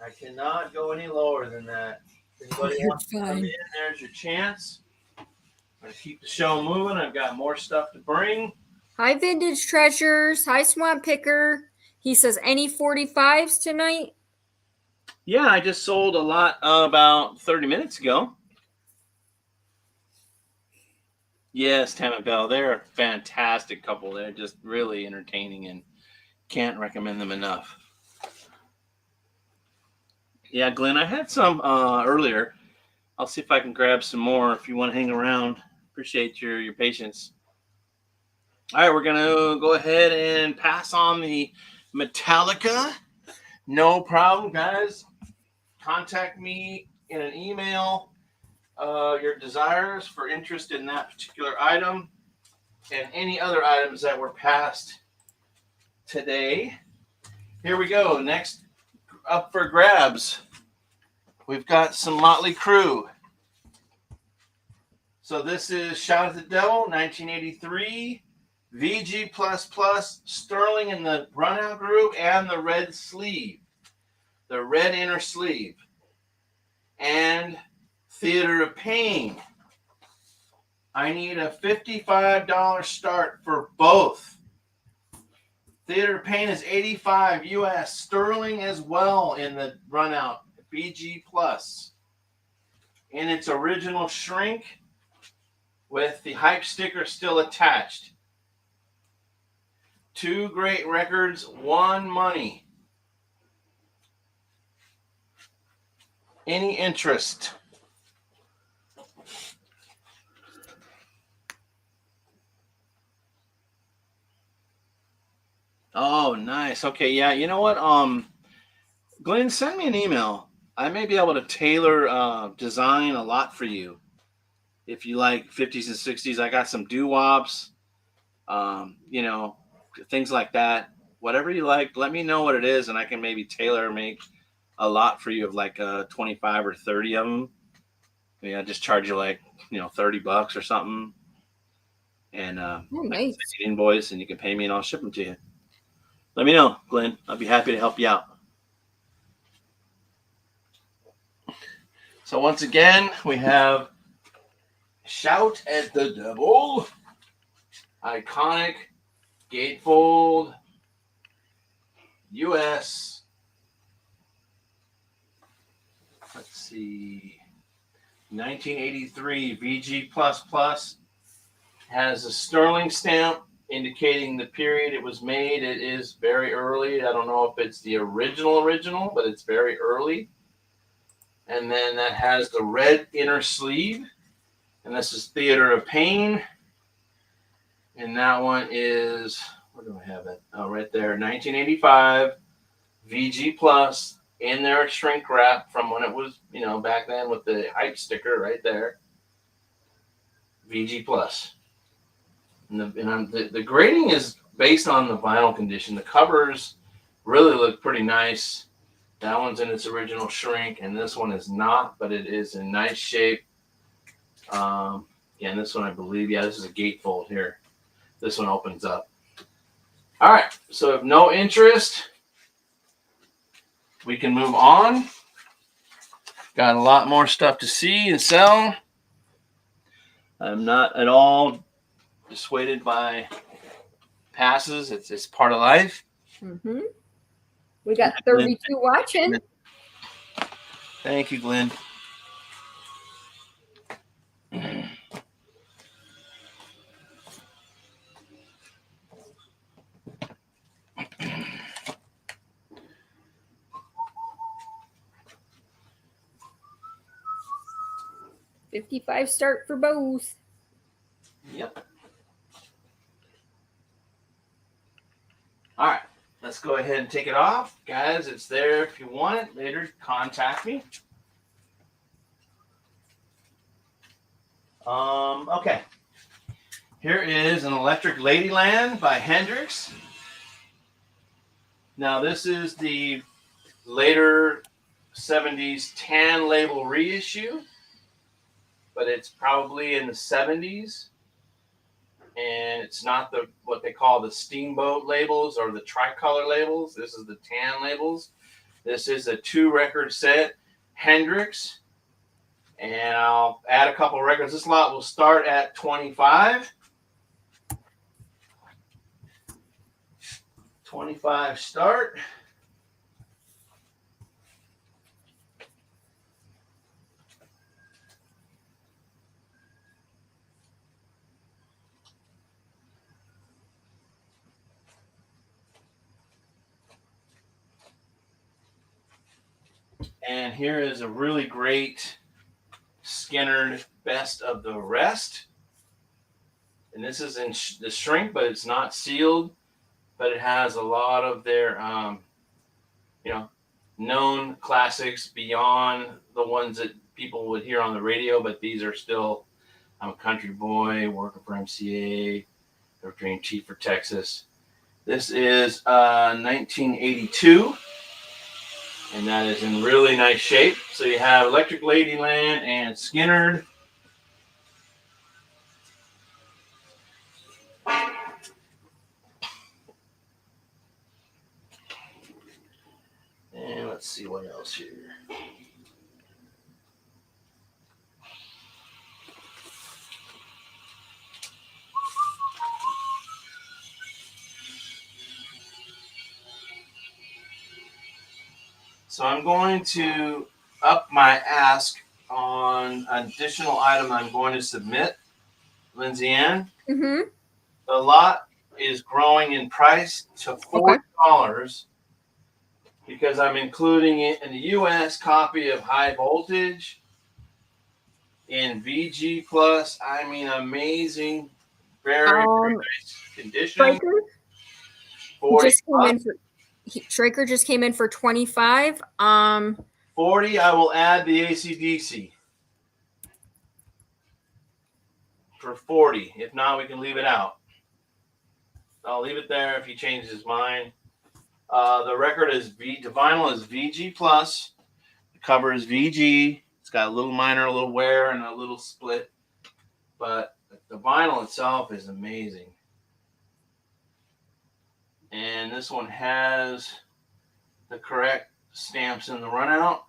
I cannot go any lower than that. If anybody wants to come in, there's your chance. I'm going to keep the show moving. I've got more stuff to bring. Hi, Vintage Treasures. Hi, Swamp Picker. He says, any 45s tonight? Yeah, I just sold a lot about 30 minutes ago. Yes, Tammy Bell. They're a fantastic couple. They're just really entertaining and can't recommend them enough. Yeah, Glenn, I had some earlier. I'll see if I can grab some more if you want to hang around. Appreciate your patience. All right, we're going to go ahead and pass on the Metallica. No problem, guys. Contact me in an email, your desires for interest in that particular item and any other items that were passed today. Here we go. Next up for grabs, we've got some Motley Crue. So this is Shout at the Devil, 1983, VG++, Sterling in the runout groove, and the red sleeve, the red inner sleeve, and Theater of Pain. I need a $55 start for both. Theater of Pain is $85 US, Sterling as well in the runout, BG+, in its original shrink with the hype sticker still attached. Two great records, one money. Any interest? Oh, nice. Okay, yeah. You know what? Glenn, send me an email. I may be able to tailor design a lot for you. If you like 50s and 60s, I got some doo-wops, things like that. Whatever you like, let me know what it is, and I can maybe tailor make a lot for you of like 25 or 30 of them. I just charge you like $30 or something, and nice. invoice, and you can pay me, and I'll ship them to you. Let me know, Glenn. I'll be happy to help you out. So once again, we have Shout at the Devil, iconic gatefold, US. Let's see, 1983 VG++, has a Sterling stamp indicating the period it was made. It is very early. I don't know if it's the original, but it's very early. And then that has the red inner sleeve. And this is Theater of Pain. And that one is, where do I have it? Oh, right there, 1985 VG+, in their shrink wrap from when it was, back then with the hype sticker right there. VG+. And the grading is based on the vinyl condition. The covers really look pretty nice. That one's in its original shrink, and this one is not, but it is in nice shape. And this one, I believe, this is a gatefold here. This one opens up. All right, so if no interest, we can move on. Got a lot more stuff to see and sell. I'm not at all dissuaded by passes. It's part of life. Mm-hmm. We got 32 watching. Thank you, Glenn. $55 start for both. Yep. All right. Let's go ahead and take it off. Guys, it's there if you want it. Later, contact me. Okay. Here is an Electric Ladyland by Hendrix. Now, this is the later 70s tan label reissue, but it's probably in the 70s. And it's not the what they call the steamboat labels or the tricolor labels. This is the tan labels. This is a 2-record set, Hendrix. And I'll add a couple records. This lot will start at 25. 25 start. And here is a really great Skinner Best of the Rest. And this is in the shrink, but it's not sealed. But it has a lot of their, known classics beyond the ones that people would hear on the radio. But these are still, I'm a country boy, working for MCA, Dream Chief for Texas. This is 1982. And that is in really nice shape. So you have Electric Ladyland and Skinner. And let's see what else here. So I'm going to up my ask on an additional item I'm going to submit, Lindsay Ann. Mm-hmm. The lot is growing in price to $40 because I'm including it in the U.S. copy of High Voltage in VG Plus. I mean, amazing, very nice condition. Schraker just came in for 25. 40, I will add the AC/DC for 40. If not, we can leave it out. I'll leave it there if he changes his mind. The record is the vinyl is VG Plus. The cover is VG. It's got a little wear and a little split. But the vinyl itself is amazing. And this one has the correct stamps in the runout.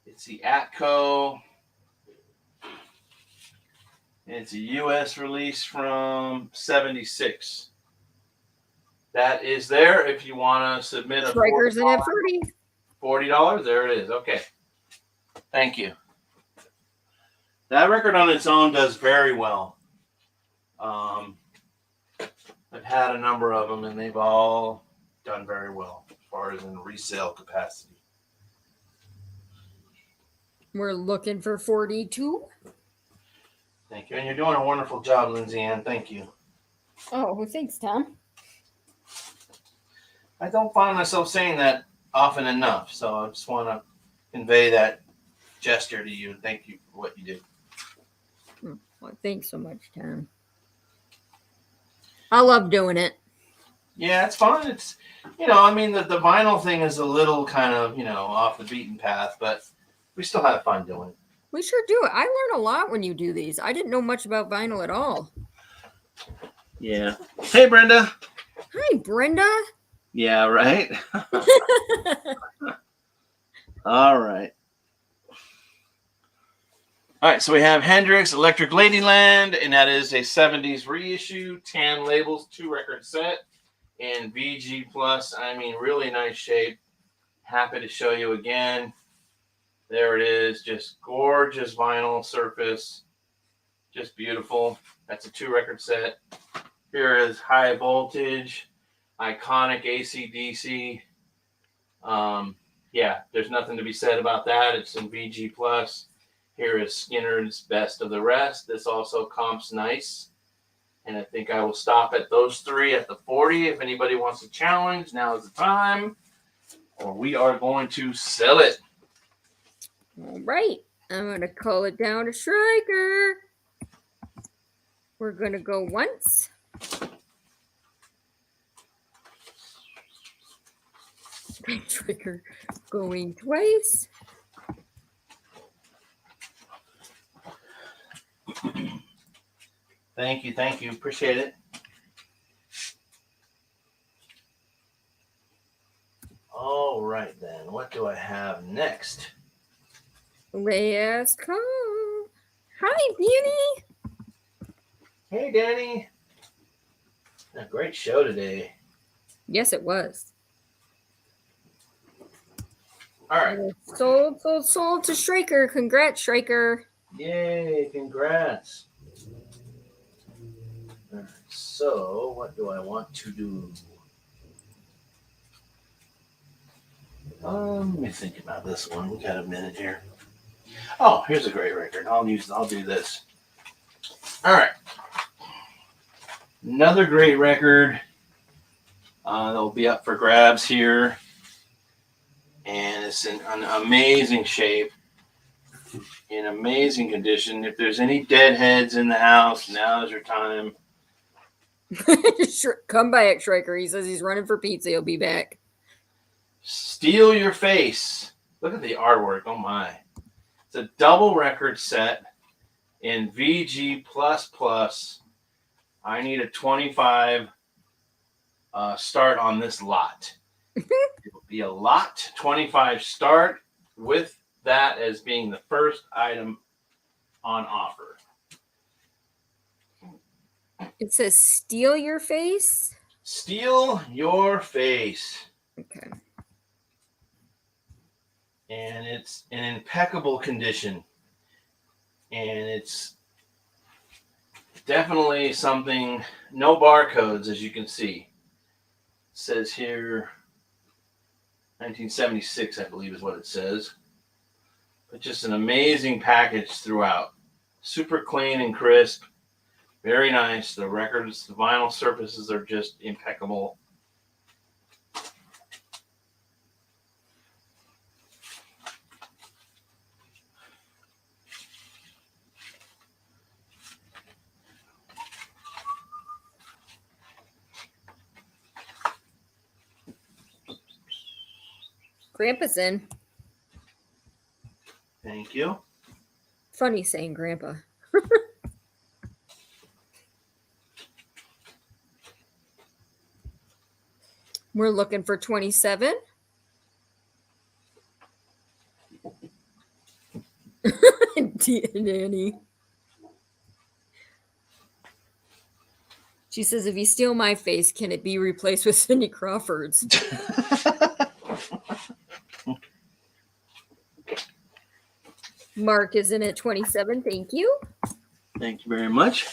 It's the Atco. And it's a US release from 76. That is there if you want to submit a Strikers in at $40. There it is. Okay. Thank you. That record on its own does very well. I've had a number of them, and they've all done very well as far as in resale capacity. We're looking for 42. Thank you. And you're doing a wonderful job, Lindsay Ann. Thank you. Oh, well, thanks, Tom. I don't find myself saying that often enough, so I just want to convey that gesture to you. Thank you for what you do. Well, thanks so much, Tom. I love doing it. Yeah, it's fun. It's, the vinyl thing is a little kind of, off the beaten path, but we still have fun doing it. We sure do. I learn a lot when you do these. I didn't know much about vinyl at all. Yeah. Hey, Brenda. Hi, Brenda. Yeah, right? All right. All right, so we have Hendrix, Electric Ladyland, and that is a 70s reissue, tan labels, 2-record set, and VG Plus. I mean, really nice shape. Happy to show you again. There it is, just gorgeous vinyl surface, just beautiful. That's a 2-record set. Here is High Voltage, iconic AC/DC. Yeah, there's nothing to be said about that. It's in VG Plus. Here is Skinner's Best of the Rest. This also comps nice. And I think I will stop at those 3 at the 40. If anybody wants to challenge, now is the time. Or we are going to sell it. All right. I'm going to call it down to Striker. We're going to go once. Striker going twice. Thank you. Thank you. Appreciate it. All right, then. What do I have next? Last call. Hi, Danny. Hey, Danny. A great show today. Yes, it was. All right. Sold to Striker. Congrats, Striker. Yay, congrats. All right, so what do I want to do? Let me think about this one. We got a minute here. Oh, here's a great record. I'll do this. All right. Another great record. That'll be up for grabs here. And it's in an amazing shape. In amazing condition. If there's any deadheads in the house, now's your time. Come by it, Striker. He says he's running for pizza. He'll be back. Steal Your Face. Look at the artwork. Oh, my. It's a double record set in VG++. I need a 25 start on this lot. It'll be a lot 25 start with that as being the first item on offer. It says Steal Your Face. Steal Your Face. Okay. And it's in impeccable condition. And it's definitely something, no barcodes, as you can see. It says here 1976, I believe is what it says. But just an amazing package throughout. Super clean and crisp. Very nice. The records, the vinyl surfaces are just impeccable. Grandpa's in. Thank you. Funny saying Grandpa. We're looking for 27. Danny. She says, if you steal my face, can it be replaced with Cindy Crawford's? Mark is in at 27. Thank you. Thank you very much.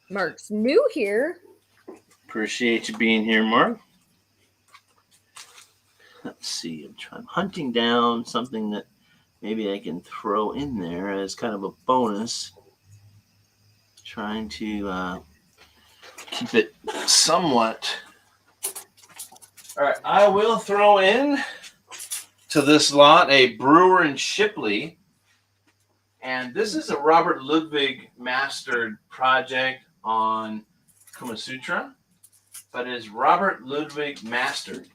Mark's new here. Appreciate you being here, Mark. Let's see. I'm hunting down something that maybe I can throw in there as kind of a bonus. Trying to keep it somewhat. All right. I will throw in to this lot a Brewer and Shipley. And this is a Robert Ludwig mastered project on Kama Sutra. But it is Robert Ludwig mastered.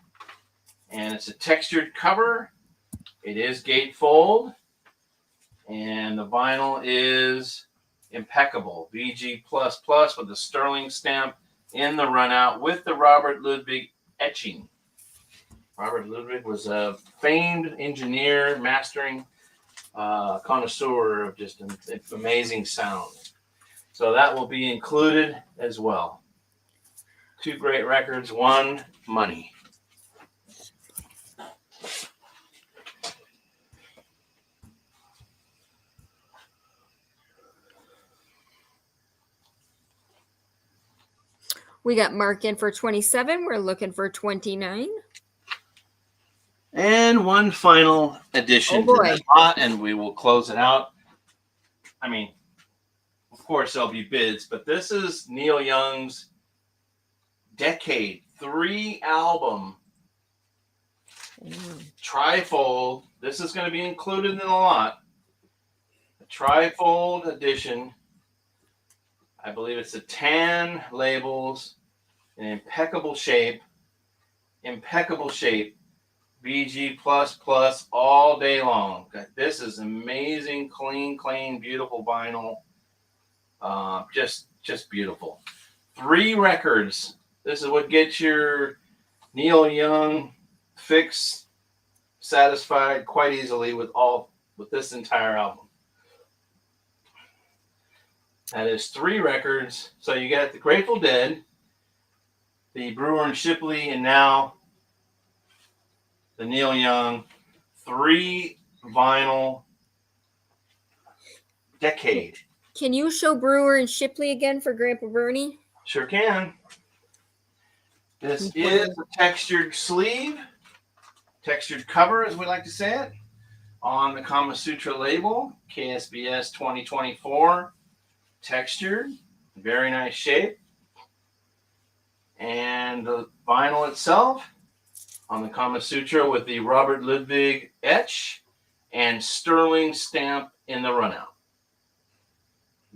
And it's a textured cover. It is gatefold. And the vinyl is impeccable. VG++ with the sterling stamp in the runout with the Robert Ludwig etching. Robert Ludwig was a famed engineer, mastering connoisseur of just an amazing sound. So that will be included as well. 2 great records, 1 money. We got Mark in for 27. We're looking for 29. And 1 final addition to that lot, and we will close it out. I mean, Of course, there'll be bids, but this is Neil Young's Decade 3-album trifold. This is going to be included in the lot. A trifold edition. I believe it's the tan labels in impeccable shape. Impeccable shape. BG all day long. This is amazing, clean, beautiful vinyl. Just beautiful. 3 records. This is what gets your Neil Young fix satisfied quite easily with this entire album. That is 3 records. So you got the Grateful Dead, the Brewer and Shipley, and now the Neil Young 3 vinyl Decade. Can you show Brewer and Shipley again for Grandpa Bernie? Sure can. This is a textured sleeve, textured cover, as we like to say it, on the Kama Sutra label, KSBS 2024, textured, very nice shape. And the vinyl itself on the Kama Sutra with the Robert Ludwig etch and sterling stamp in the runout.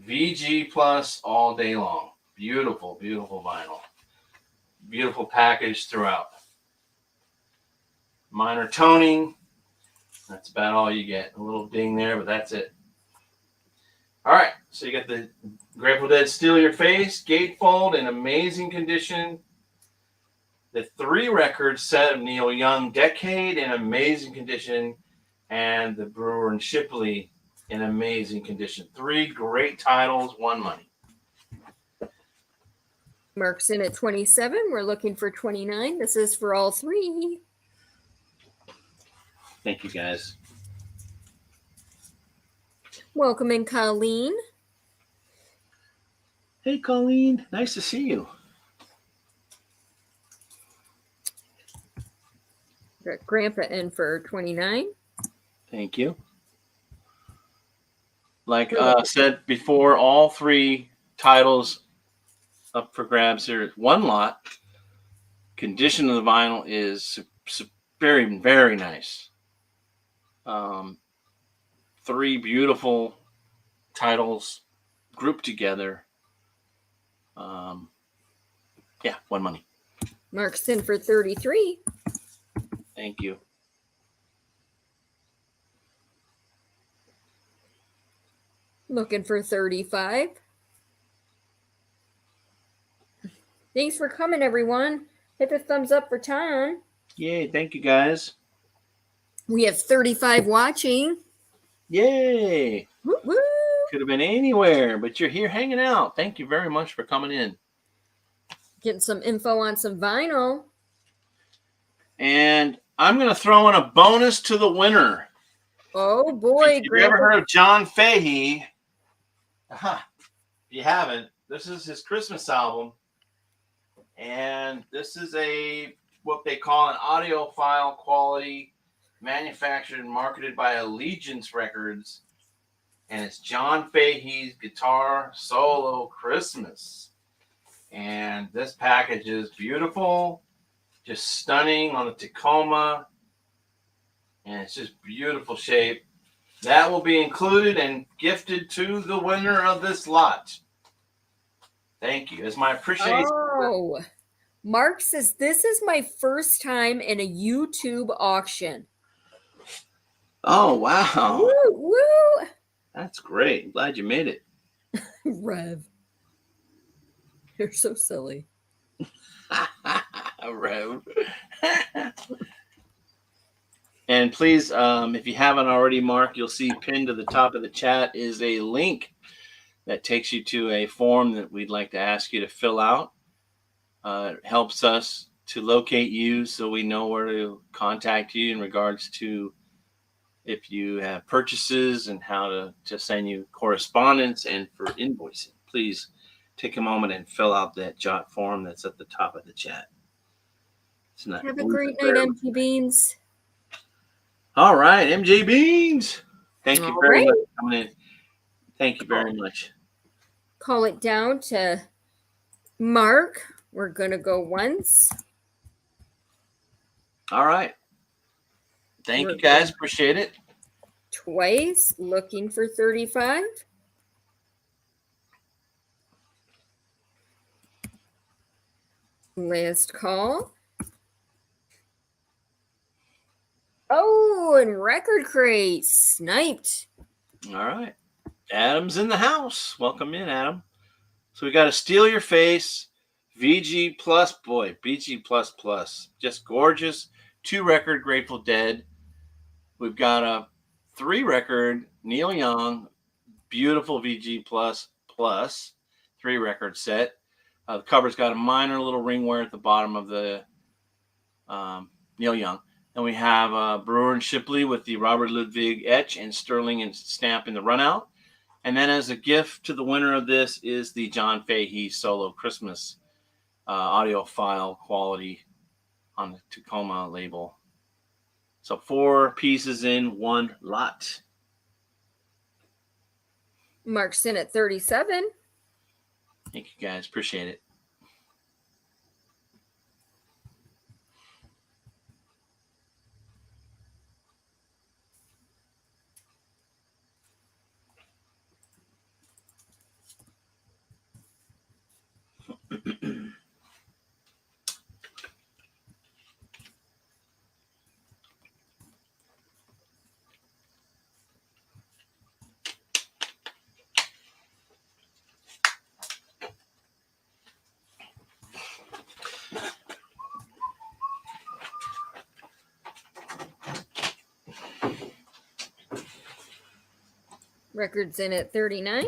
VG plus all day long. Beautiful, beautiful vinyl. Beautiful package throughout. Minor toning. That's about all you get. A little ding there, but that's it. All right, so you got the Grateful Dead Steal Your Face gatefold in amazing condition. The 3 record set of Neil Young Decade in amazing condition, and the Brewer and Shipley in amazing condition. 3 great titles, 1 money. Mark's in at 27. We're looking for 29. This is for all 3. Thank you, guys. Welcome in, Colleen. Hey, Colleen. Nice to see you. Got Grandpa in for 29. Thank you. Like said before, all 3 titles up for grabs here. 1 lot. Condition of the vinyl is very, very nice. 3 beautiful titles grouped together. Yeah, 1 money. Mark's in for 33. Thank you. Looking for 35. Thanks for coming, everyone. Hit the thumbs up for Tom. Yay, thank you, guys. We have 35 watching. Yay. Woo woo. Could have been anywhere, but you're here hanging out. Thank you very much for coming in. Getting some info on some vinyl. And I'm going to throw in a bonus to the winner. Oh, boy. If you've ever heard of John Fahey, if you haven't, this is his Christmas album. And this is what they call an audiophile quality, manufactured and marketed by Allegiance Records. And it's John Fahey's Guitar Solo Christmas. And this package is beautiful, just stunning on the Tacoma. And it's just beautiful shape. That will be included and gifted to the winner of this lot. Thank you. As my appreciation. Oh, Mark says, this is my first time in a YouTube auction. Oh, wow. Woo, woo. That's great. I'm glad you made it. Rev. You're so silly. Rev. And please, if you haven't already, Mark, you'll see pinned to the top of the chat is a link that takes you to a form that we'd like to ask you to fill out. It helps us to locate you so we know where to contact you in regards to if you have purchases and how to send you correspondence and for invoicing. Please take a moment and fill out that jot form that's at the top of the chat. It's not Have a great night, MG Beans. All right, MJ Beans. Thank you very much for coming in. Thank you very much. Call it down to Mark. We're going to go once. All right. Thank you, guys. Appreciate it. Twice. Looking for 35. Last call. Oh, and record crate. Sniped. All right. Adam's in the house. Welcome in, Adam. So we got a Steal Your Face, VG Plus, boy, BG Plus Plus. Just gorgeous. 2-record Grateful Dead. We've got a 3-record Neil Young, beautiful VG Plus Plus, 3-record set. The cover's got a minor little ring wear at the bottom of the Neil Young. Then we have Brewer and Shipley with the Robert Ludwig etch and Sterling and stamp in the runout. And then as a gift to the winner of this is the John Fahey solo Christmas audiophile quality on the Tacoma label. So 4 pieces in 1 lot. Mark's in at 37. Thank you, guys. Appreciate it. Records in at 39.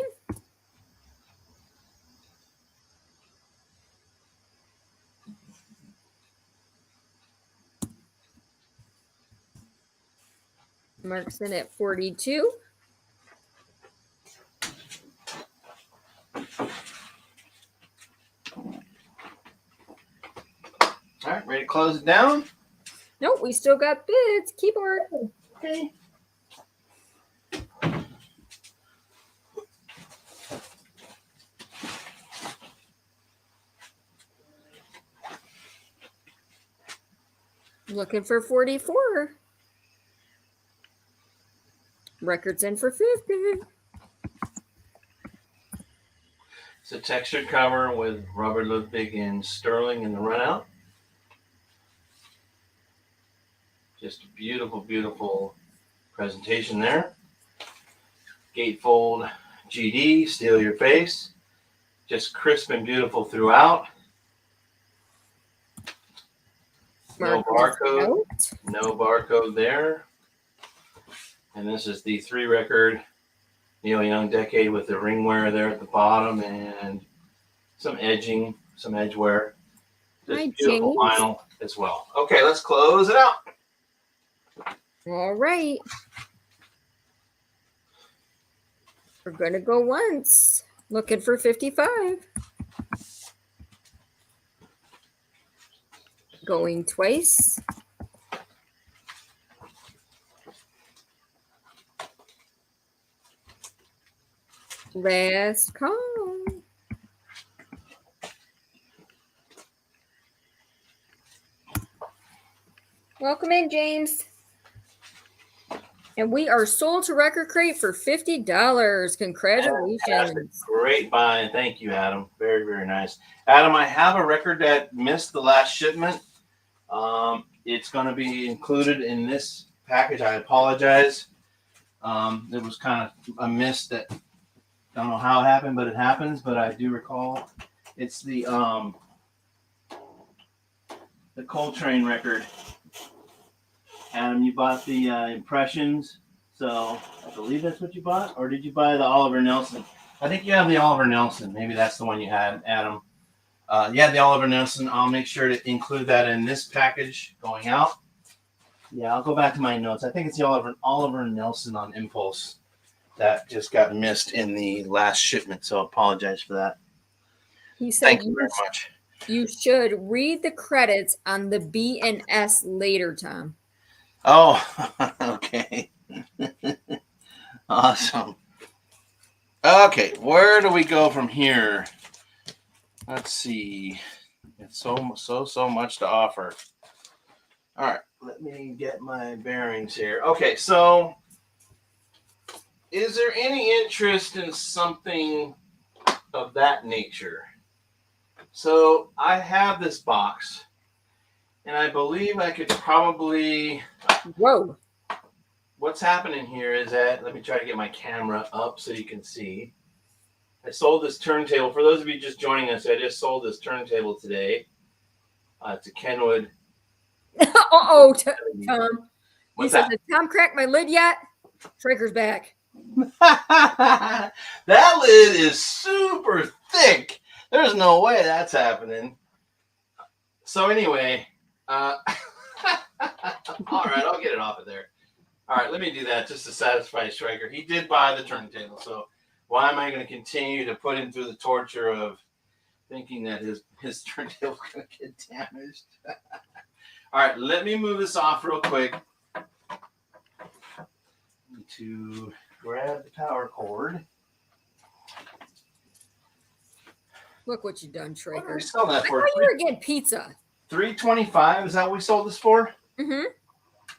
Mark's in at 42. All right, ready to close it down? Nope, we still got bids. Keyboard. Okay. Looking for 44. Records in for 50. It's a textured cover with Robert Ludwig and Sterling in the runout. Just a beautiful, beautiful presentation there. Gatefold GD, Steal Your Face. Just crisp and beautiful throughout. No barcode. No barcode there. And this is the 3-record Neil Young Decade with the ring wear there at the bottom and some edging, some edge wear. Just beautiful vinyl as well. Okay, let's close it out. All right. We're going to go once. Looking for 55. Going twice. Last call. Welcome in, James. And we are sold to Record Crate for $50. Congratulations. Fantastic. Great buy. Thank you, Adam. Very, very nice. Adam, I have a record that missed the last shipment. It's going to be included in this package. I apologize. It was kind of a miss that don't know how it happened, but it happens. But I do recall it's the Coltrane record. Adam, you bought the Impressions, so I believe that's what you bought, or did you buy the Oliver Nelson? I think you have the Oliver Nelson. Maybe that's the one you had, Adam. Yeah, the Oliver Nelson. I'll make sure to include that in this package going out. Yeah, I'll go back to my notes. I think it's the Oliver Nelson on Impulse that just got missed in the last shipment, so I apologize for that. He said Thank you very much. You should read the credits on the B and S later, Tom. Oh, okay. Awesome. Okay, where do we go from here? Let's see. It's so much to offer. All right, let me get my bearings here. Okay, so is there any interest in something of that nature? So I have this box, and I believe I could probably. Whoa. What's happening here is that, let me try to get my camera up so you can see. I sold this turntable. For those of you just joining us, I just sold this turntable today. It's a Kenwood. Uh-oh, Tom. What's he that? says, "Did Tom crack my lid yet?" Traeger's back. That lid is super thick. There's no way that's happening. So anyway, all right, I'll get it off of there. All right, let me do that just to satisfy Striker. He did buy the turntable, so why am I going to continue to put him through the torture of thinking that his turntable is going to get damaged? All right, let me move this off real quick. Need to grab the power cord. Look what you done, Traeger. What are we selling that for? I thought you were getting pizza. $325. Is that what we sold this for? Mm-hmm.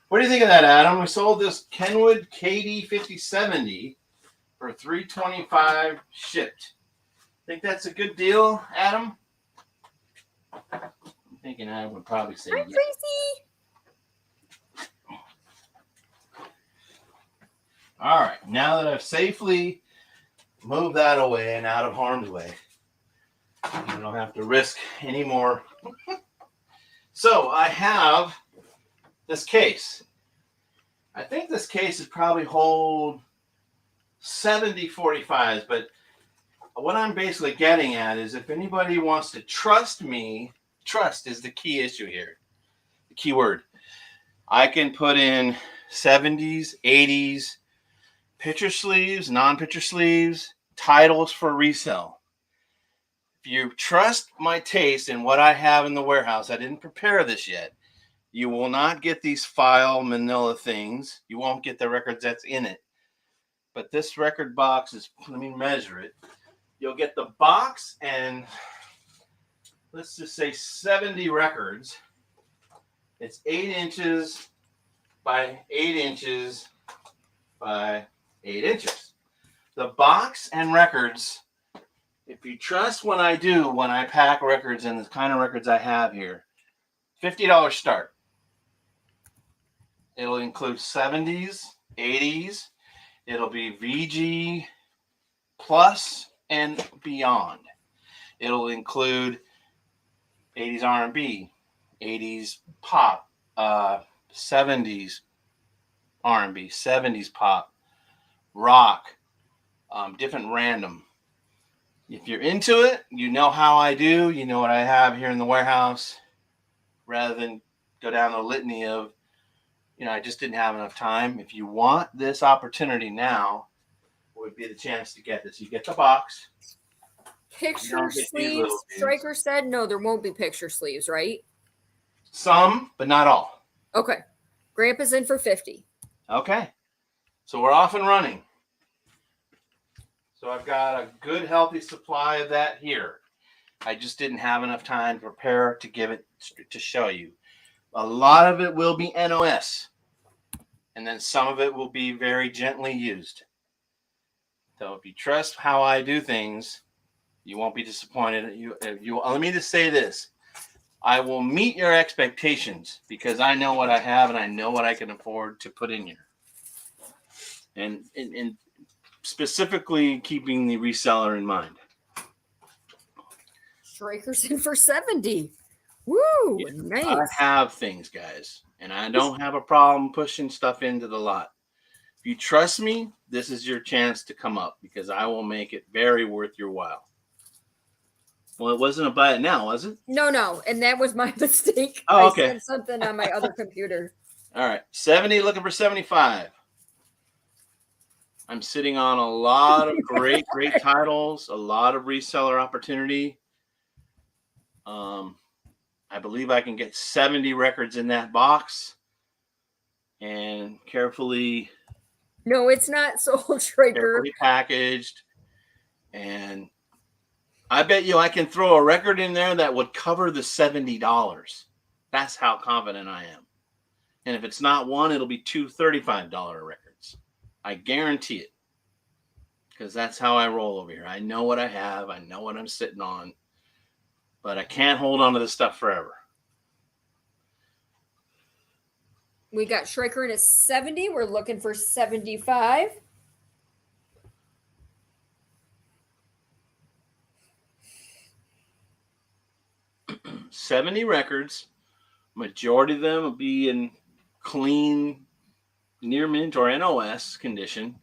What do you think of that, Adam? We sold this Kenwood KD 5070 for $325 shipped. Think that's a good deal, Adam? I'm thinking Adam would probably say Hi, yes. Tracy. All right, now that I've safely moved that away and out of harm's way, I don't have to risk anymore. So I have this case. I think this case is probably hold 70 45s, but what I'm basically getting at is if anybody wants to trust me, trust is the key issue here, the key word. I can put in 70s, 80s, picture sleeves, non-picture sleeves, titles for resale. If you trust my taste in what I have in the warehouse, I didn't prepare this yet. You will not get these file manila things. You won't get the records that's in it. But this record box is, let me measure it. You'll get the box and let's just say 70 records. It's 8 inches by 8 inches by 8 inches. The box and records, if you trust what I do when I pack records and the kind of records I have here, $50 start. It'll include 70s, 80s. It'll be VG plus and beyond. It'll include 80s R&B, 80s pop, 70s R&B, 70s pop, rock, different random. If you're into it, you know how I do. You know what I have here in the warehouse. Rather than go down the litany of, I just didn't have enough time. If you want this opportunity now, would be the chance to get this. You get the box. Picture sleeves. Striker said no, there won't be picture sleeves, right? Some, but not all. Okay. Grandpa's in for 50. Okay. So we're off and running. So I've got a good, healthy supply of that here. I just didn't have enough time to prepare to give it to show you. A lot of it will be NOS, and then some of it will be very gently used. So if you trust how I do things, you won't be disappointed. Let me just say this. I will meet your expectations because I know what I have and I know what I can afford to put in here. And specifically keeping the reseller in mind. Striker's in for 70. Woo, yeah, nice. I have things, guys, and I don't have a problem pushing stuff into the lot. If you trust me, this is your chance to come up because I will make it very worth your while. Well, it wasn't a buy it now, was it? No, and that was my mistake. Oh, okay. I said something on my other computer. All right, 70, looking for 75. I'm sitting on a lot of great titles, a lot of reseller opportunity. I believe I can get 70 records in that box and carefully. No, it's not sold, Traeger. Carefully packaged. And I bet you I can throw a record in there that would cover the $70. That's how confident I am. And if it's not one, it'll be two $35 records. I guarantee it. Because that's how I roll over here. I know what I have. I know what I'm sitting on. But I can't hold on to this stuff forever. We got Schreiker in at 70. We're looking for 75. $70 records. Majority of them will be in clean, near mint or NOS condition.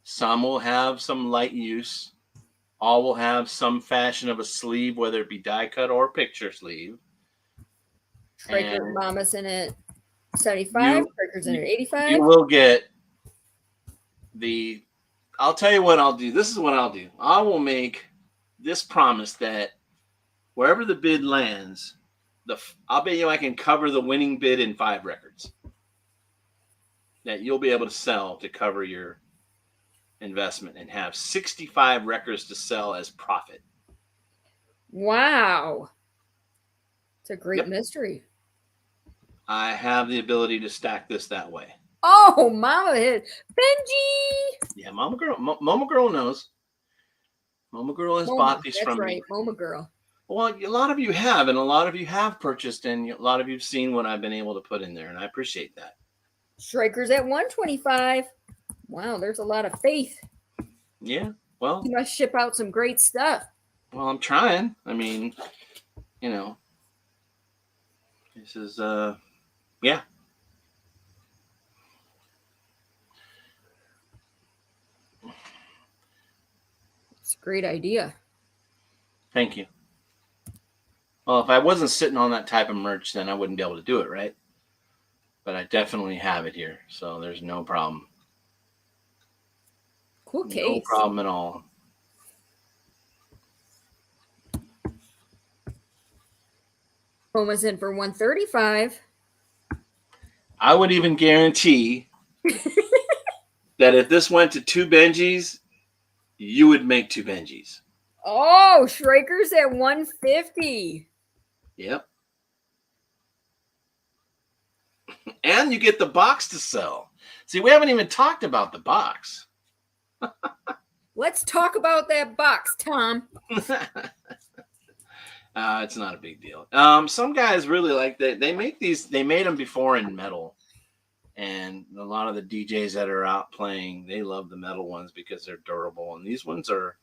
Some will have some light use. All will have some fashion of a sleeve, whether it be die cut or picture sleeve. Schreiker Mama's in at 75. Schreiker's in at 85. You will get the. I'll tell you what I'll do. This is what I'll do. I will make this promise that wherever the bid lands, I'll bet you I can cover the winning bid in 5 records that you'll be able to sell to cover your investment and have 65 records to sell as profit. Wow. It's a great mystery. I have the ability to stack this that way. Oh, Mama hit Benji. Yeah, Mama Girl knows. Mama Girl has bought these from me. That's right, Mama Girl. Well, a lot of you have, and a lot of you have purchased, and a lot of you have seen what I've been able to put in there, and I appreciate that. Schreiker's at 125. Wow, there's a lot of faith. Yeah, well. You must ship out some great stuff. Well, I'm trying. I mean, you know, this is, yeah. It's a great idea. Thank you. Well, if I wasn't sitting on that type of merch, then I wouldn't be able to do it, right? But I definitely have it here, so there's no problem. Cool case. No problem at all. Homa's in for 135. I would even guarantee that if this went to 2 Benjis, you would make 2 Benjis. Oh, Schreiker's at 150. Yep. And you get the box to sell. See, we haven't even talked about the box. Let's talk about that box, Tom. It's not a big deal. Some guys really like that. They make these. They made them before in metal, and a lot of the DJs that are out playing, they love the metal ones because they're durable. And these ones are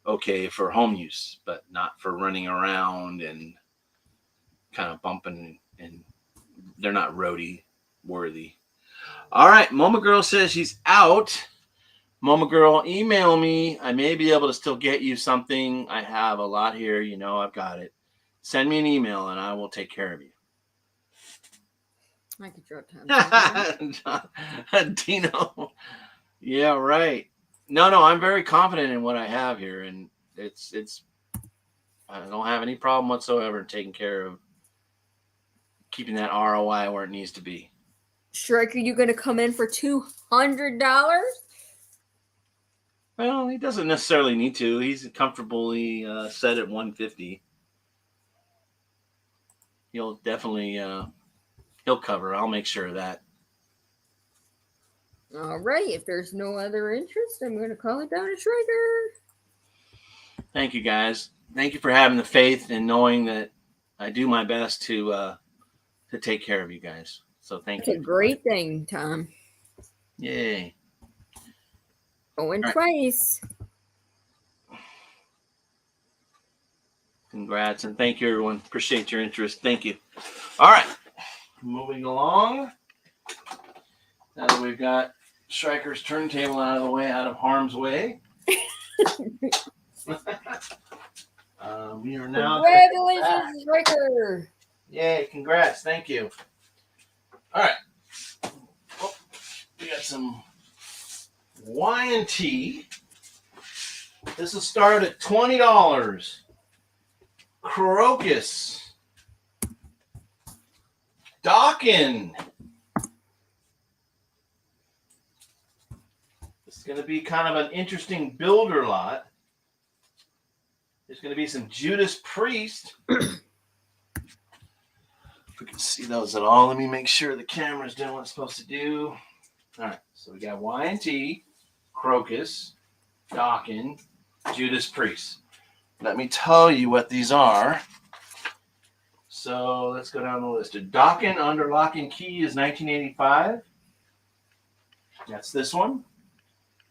okay for home use, but not for running around and kind of bumping. And they're not roadie worthy. All right, Mama Girl says she's out. Mama Girl, email me. I may be able to still get you something. I have a lot here. You know, I've got it. Send me an email and I will take care of you. I could draw time. Dino. Yeah, right. No, I'm very confident in what I have here. And it's I don't have any problem whatsoever taking care of keeping that ROI where it needs to be. Schreiker, you going to come in for $200? Well, he doesn't necessarily need to. He's comfortably set at 150. He'll definitely he'll cover. I'll make sure of that. All right. If there's no other interest, I'm going to call it down to Schreiker. Thank you, guys. Thank you for having the faith and knowing that I do my best to take care of you guys. So thank you. It's a great thing, Tom. Yay. Going twice. Congrats and thank you, everyone. Appreciate your interest. Thank you. All right. Moving along. Now that we've got Schreiker's turntable out of the way, out of harm's way. We are now. Congratulations, Schreiker. Yay, congrats. Thank you. All right. Oh, we got some Y&T. This will start at $20. Crocus. Dawkin. It's going to be kind of an interesting builder lot. There's going to be some Judas Priest. If we can see those at all, let me make sure the camera's doing what it's supposed to do. All right, so we got Y&T, Crocus, Dokken, Judas Priest. Let me tell you what these are. So let's go down the list. Dokken Under Lock and Key is 1985. That's this one.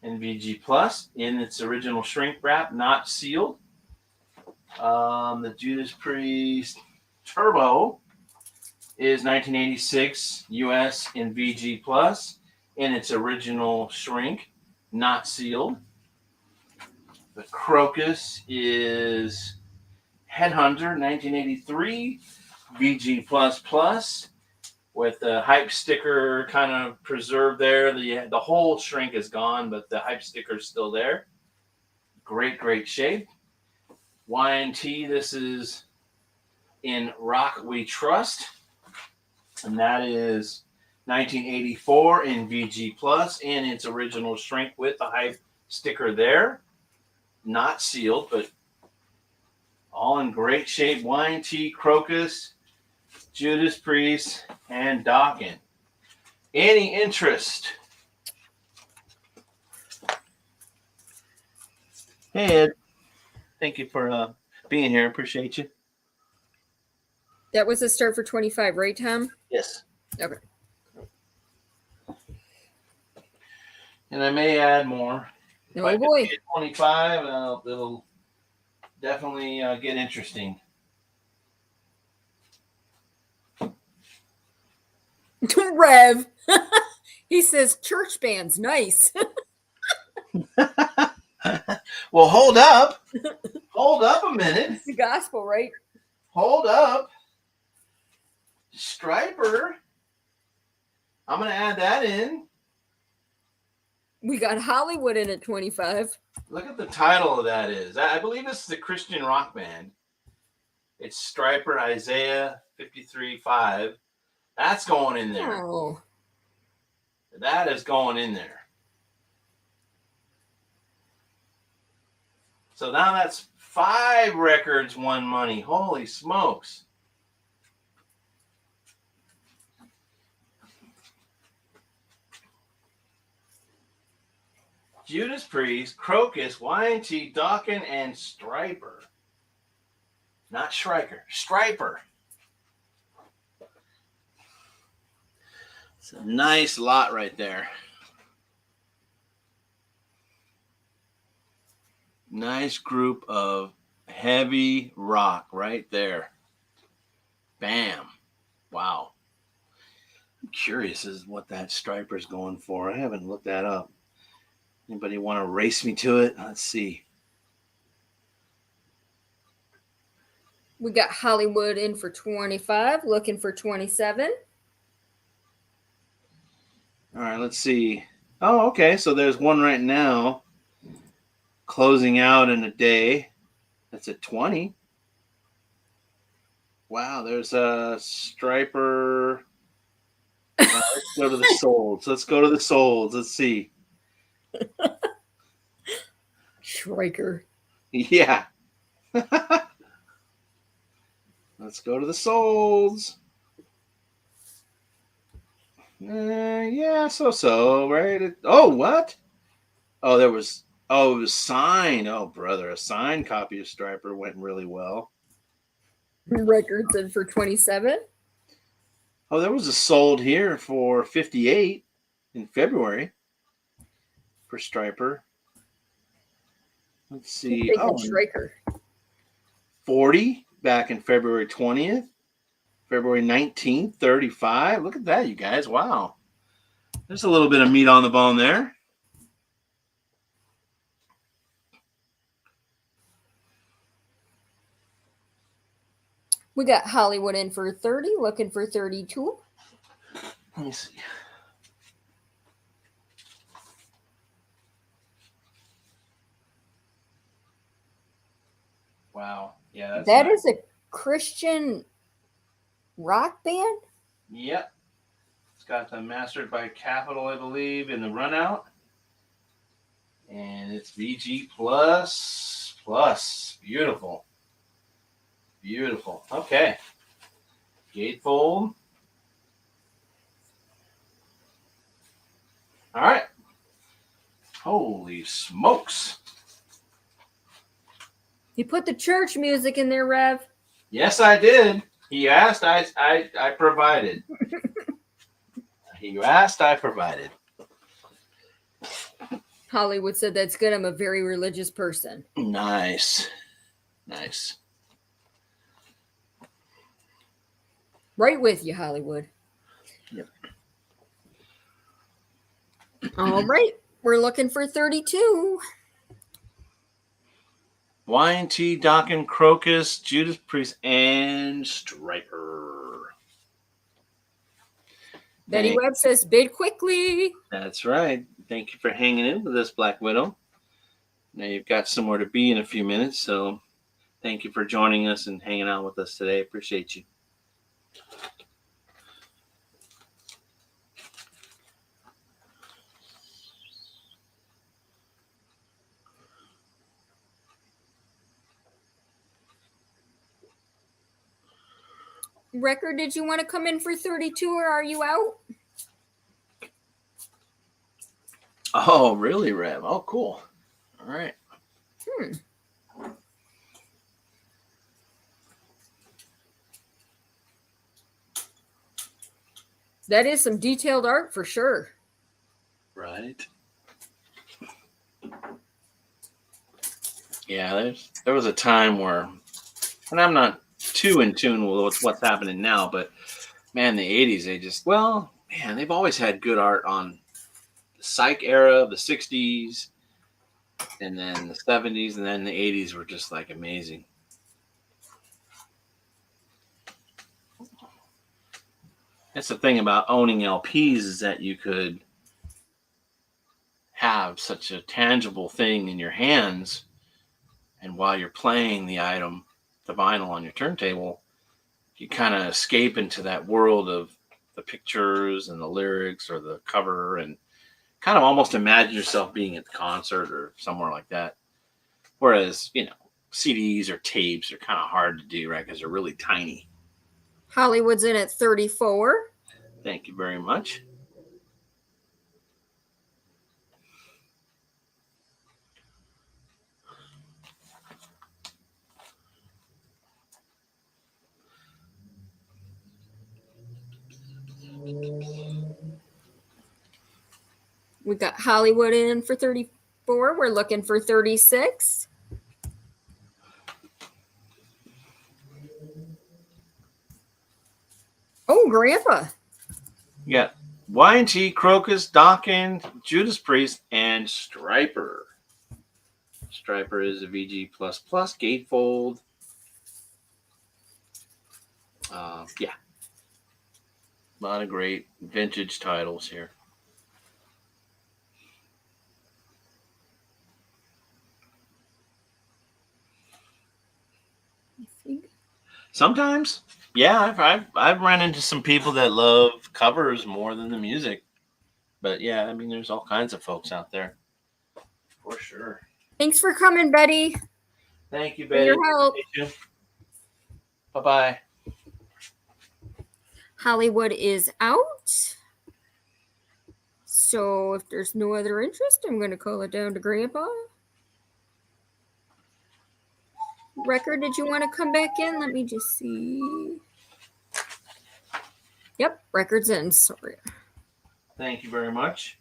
NVG Plus in its original shrink wrap, not sealed. The Judas Priest Turbo is 1986 US NVG Plus in its original shrink, not sealed. The Crocus is Headhunter 1983 VG Plus Plus with the hype sticker kind of preserved there. The whole shrink is gone, but the hype sticker is still there. Great shape. Y&T, this is in Rock We Trust, and that is 1984 in VG Plus in its original shrink with the hype sticker there. Not sealed, but all in great shape. Y&T, Crocus, Judas Priest, and Dokken. Any interest? Hey, Ed. Thank you for being here. Appreciate you. That was a start for 25, right, Tom? Yes. Okay. And I may add more. Oh, boy. 25, it'll definitely get interesting. Rev. He says church band's nice. Well, hold up. Hold up a minute. It's the gospel, right? Hold up. Striper. I'm going to add that in. We got Hollywood in at 25. Look at the title of that is. I believe this is a Christian rock band. It's Striper Isaiah 53:5. That's going in there. Oh. That is going in there. So now that's 5 records won money. Holy smokes. Judas Priest, Crocus, Y&T, Dokken, and Striper. Not Stryker, Striper. It's a nice lot right there. Nice group of heavy rock right there. Bam. Wow. I'm curious as what that Striper's going for. I haven't looked that up. Anybody want to race me to it? Let's see. We got Hollywood in for 25, looking for 27. All right, let's see. Oh, okay. So there's one right now closing out in a day. That's at 20. Wow, there's a Striper. Let's go to the solds. Let's go to the solds. Let's see. Striker. Yeah. Let's go to the solds. Yeah, so, right? What? Oh, it was signed. Oh, brother, a signed copy of Striper went really well. Records in for 27. Oh, there was a sold here for 58 in February for Striper. Let's see. Oh, Striker. 40 back in February 20th. February 19th, 35. Look at that, you guys. Wow. There's a little bit of meat on the bone there. We got Hollywood in for 30, looking for 32. Let me see. Wow. Yeah, that nice. Is a Christian rock band? Yep. It's got the mastered by Capitol, I believe, in the run out. And it's VG plus plus. Beautiful. Beautiful. Okay. Gatefold. All right. Holy smokes. You put the church music in there, Rev. Yes, I did. He asked, I provided. He asked, I provided. Hollywood said that's good. I'm a very religious person. Nice. Nice. Right with you, Hollywood. Yep. All right. We're looking for 32. Y&T, Dokken, Crocus, Judas Priest, and Striper. Betty Webb says, bid quickly. That's right. Thank you for hanging in with us, Black Widow. Now you've got somewhere to be in a few minutes, so thank you for joining us and hanging out with us today. Appreciate you. Record, did you want to come in for 32 or are you out? Oh, really, Rev? Oh, cool. All right. That is some detailed art for sure. Right. Yeah, there was a time where, and I'm not too in tune with what's happening now, but man, the 80s, they've always had good art on the psych era, the 60s, and then the 70s, and then the 80s were just like amazing. That's the thing about owning LPs is that you could have such a tangible thing in your hands, and while you're playing the item, the vinyl on your turntable, you kind of escape into that world of the pictures and the lyrics or the cover and kind of almost imagine yourself being at the concert or somewhere like that. Whereas, CDs or tapes are kind of hard to do, right? Because they're really tiny. Hollywood's in at 34. Thank you very much. We got Hollywood in for 34. We're looking for 36. Oh, Grandpa. You got Y&T, Crocus, Dokken, Judas Priest, and Striper. Striper is a VG++ gatefold. Yeah. A lot of great vintage titles here. Sometimes, yeah, I've run into some people that love covers more than the music. But yeah, I mean, there's all kinds of folks out there. For sure. Thanks for coming, Betty. Thank you, Betty. For your help. Bye-bye. Hollywood is out. So if there's no other interest, I'm going to call it down to Grandpa. Record, did you want to come back in? Let me just see. Yep, record's in. Sorry. Thank you very much.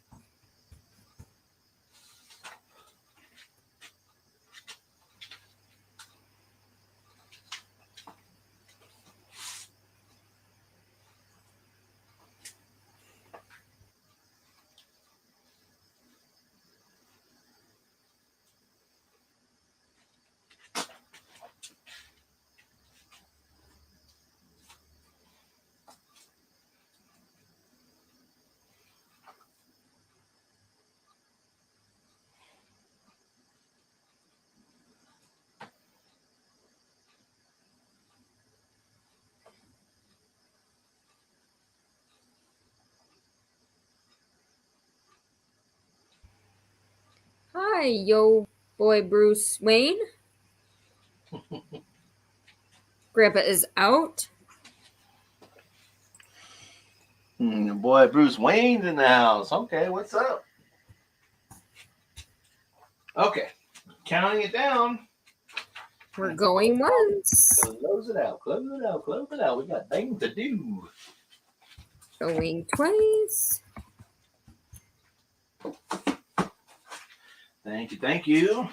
Hi, yo boy Bruce Wayne. Grandpa is out. Boy, Bruce Wayne's in the house. Okay, what's up? Okay, counting it down. We're going once. Close it out, close it out, close it out. We got things to do. Going twice. Thank you, thank you.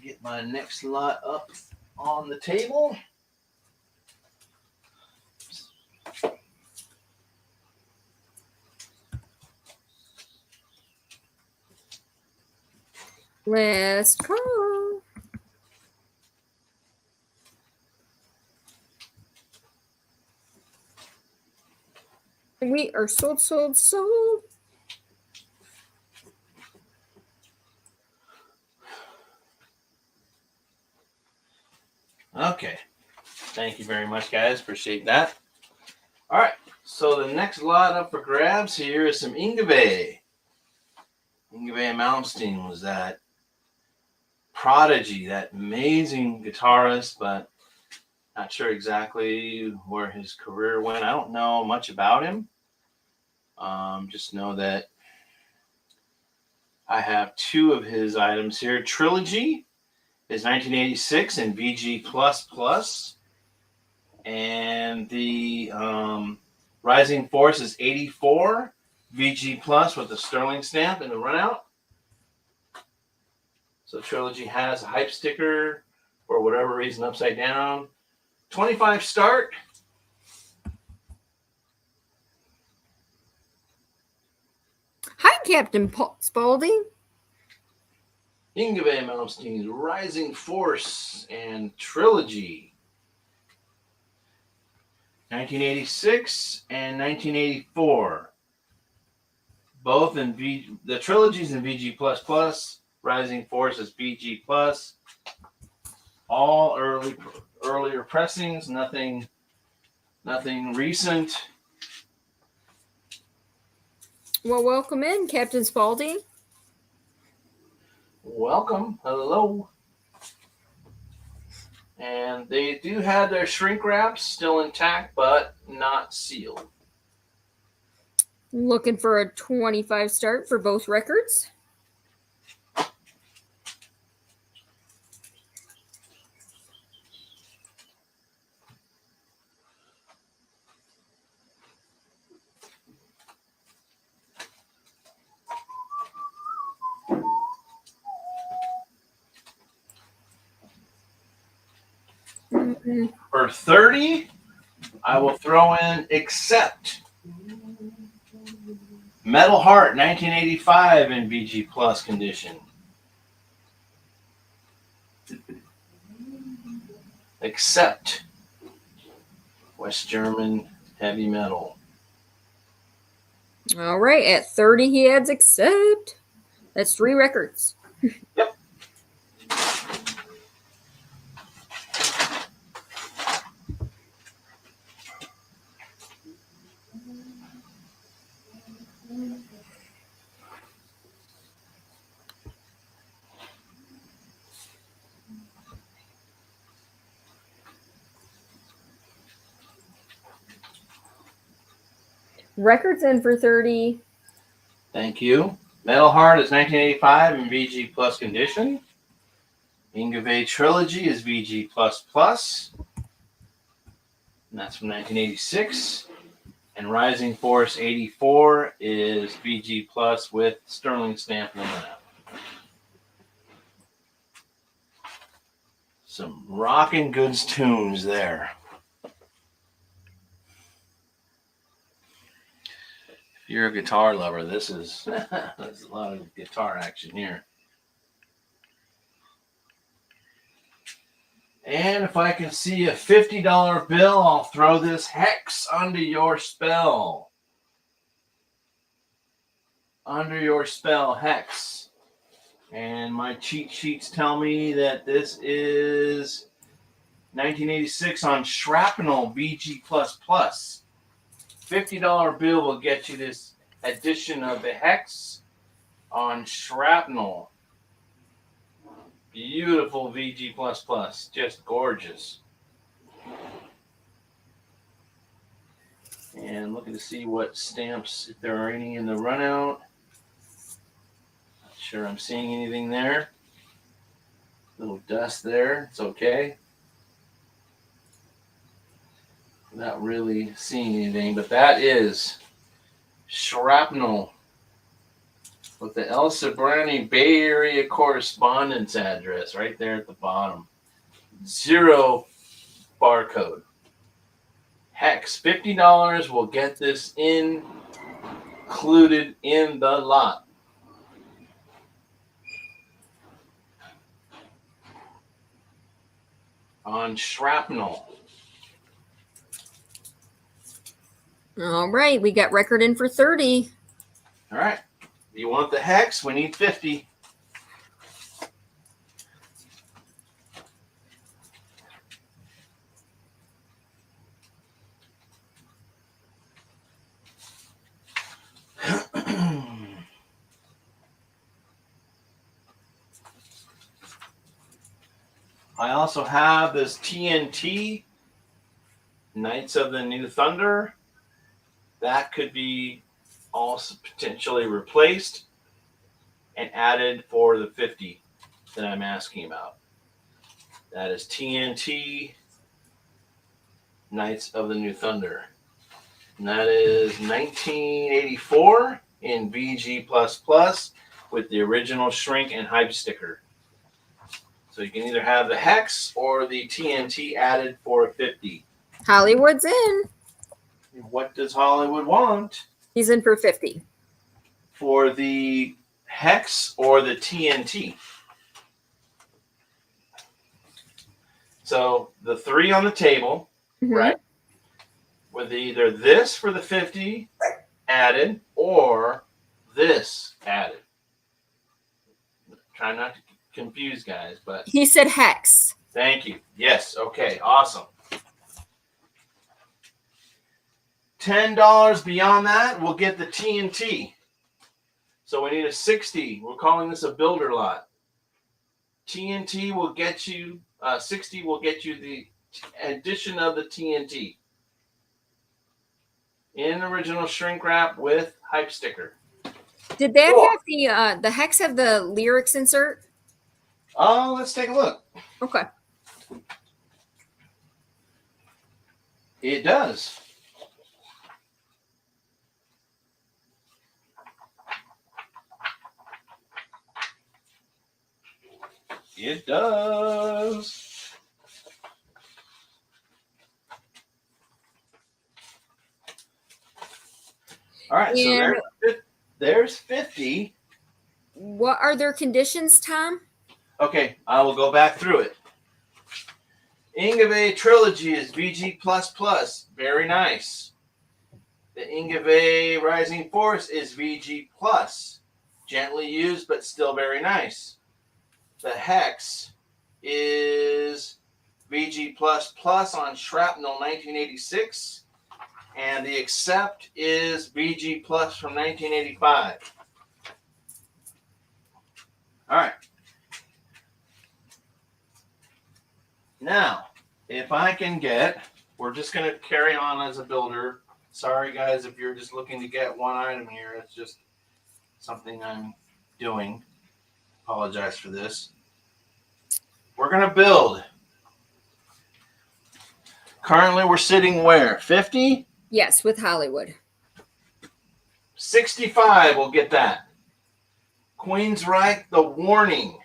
Get my next lot up on the table. Last call. We are sold. Okay. Thank you very much, guys. Appreciate that. All right. So the next lot up for grabs here is some Yngwie. Yngwie Malmsteen was that prodigy, that amazing guitarist, but not sure exactly where his career went. I don't know much about him. Just know that I have two of his items here. Trilogy is 1986 in VG++. And the Rising Force is 84 VG+ with the Sterling stamp in the runout. So Trilogy has a hype sticker for whatever reason upside down. 25 start. Hi, Captain Spaulding. Yngwie Malmsteen's Rising Force and Trilogy. 1986 and 1984. Both in the Trilogy's in VG++. Rising Force is VG+. All earlier pressings, nothing recent. Well, welcome in, Captain Spaulding. Welcome. Hello. And they do have their shrink wraps still intact, but not sealed. Looking for a 25 start for both records. For 30, I will throw in Accept. Metal Heart 1985 in VG+ condition. Accept. West German heavy metal. All right, at 30 he adds Accept. That's 3 records. Yep. Records in for 30. Thank you. Metal Heart is 1985 in VG+ condition. Yngwie Trilogy is VG++. And that's from 1986. And Rising Force 84 is VG+ with Sterling stamp in the lineup. Some rockin' goods tunes there. If you're a guitar lover, this is there's a lot of guitar action here. And if I can see a $50 bill, I'll throw this hex under your spell. Under your spell, hex. And my cheat sheets tell me that this is 1986 on Shrapnel VG++. $50 bill will get you this edition of the Hex on shrapnel. Beautiful VG++, just gorgeous. And looking to see what stamps, if there are any in the runout. Not sure I'm seeing anything there. Little dust there, it's okay. Not really seeing anything, but that is shrapnel with the El Sobrani Bay Area correspondence address right there at the bottom. 0 barcode. Hex, $50 will get this included in the lot. On shrapnel. All right, we got record in for 30. All right. You want the Hex? We need 50. I also have this TNT, Knights of the New Thunder. That could be also potentially replaced and added for the 50 that I'm asking about. That is TNT, Knights of the New Thunder. And that is 1984 in VG++ with the original shrink and hype sticker. So you can either have the Hex or the TNT added for a 50. Hollywood's in. What does Hollywood want? He's in for 50. For the Hex or the TNT? So the 3 on the table, right? With either this for the 50 added or this added. Try not to confuse guys, but he said Hex. Thank you. Yes. Okay. Awesome. $10 beyond that, we'll get the TNT. So we need a 60. We're calling this a builder lot. TNT will get you 60. Will get you the addition of the TNT in original shrink wrap with hype sticker. Did that have the Hex have the lyrics insert? Oh, let's take a look. Okay. It does. It does. All right, so there's 50. What are their conditions, Tom? Okay, I will go back through it. Ingave Trilogy is VG++, very nice. The Ingave Rising Force is VG+, gently used but still very nice. The Hex is VG++ on Shrapnel 1986, and the Accept is VG+ from 1985. All right. Now, if I can get, we're just going to carry on as a builder. Sorry, guys, if you're just looking to get one item here. It's just something I'm doing. Apologize for this. We're going to build. Currently, we're sitting where? 50? Yes, with Hollywood. 65 will get that. Queensryche, The Warning.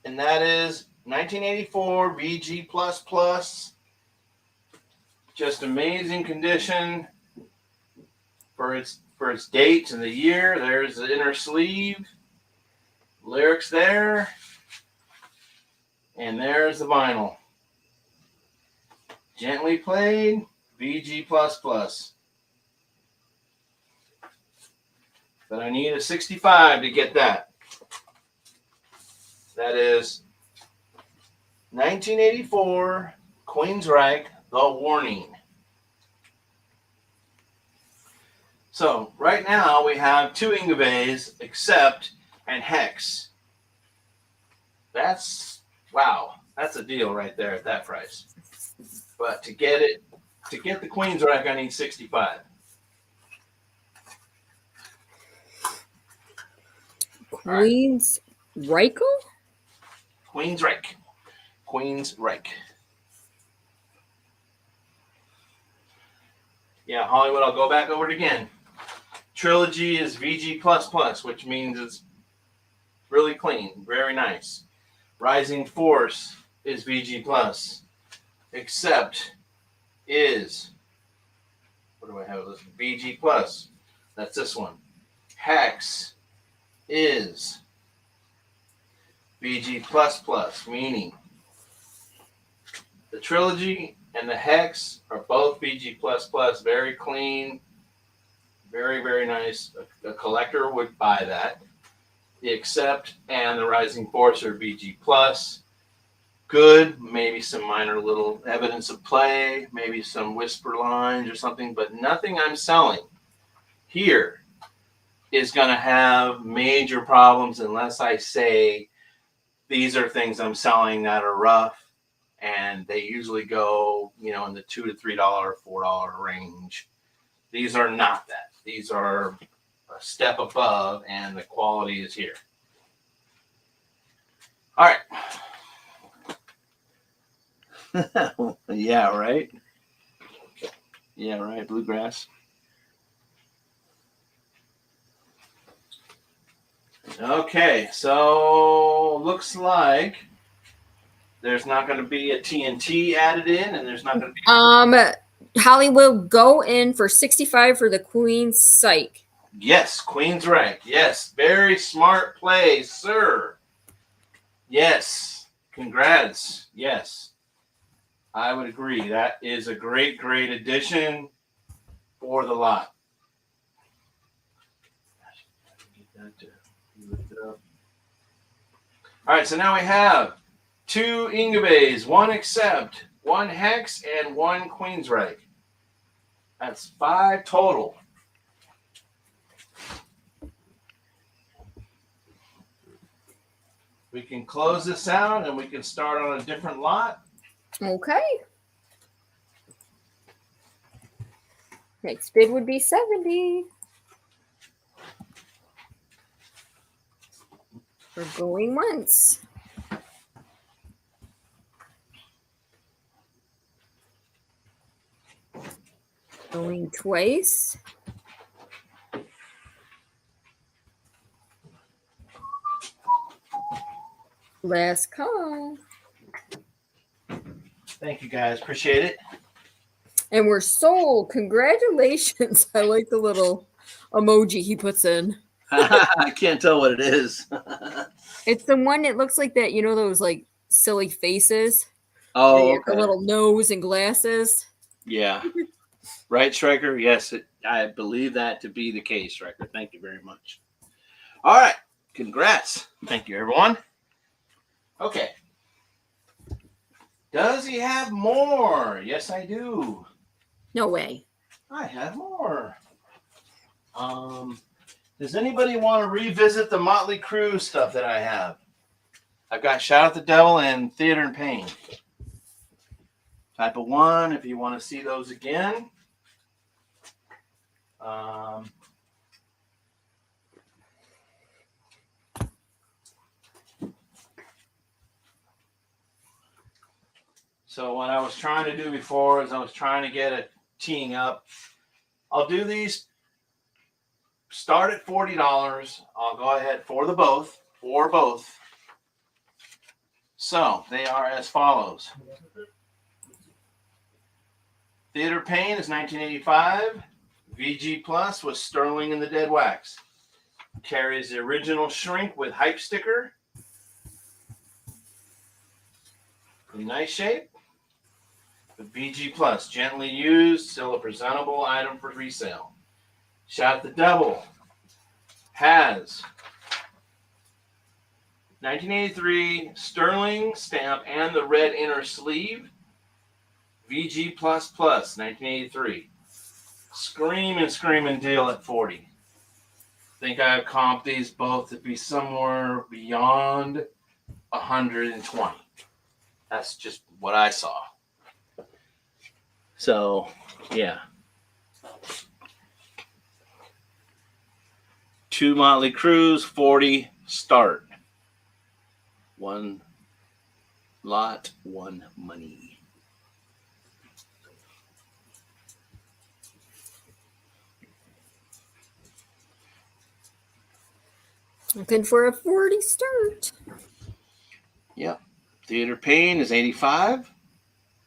And that is 1984 VG++. Just amazing condition for its dates and the year. There's the inner sleeve. Lyrics there. And there's the vinyl. Gently played, VG++. But I need a 65 to get that. That is 1984 Queensryche, The the warning. So right now we have 2 Ingaves, accept, and hex. That's, wow, that's a deal right there at that price. But to get the Queen's rack, I need 65. Queen's Reichel? Queen's Reich. Queen's Reich. Yeah, Hollywood, I'll go back over it again. Trilogy is VG++, which means it's really clean, very nice. Rising Force is VG+. Accept is, what do I have this? VG+. That's this one. Hex is VG++, meaning the Trilogy and the Hex are both VG++, very clean, very, very nice. A collector would buy that. The Accept and the Rising Force are VG+. Good, maybe some minor little evidence of play, maybe some whisper lines or something, but nothing I'm selling here is going to have major problems unless I say these are things I'm selling that are rough, and they usually go, in the $2 to $3, $4 range. These are not that. These are a step above, and the quality is here. All right. Yeah, right. Yeah, right. Bluegrass. Okay, so looks like there's not going to be a TNT added in, and there's not going to be. Hollywood, go in for 65 for the Queen's Psych. Yes, Queen's Rank. Yes, very smart play, sir. Yes, congrats. Yes, I would agree. That is a great, great addition for the lot. All right, so now we have 2 Ingaves, 1 Accept, 1 Hex, and 1 Queen's Rank. That's 5 total. We can close this out and we can start on a different lot. Okay. Next bid would be 70. We're going once. Going twice. Last call. Thank you, guys. Appreciate it. And we're sold. Congratulations. I like the little emoji he puts in. I can't tell what it is. It's the one that looks like that, those like silly faces. Oh, okay. A little nose and glasses. Yeah. Right, Striker? Yes, I believe that to be the case, Striker. Thank you very much. All right. Congrats. Thank you, everyone. Okay. Does he have more? Yes, I do. No way. I have more. Does anybody want to revisit the Motley Crue stuff that I have? I've got Shout at the Devil and Theater in Pain. Type of 1 if you want to see those again. So what I was trying to do before is I was trying to get a teeing up. I'll do these. Start at $40. I'll go ahead for both. So they are as follows. Theater Pain is 1985. VG Plus was Sterling in the Dead Wax. Carries the original shrink with hype sticker. In nice shape. The VG Plus, gently used, still a presentable item for resale. Shout the Devil has 1983 Sterling stamp and the red inner sleeve. VG++, 1983. Screaming deal at 40. Think I've comped these both to be somewhere beyond 120. That's just what I saw. So, yeah. 2 Motley Crues, 40 start. 1 lot, 1 money. Looking for a 40 start. Yep. Theater Pain is 85.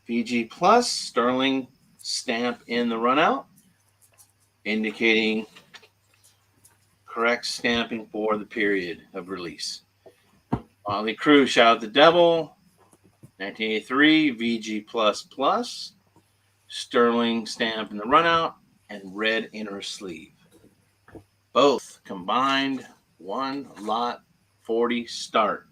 VG Plus, Sterling stamp in the runout, indicating correct stamping for the period of release. Motley Crue, Shout at the Devil, 1983, VG++, Sterling stamp in the runout, and red inner sleeve. Both combined, 1 lot, 40 start.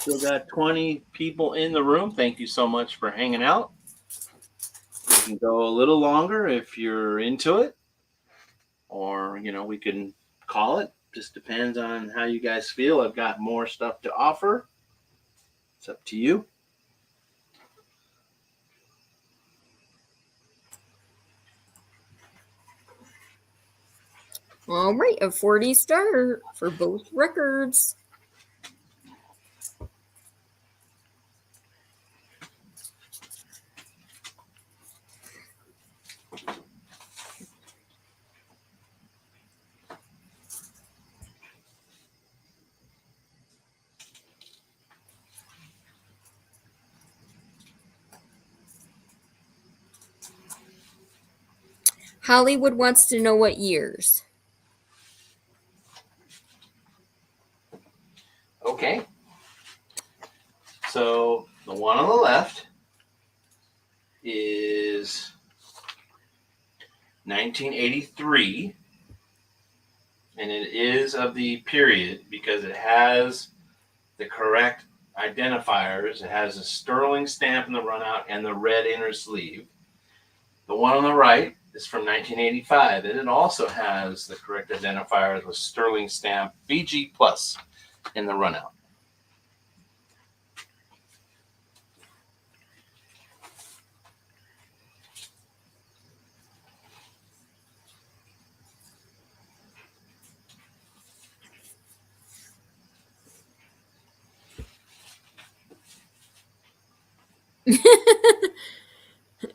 Still got 20 people in the room. Thank you so much for hanging out. We can go a little longer if you're into it, or we can call it. Just depends on how you guys feel. I've got more stuff to offer. It's up to you. All right, a 40 start for both records. Hollywood wants to know what years. Okay. So the one on the left is 1983, and it is of the period because it has the correct identifiers. It has a Sterling stamp in the runout and the red inner sleeve. The one on the right is from 1985, and it also has the correct identifiers with Sterling stamp VG plus in the runout.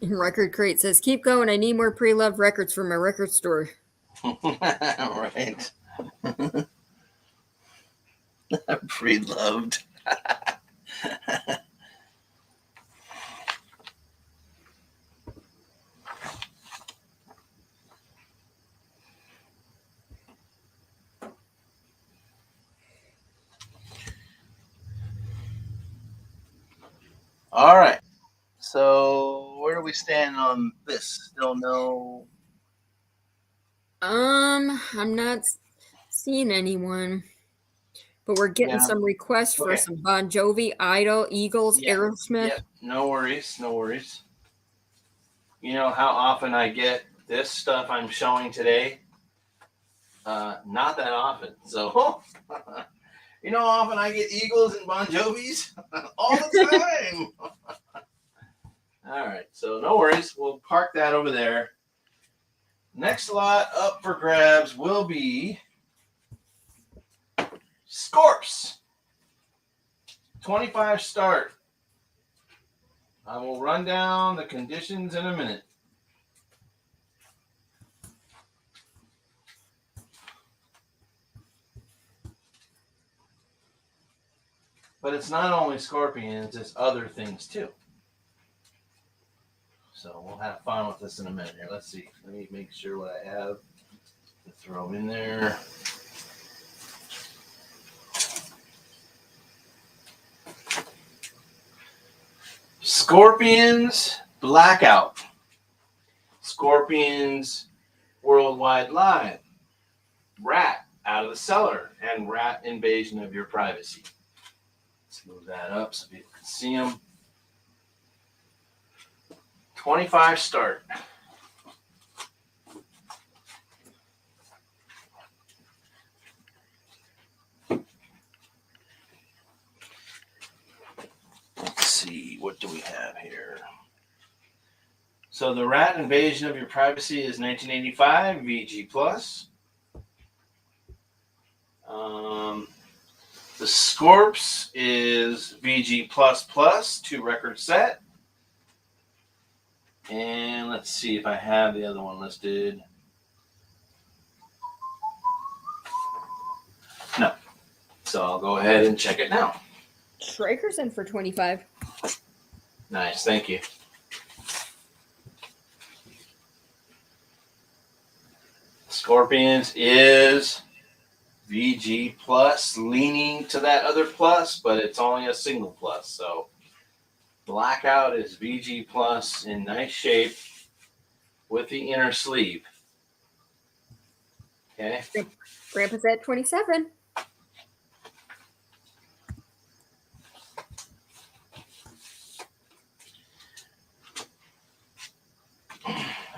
Record Crate says, keep going. I need more pre-loved records for my record store. Right. Pre-loved. All right. So where do we stand on this? Still no. I'm not seeing anyone, but we're getting some requests for some Bon Jovi, Idol, Eagles, Aerosmith. Yep. No worries. No worries. You know how often I get this stuff I'm showing today? Not that often. So, you know how often I get Eagles and Bon Jovis? All the time. All right. So no worries. We'll park that over there. Next lot up for grabs will be Scorps. 25 start. I will run down the conditions in a minute. But it's not only scorpions, it's other things too. So we'll have fun with this in a minute here. Let's see. Let me make sure what I have to throw in there. Scorpions Blackout. Scorpions Worldwide Live, Rat Out of the Cellar, and Rat Invasion of Your Privacy. Let's move that up so people can see them. 25 start. Let's see, what do we have here? So the Rat Invasion of Your Privacy is 1985 VG Plus. The Scorps is VG Plus Plus 2-record set. And let's see if I have the other one listed. No. So I'll go ahead and check it now. Striker's in for 25. Nice, thank you. Scorpions is VG Plus, leaning to that other plus, but it's only a single plus. So Blackout is VG Plus in nice shape with the inner sleeve. Okay. Grandpa's at 27.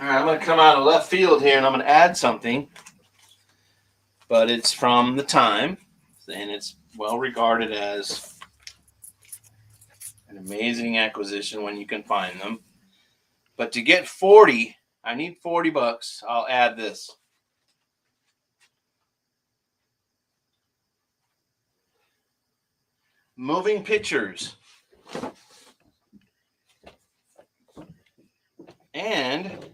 All right, I'm going to come out of left field here and I'm going to add something, but it's from the time and it's well regarded as an amazing acquisition when you can find them. But to get 40, I need $40. I'll add this. Moving Pictures. And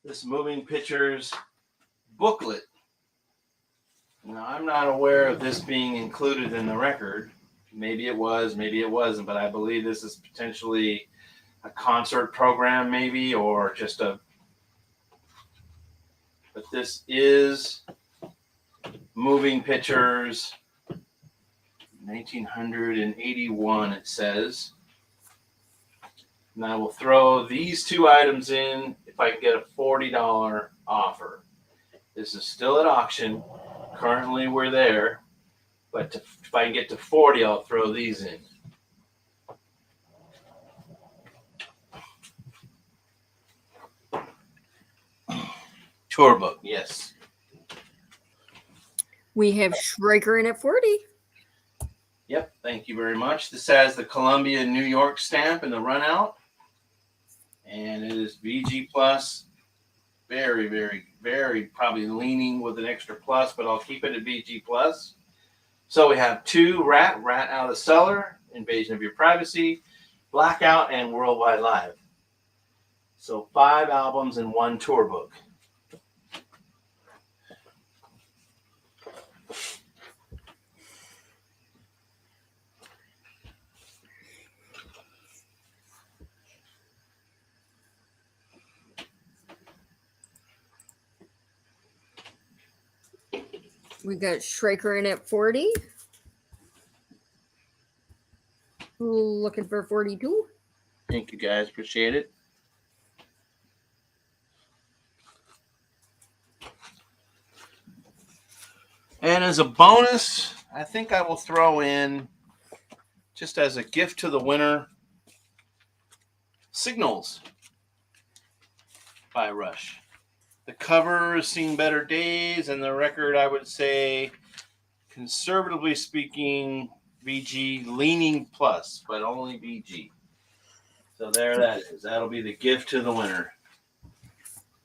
this Moving Pictures booklet. Now, I'm not aware of this being included in the record. Maybe it was, maybe it wasn't, but I believe this is potentially a concert program maybe, or just a... But this is Moving Pictures 1981, it says. And I will throw these two items in if I can get a $40 offer. This is still at auction. Currently, we're there. But if I can get to 40, I'll throw these in. Tour book, yes. We have Striker in at 40. Yep, thank you very much. This has the Columbia New York stamp in the run out. And it is VG Plus. Very, very, very probably leaning with an extra plus, but I'll keep it at VG Plus. So we have two Rat Out of the Cellar, Invasion of Your Privacy, Blackout, and Worldwide Live. So 5 albums and 1 tour book. We got Striker in at 40. Looking for 42. Thank you guys, appreciate it. And as a bonus, I think I will throw in, just as a gift to the winner, Signals by Rush. The cover has seen better days, and the record, I would say, conservatively speaking, VG leaning plus, but only VG. So there that is. That'll be the gift to the winner.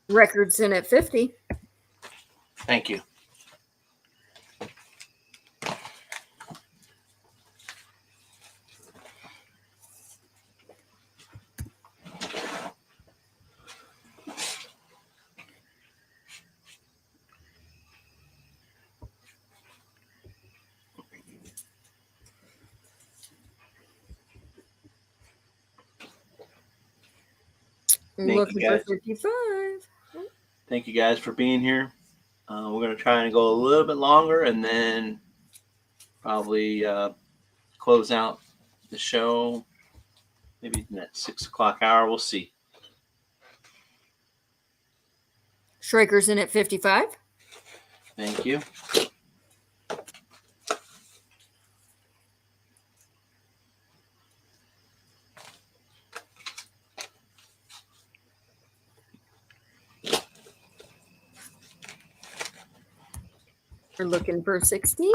Records in at 50. Thank you. Looking for 55. Thank you guys for being here. We're going to try and go a little bit longer and then probably close out the show maybe in that 6 o'clock hour. We'll see. Striker's in at 55. Thank you. We're looking for 60.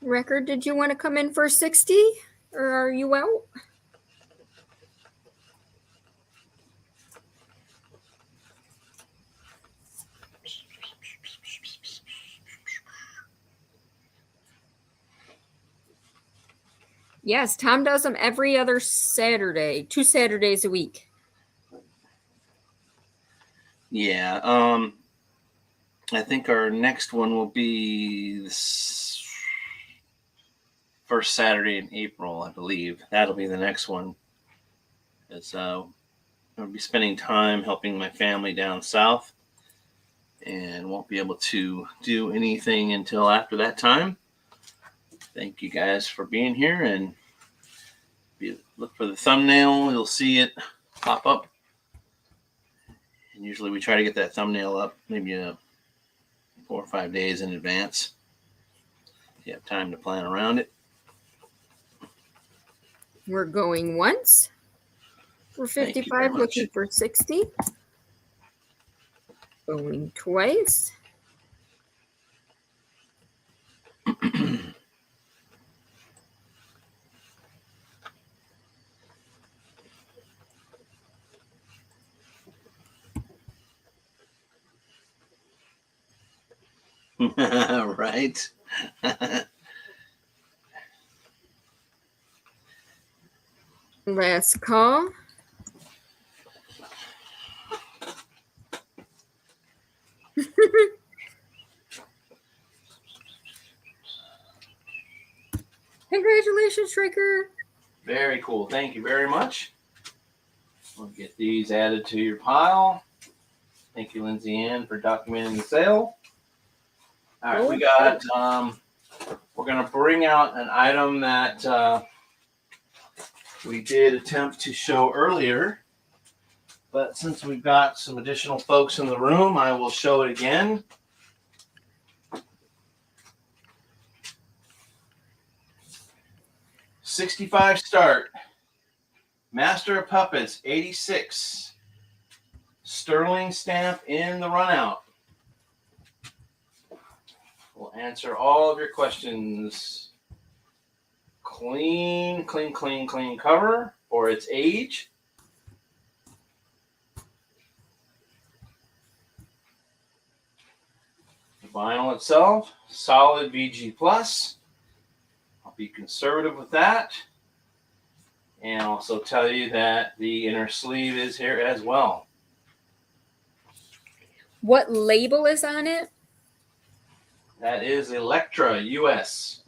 Record, did you want to come in for 60 or are you out? Yes, Tom does them every other Saturday, 2 Saturdays a week. Yeah. I think our next one will be this first Saturday in April, I believe. That'll be the next one. As I'll be spending time helping my family down south, and won't be able to do anything until after that time. Thank you guys for being here, and look for the thumbnail. You'll see it pop up. And usually we try to get that thumbnail up maybe 4 or 5 days in advance. You have time to plan around it. We're going once. We're 55, looking for 60. Going twice. Right. Last call. Congratulations, Striker. Very cool. Thank you very much. We'll get these added to your pile. Thank you, Lindsay Ann, for documenting the sale. All right, we got, we're going to bring out an item that we did attempt to show earlier. But since we've got some additional folks in the room, I will show it again. $65 start. Master of Puppets, 86. Sterling stamp in the run out. We'll answer all of your questions. Clean cover for its age. The vinyl itself, solid VG+. I'll be conservative with that. And also tell you that the inner sleeve is here as well. What label is on it? That is Electra US.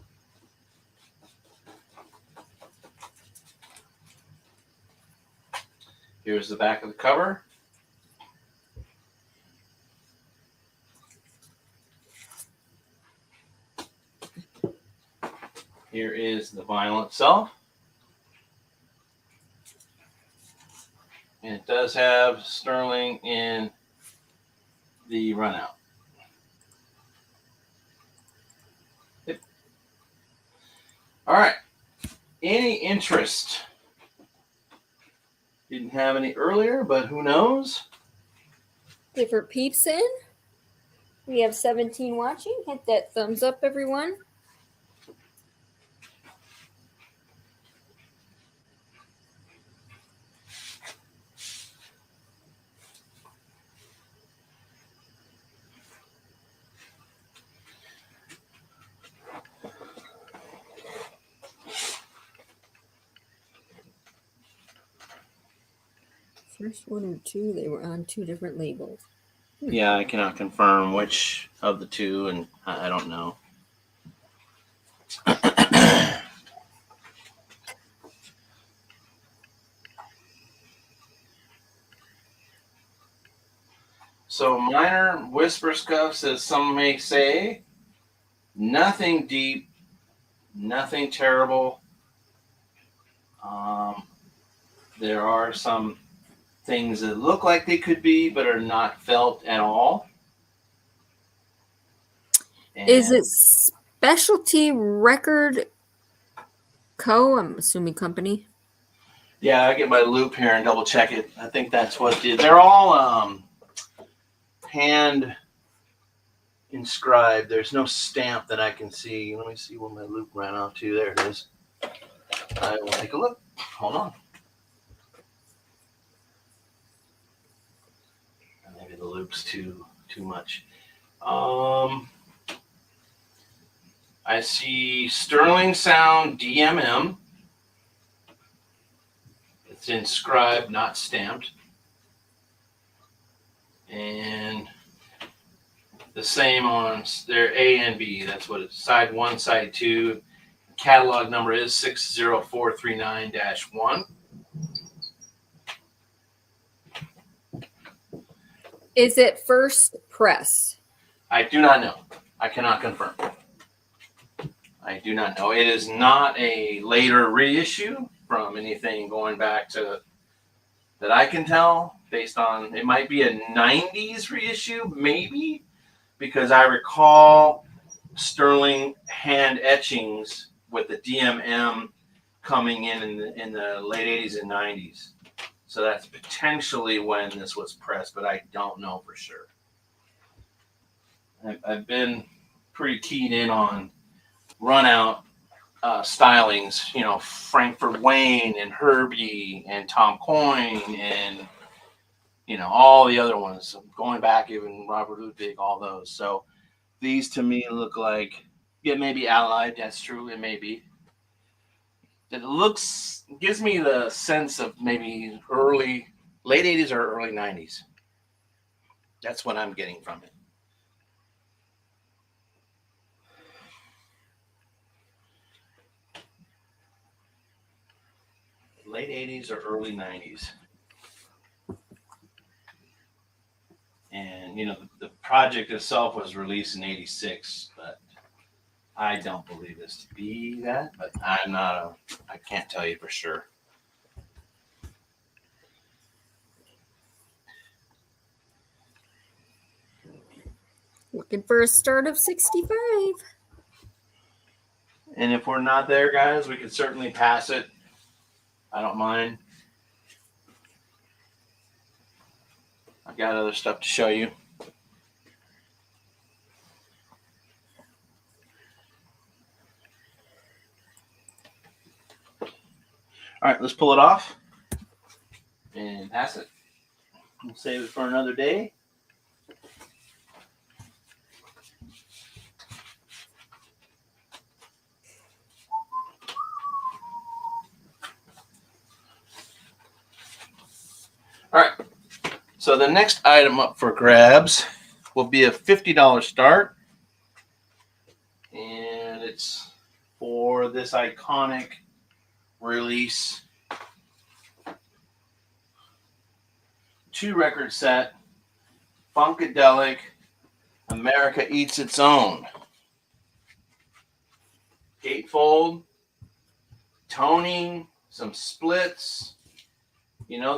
Here's the back of the cover. Here is the vinyl itself. And it does have sterling in the run out. Yep. All right. Any interest? Didn't have any earlier, but who knows? Different peeps in. We have 17 watching. Hit that thumbs up, everyone. First one or two, they were on two different labels. Yeah, I cannot confirm which of the two, and I don't know. So minor whisper scuffs, as some may say, nothing deep, nothing terrible. There are some things that look like they could be, but are not felt at all. And Is it Specialty Record Co.? I'm assuming company. yeah, I get my loop here and double check it. I think that's what did. They're all hand inscribed. There's no stamp that I can see. Let me see what my loop ran off to. There it is. I will take a look. Hold on. Maybe the loop's too much. I see Sterling Sound DMM. It's inscribed, not stamped. And the same on their A and B. That's what it's side 1, side 2. Catalog number is 60439-1. Is it first press? I do not know. I cannot confirm. I do not know. It is not a later reissue from anything going back to that I can tell, based on it might be a 90s reissue, maybe, because I recall Sterling hand etchings with the DMM coming in the late 80s and 90s. So that's potentially when this was pressed, but I don't know for sure. I've been pretty keyed in on run out stylings, Frankfurt Wayne and Herbie and Tom Coyne and, all the other ones, going back even Robert Ludwig, all those. So these to me look like, yeah, maybe Allied. That's true. It may be. It gives me the sense of maybe late 80s or early 90s. That's what I'm getting from it. Late 80s or early 90s. And, the project itself was released in 86, but I don't believe this to be that, but I can't tell you for sure. Looking for a start of 65. And if we're not there, guys, we could certainly pass it. I don't mind. I've got other stuff to show you. All right, let's pull it off and pass it. We'll save it for another day. All right, so the next item up for grabs will be a $50 start. And it's for this iconic release. 2-record set, Funkadelic, America Eats Its Own. Gatefold, toning, some splits.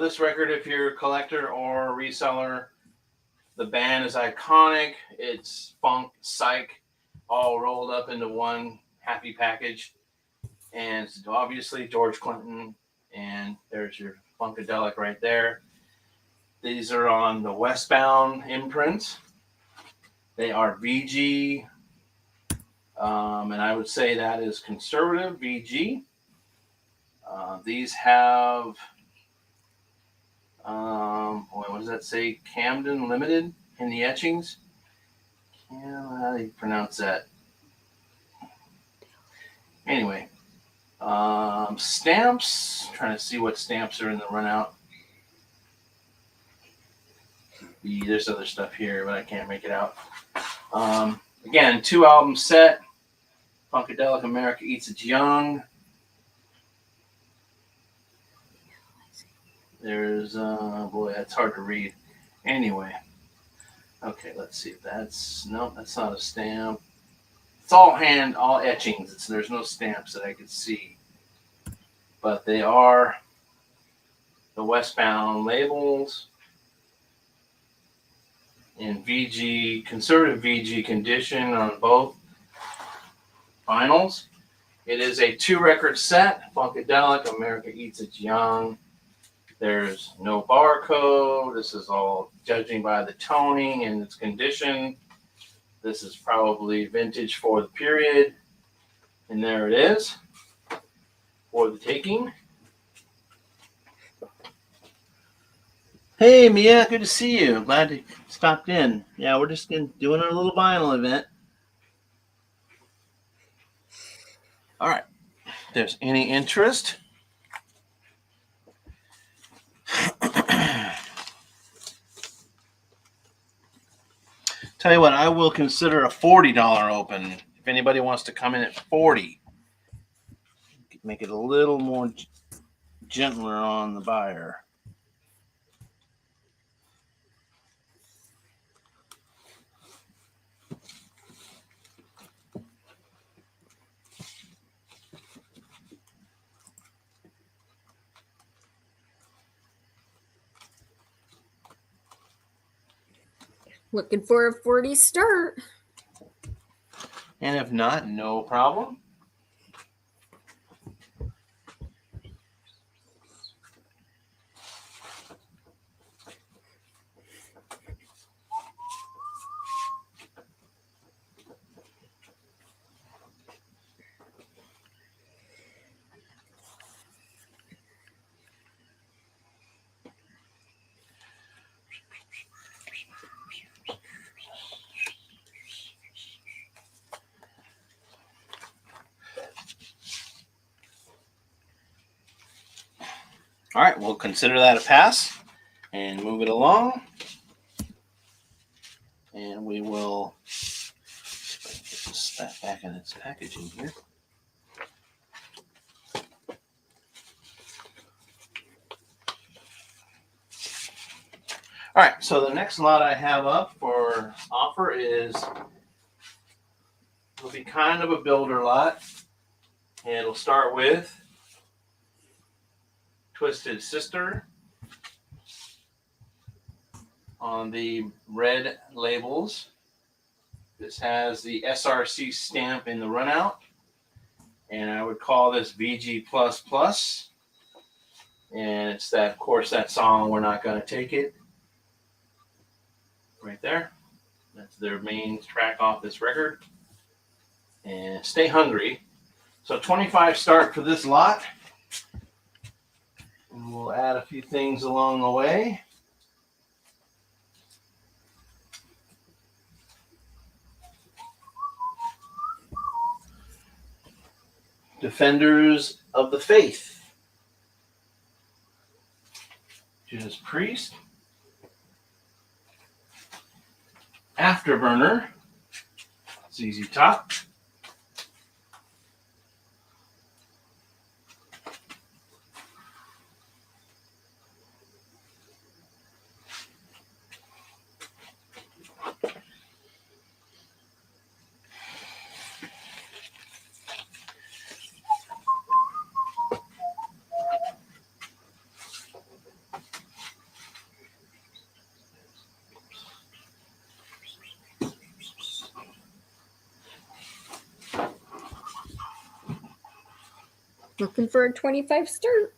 This record, if you're a collector or a reseller, the band is iconic. It's funk, psych, all rolled up into one happy package. And it's obviously George Clinton, and there's your Funkadelic right there. These are on the Westbound imprint. They are VG, and I would say that is conservative VG. These have, what does that say? Camden Limited in the etchings. How do you pronounce that? Anyway, stamps. Trying to see what stamps are in the run out. There's other stuff here, but I can't make it out. Again, 2-album set. Funkadelic America Eats Its Young. There's, boy, that's hard to read. Anyway. Okay, let's see if that's, no, that's not a stamp. It's all etchings. There's no stamps that I could see. But they are the westbound labels in conservative VG condition on both vinyls. It is a 2-record set. Funkadelic, America Eats Its Young. There's no barcode. This is all judging by the toning and its condition. This is probably vintage for the period. And there it is for the taking. Hey, Mia, good to see you. Glad you stopped in. Yeah, we're just doing our little vinyl event. All right. If there's any interest, tell you what, I will consider a $40 open. If anybody wants to come in at $40, make it a little more gentler on the buyer. Looking for a 40 start. And if not, no problem. All right, we'll consider that a pass and move it along. And we will get this back in its packaging here. All right, so the next lot I have up for offer will be kind of a builder lot. And it'll start with Twisted Sister on the red labels. This has the SRC stamp in the runout, and I would call this VG++. And it's that, of course, that song "We're Not Gonna Take It" right there. That's their main track off this record. And Stay Hungry. So 25 start for this lot. And we'll add a few things along the way. Defenders of the Faith. Judas Priest. Afterburner. ZZ Top. Looking for a 25 start.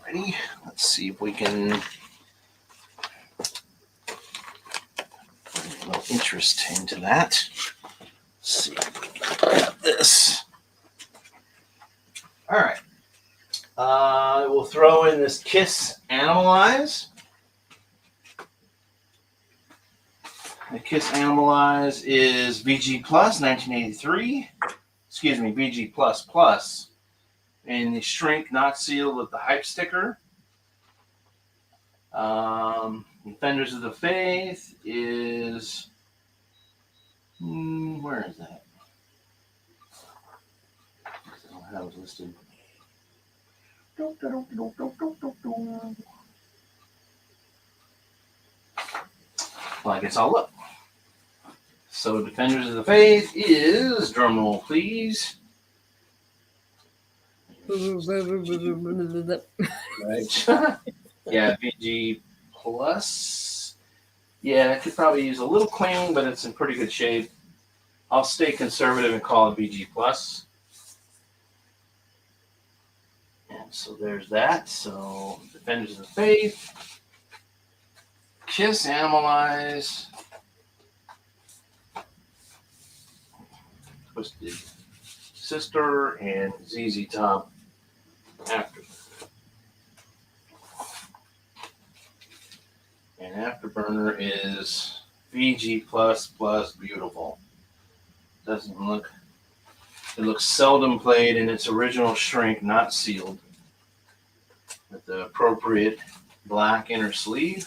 Ready? Let's see if we can bring a little interest into that. Let's see if we can grab this. All right. We'll throw in this Kiss Animalize. The Kiss Animalize is VG Plus 1983. BG++, and the shrink not sealed with the hype sticker. Defenders of the Faith is, where is that? I don't have it listed. Well, I guess I'll look. So Defenders of the Faith is, drum roll please. Right. Yeah, VG Plus. Yeah, I could probably use a little cleaning, but it's in pretty good shape. I'll stay conservative and call it VG Plus. And so there's that. So Defenders of the Faith, Kiss, Animalize, Twisted Sister, and ZZ Top Afterburner. And Afterburner is VG Beautiful. Doesn't look, it looks seldom played in its original shrink, not sealed, with the appropriate black inner sleeve.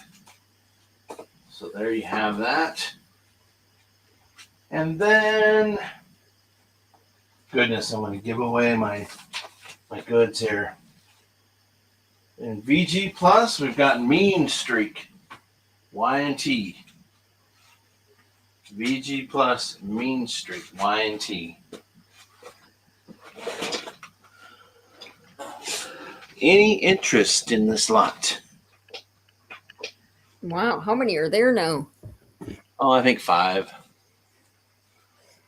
So there you have that. And then, goodness, I'm going to give away my goods here. In VG Plus, we've got Mean Streak, Y&T. VG Plus, Mean Streak, Y&T. Any interest in this lot? Wow, how many are there now? Oh, I think 5.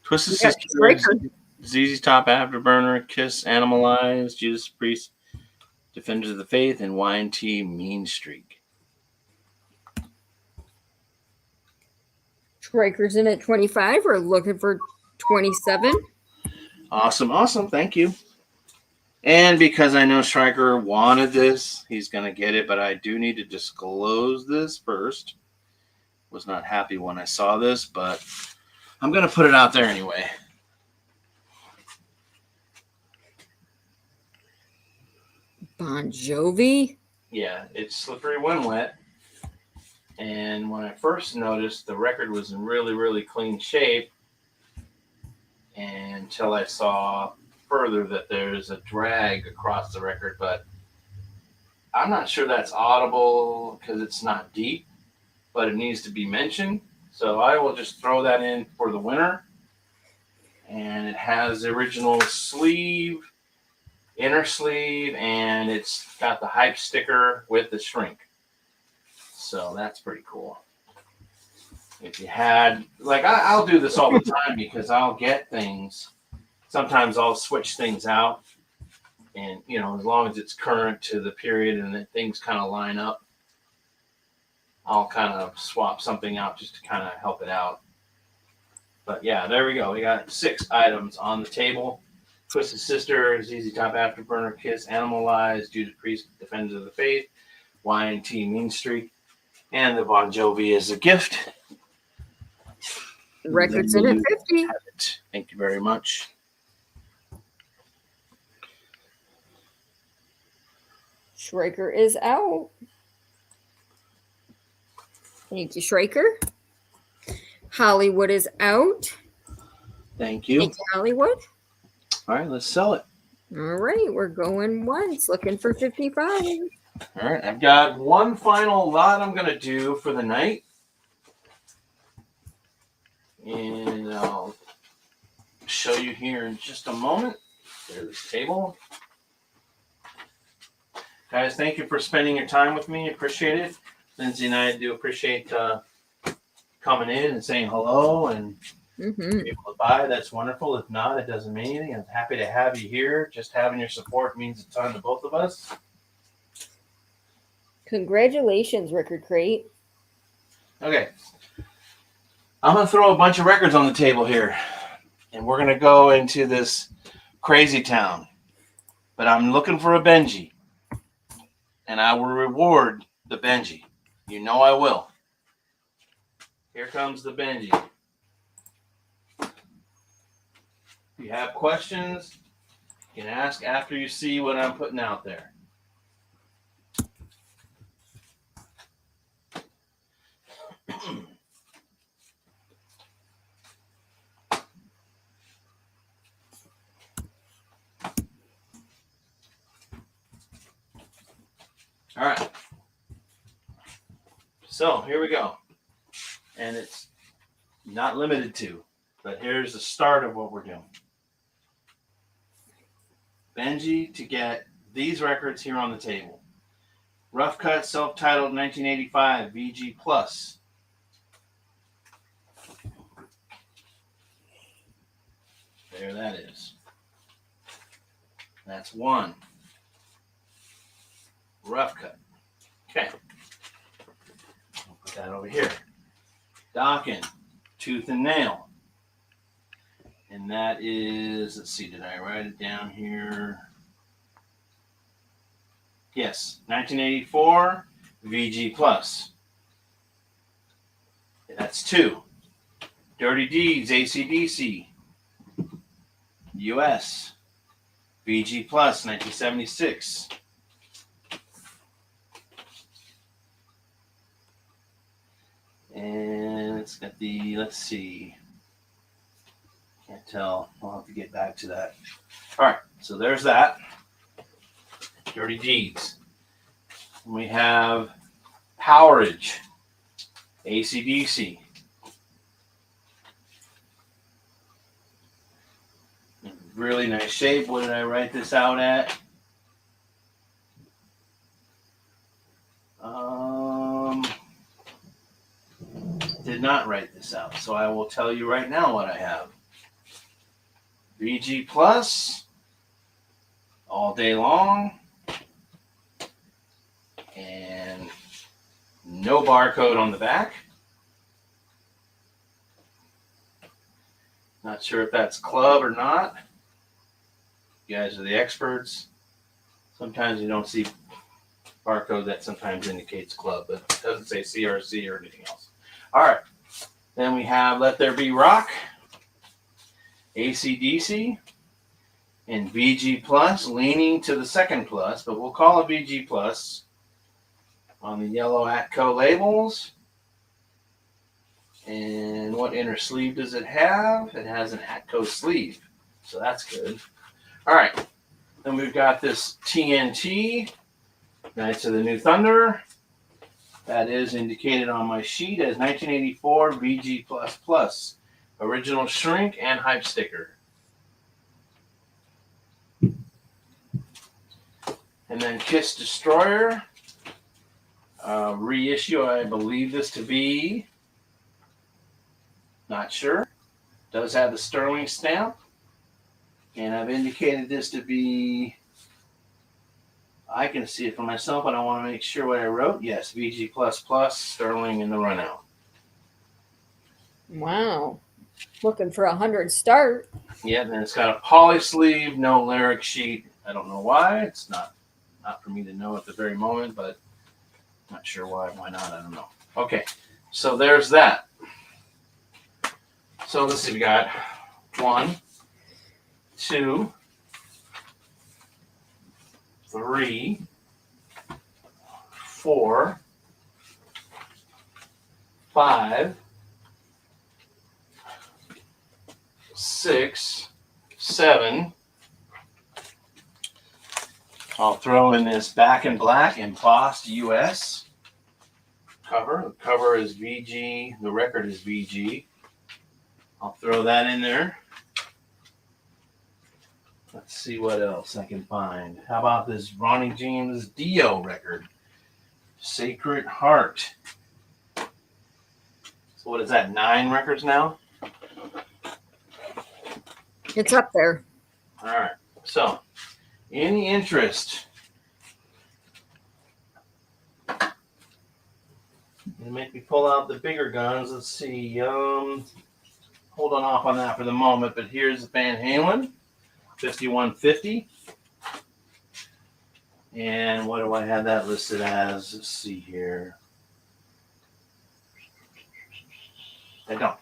Twisted Sister, ZZ Top Afterburner, Kiss, Animalize, Judas Priest, Defenders of the Faith, and Y&T Mean Streak. Striker's in at 25. We're looking for 27. Awesome. Thank you. And because I know Striker wanted this, he's going to get it, but I do need to disclose this first. Was not happy when I saw this, but I'm going to put it out there anyway. Bon Jovi? Yeah, it's Slippery When Wet. And when I first noticed, the record was in really, really clean shape until I saw further that there's a drag across the record, but I'm not sure that's audible because it's not deep, but it needs to be mentioned. So I will just throw that in for the winner. And it has the original sleeve, inner sleeve, and it's got the hype sticker with the shrink. So that's pretty cool. If you had, like, I'll do this all the time because I'll get things. Sometimes I'll switch things out. And, you know, as long as it's current to the period and that things kind of line up, I'll kind of swap something out just to kind of help it out. But yeah, there we go. We got 6 items on the table. Twisted Sister, ZZ Top Afterburner, Kiss, Animalize, Judas Priest, Defenders of the Faith, Y&T Mean Streak, and the Bon Jovi as a gift. Record's in at 50. Thank you very much. Schraker is out. Thank you, Schraker. Hollywood is out. Thank you. Thank you, Hollywood. All right, let's sell it. All right, we're going once, looking for 55. All right, I've got one final lot I'm going to do for the night. And I'll show you here in just a moment. There's the table. Guys, thank you for spending your time with me. Appreciate it. Lindsay and I do appreciate coming in and saying hello and being able to buy. That's wonderful. If not, it doesn't mean anything. I'm happy to have you here. Just having your support means a ton to both of us. Congratulations, Record Crate. Okay. I'm going to throw a bunch of records on the table here. And we're going to go into this crazy town. But I'm looking for a Benji. And I will reward the Benji. You know I will. Here comes the Benji. If you have questions, you can ask after you see what I'm putting out there. All right. So here we go. And it's not limited to, but here's the start of what we're doing. Benji to get these records here on the table. Rough Cut, self-titled 1985 VG Plus. There that is. That's one. Rough Cut. Okay. I'll put that over here. Dokken, Tooth and Nail. And that is, let's see, did I write it down here? Yes, 1984 VG Plus. That's two. Dirty Deeds, AC/DC, US. VG Plus, 1976. And it's got the, let's see. Can't tell. I'll have to get back to that. All right, so there's that. Dirty Deeds. We have Powerage, AC/DC. Really nice shape. What did I write this out at? Did not write this out, so I will tell you right now what I have. VG Plus, all day long, and no barcode on the back. Not sure if that's club or not. You guys are the experts. Sometimes you don't see barcode that sometimes indicates club, but it doesn't say CRC or anything else. All right. Then we have Let There Be Rock, AC/DC, and VG Plus, leaning to the second plus, but we'll call it VG Plus on the yellow Atco labels. And what inner sleeve does it have? It has an Atco sleeve, so that's good. All right. Then we've got this TNT, Knights of the New Thunder. That is indicated on my sheet as 1984 VG++, original shrink and hype sticker. And then Kiss Destroyer, reissue, I believe this to be, not sure, does have the Sterling stamp, and I've indicated this to be, I can see it for myself, but I want to make sure what I wrote. Yes, VG++, Sterling in the runout. Wow. Looking for 100 start. Yeah, and it's got a poly sleeve, no lyric sheet. I don't know why. It's not for me to know at the very moment, but not sure why. Why not? I don't know. Okay, so there's that. So let's see. We got 1, 2, 3, 4, 5, 6, 7. I'll throw in this Back in Black embossed US cover. The cover is VG. The record is VG. I'll throw that in there. Let's see what else I can find. How about this Ronnie James Dio record? Sacred Heart. So what is that, 9 records now? It's up there. All right. So, any interest? It'll make me pull out the bigger guns. Let's see. Hold off on that for the moment, but here's Van Halen. 5150. And what do I have that listed as? Let's see here. I don't.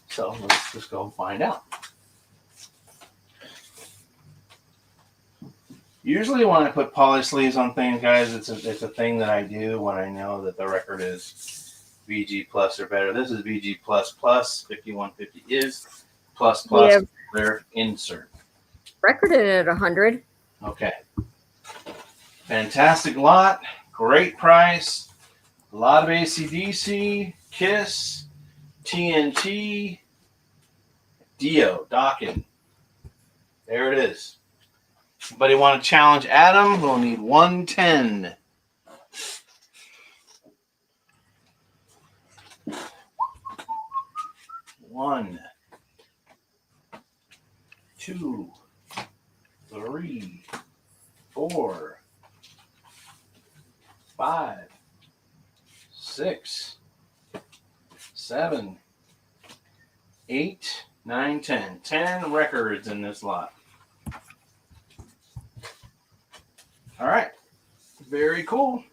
So let's just go find out. Usually when I put poly sleeves on things, guys, it's a thing that I do when I know that the record is VG plus or better. This is VG plus plus. 5150 is plus plus. Yeah. Their insert. Recorded at 100. Okay. Fantastic lot. Great price. A lot of AC/DC, Kiss, TNT, Dio, Dockin. There it is. Anybody want to challenge Adam? We'll need 110. One, two, three, 4, 5, 6, 7, 8, 9, 10. 10 records in this lot. All right. Very cool.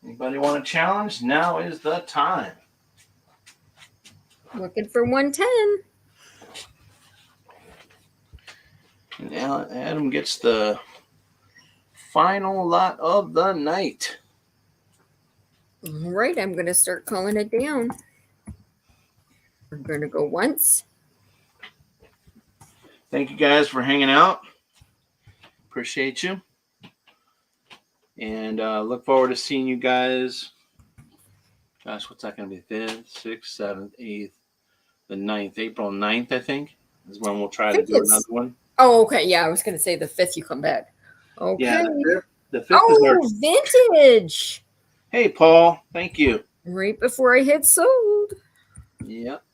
Anybody want to challenge? Now is the time. Looking for 110. And now Adam gets the final lot of the night. All right, I'm going to start calling it down. We're going to go once. Thank you guys for hanging out. Appreciate you. And look forward to seeing you guys. Gosh, what's that going to be? 5th, 6th, 7th, 8th, the 9th. April 9th, I think, is when we'll try to do another one. Oh, okay. Yeah, I was going to say the 5th you come back. Okay. Yeah, the 5th is our... vintage. Hey, Paul. Thank you. Right before I hit sold. Yep.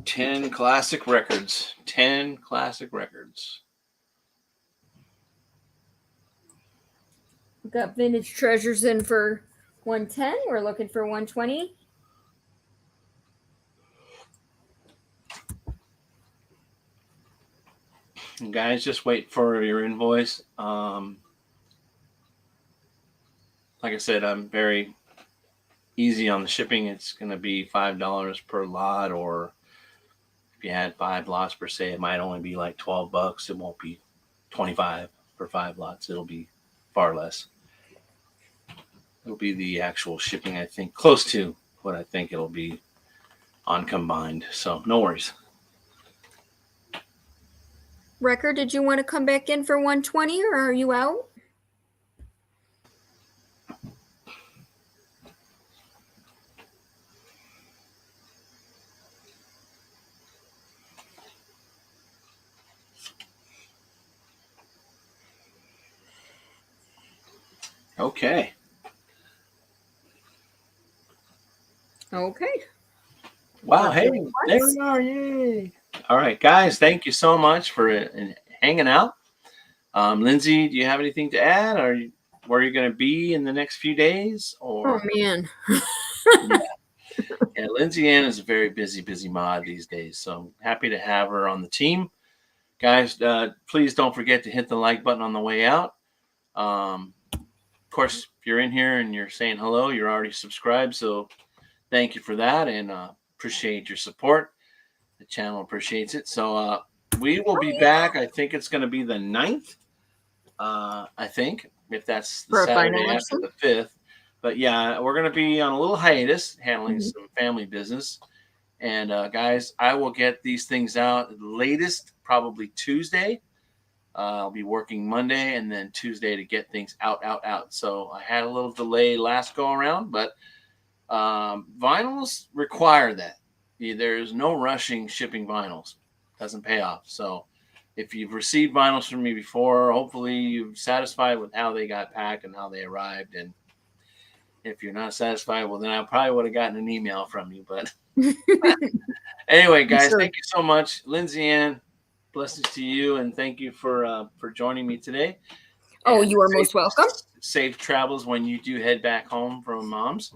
10 classic records. 10 classic records. We got vintage treasures in for 110. We're looking for 120. And guys, just wait for your invoice. Like I said, I'm very easy on the shipping. It's going to be $5 per lot, or if you had 5 lots per se, it might only be like $12. It won't be 25 for 5 lots. It'll be far less. It'll be the actual shipping, I think, close to what I think it'll be on combined. So no worries. Record, did you want to come back in for 120 or are you out? Okay. Okay. Wow. Hey, there we are. Yay. All right, guys. Thank you so much for hanging out. Lindsay, do you have anything to add? Or where are you going to be in the next few days? Or... Oh, man. Yeah, Lindsay Ann is a very busy mod these days. So I'm happy to have her on the team. Guys, please don't forget to hit the like button on the way out. Of course, if you're in here and you're saying hello, you're already subscribed. So thank you for that, and appreciate your support. The channel appreciates it. So we will be back. I think it's going to be the 9th. I think, if that's the Saturday after the 5th. But yeah, we're going to be on a little hiatus, handling some family business. And guys, I will get these things out at the latest, probably Tuesday. I'll be working Monday and then Tuesday to get things out. So I had a little delay last go around, but vinyls require that. There's no rushing shipping vinyls. Doesn't pay off. So if you've received vinyls from me before, hopefully you're satisfied with how they got packed and how they arrived. And if you're not satisfied, well, then I probably would have gotten an email from you. But anyway, guys, thank you so much. Lindsay Ann, blessings to you, and thank you for joining me today. Oh, you are most welcome. Safe travels when you do head back home from Mom's.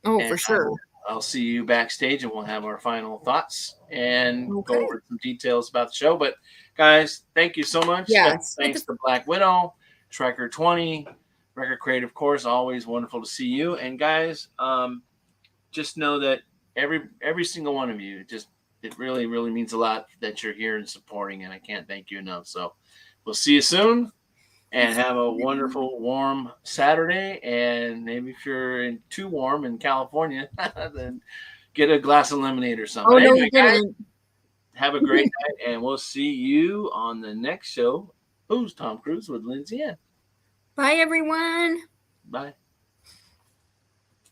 Oh, and for sure. I'll see you backstage, and we'll have our final thoughts and go over some details about the show. But guys, thank you so much. Yes. Thanks to Black Widow, Striker 20, Record Creative Course. Always wonderful to see you. And guys, just know that every single one of you, just It really, really means a lot that you're here and supporting, and I can't thank you enough. So we'll see you soon, and have a wonderful, warm Saturday. And maybe if you're too warm in California, then get a glass of lemonade or something. Oh, But no, anyway, you guys, didn't. have a great night, and we'll see you on the next show. Whooz Tom Cruz with Lindsay Ann. Bye, everyone. Bye.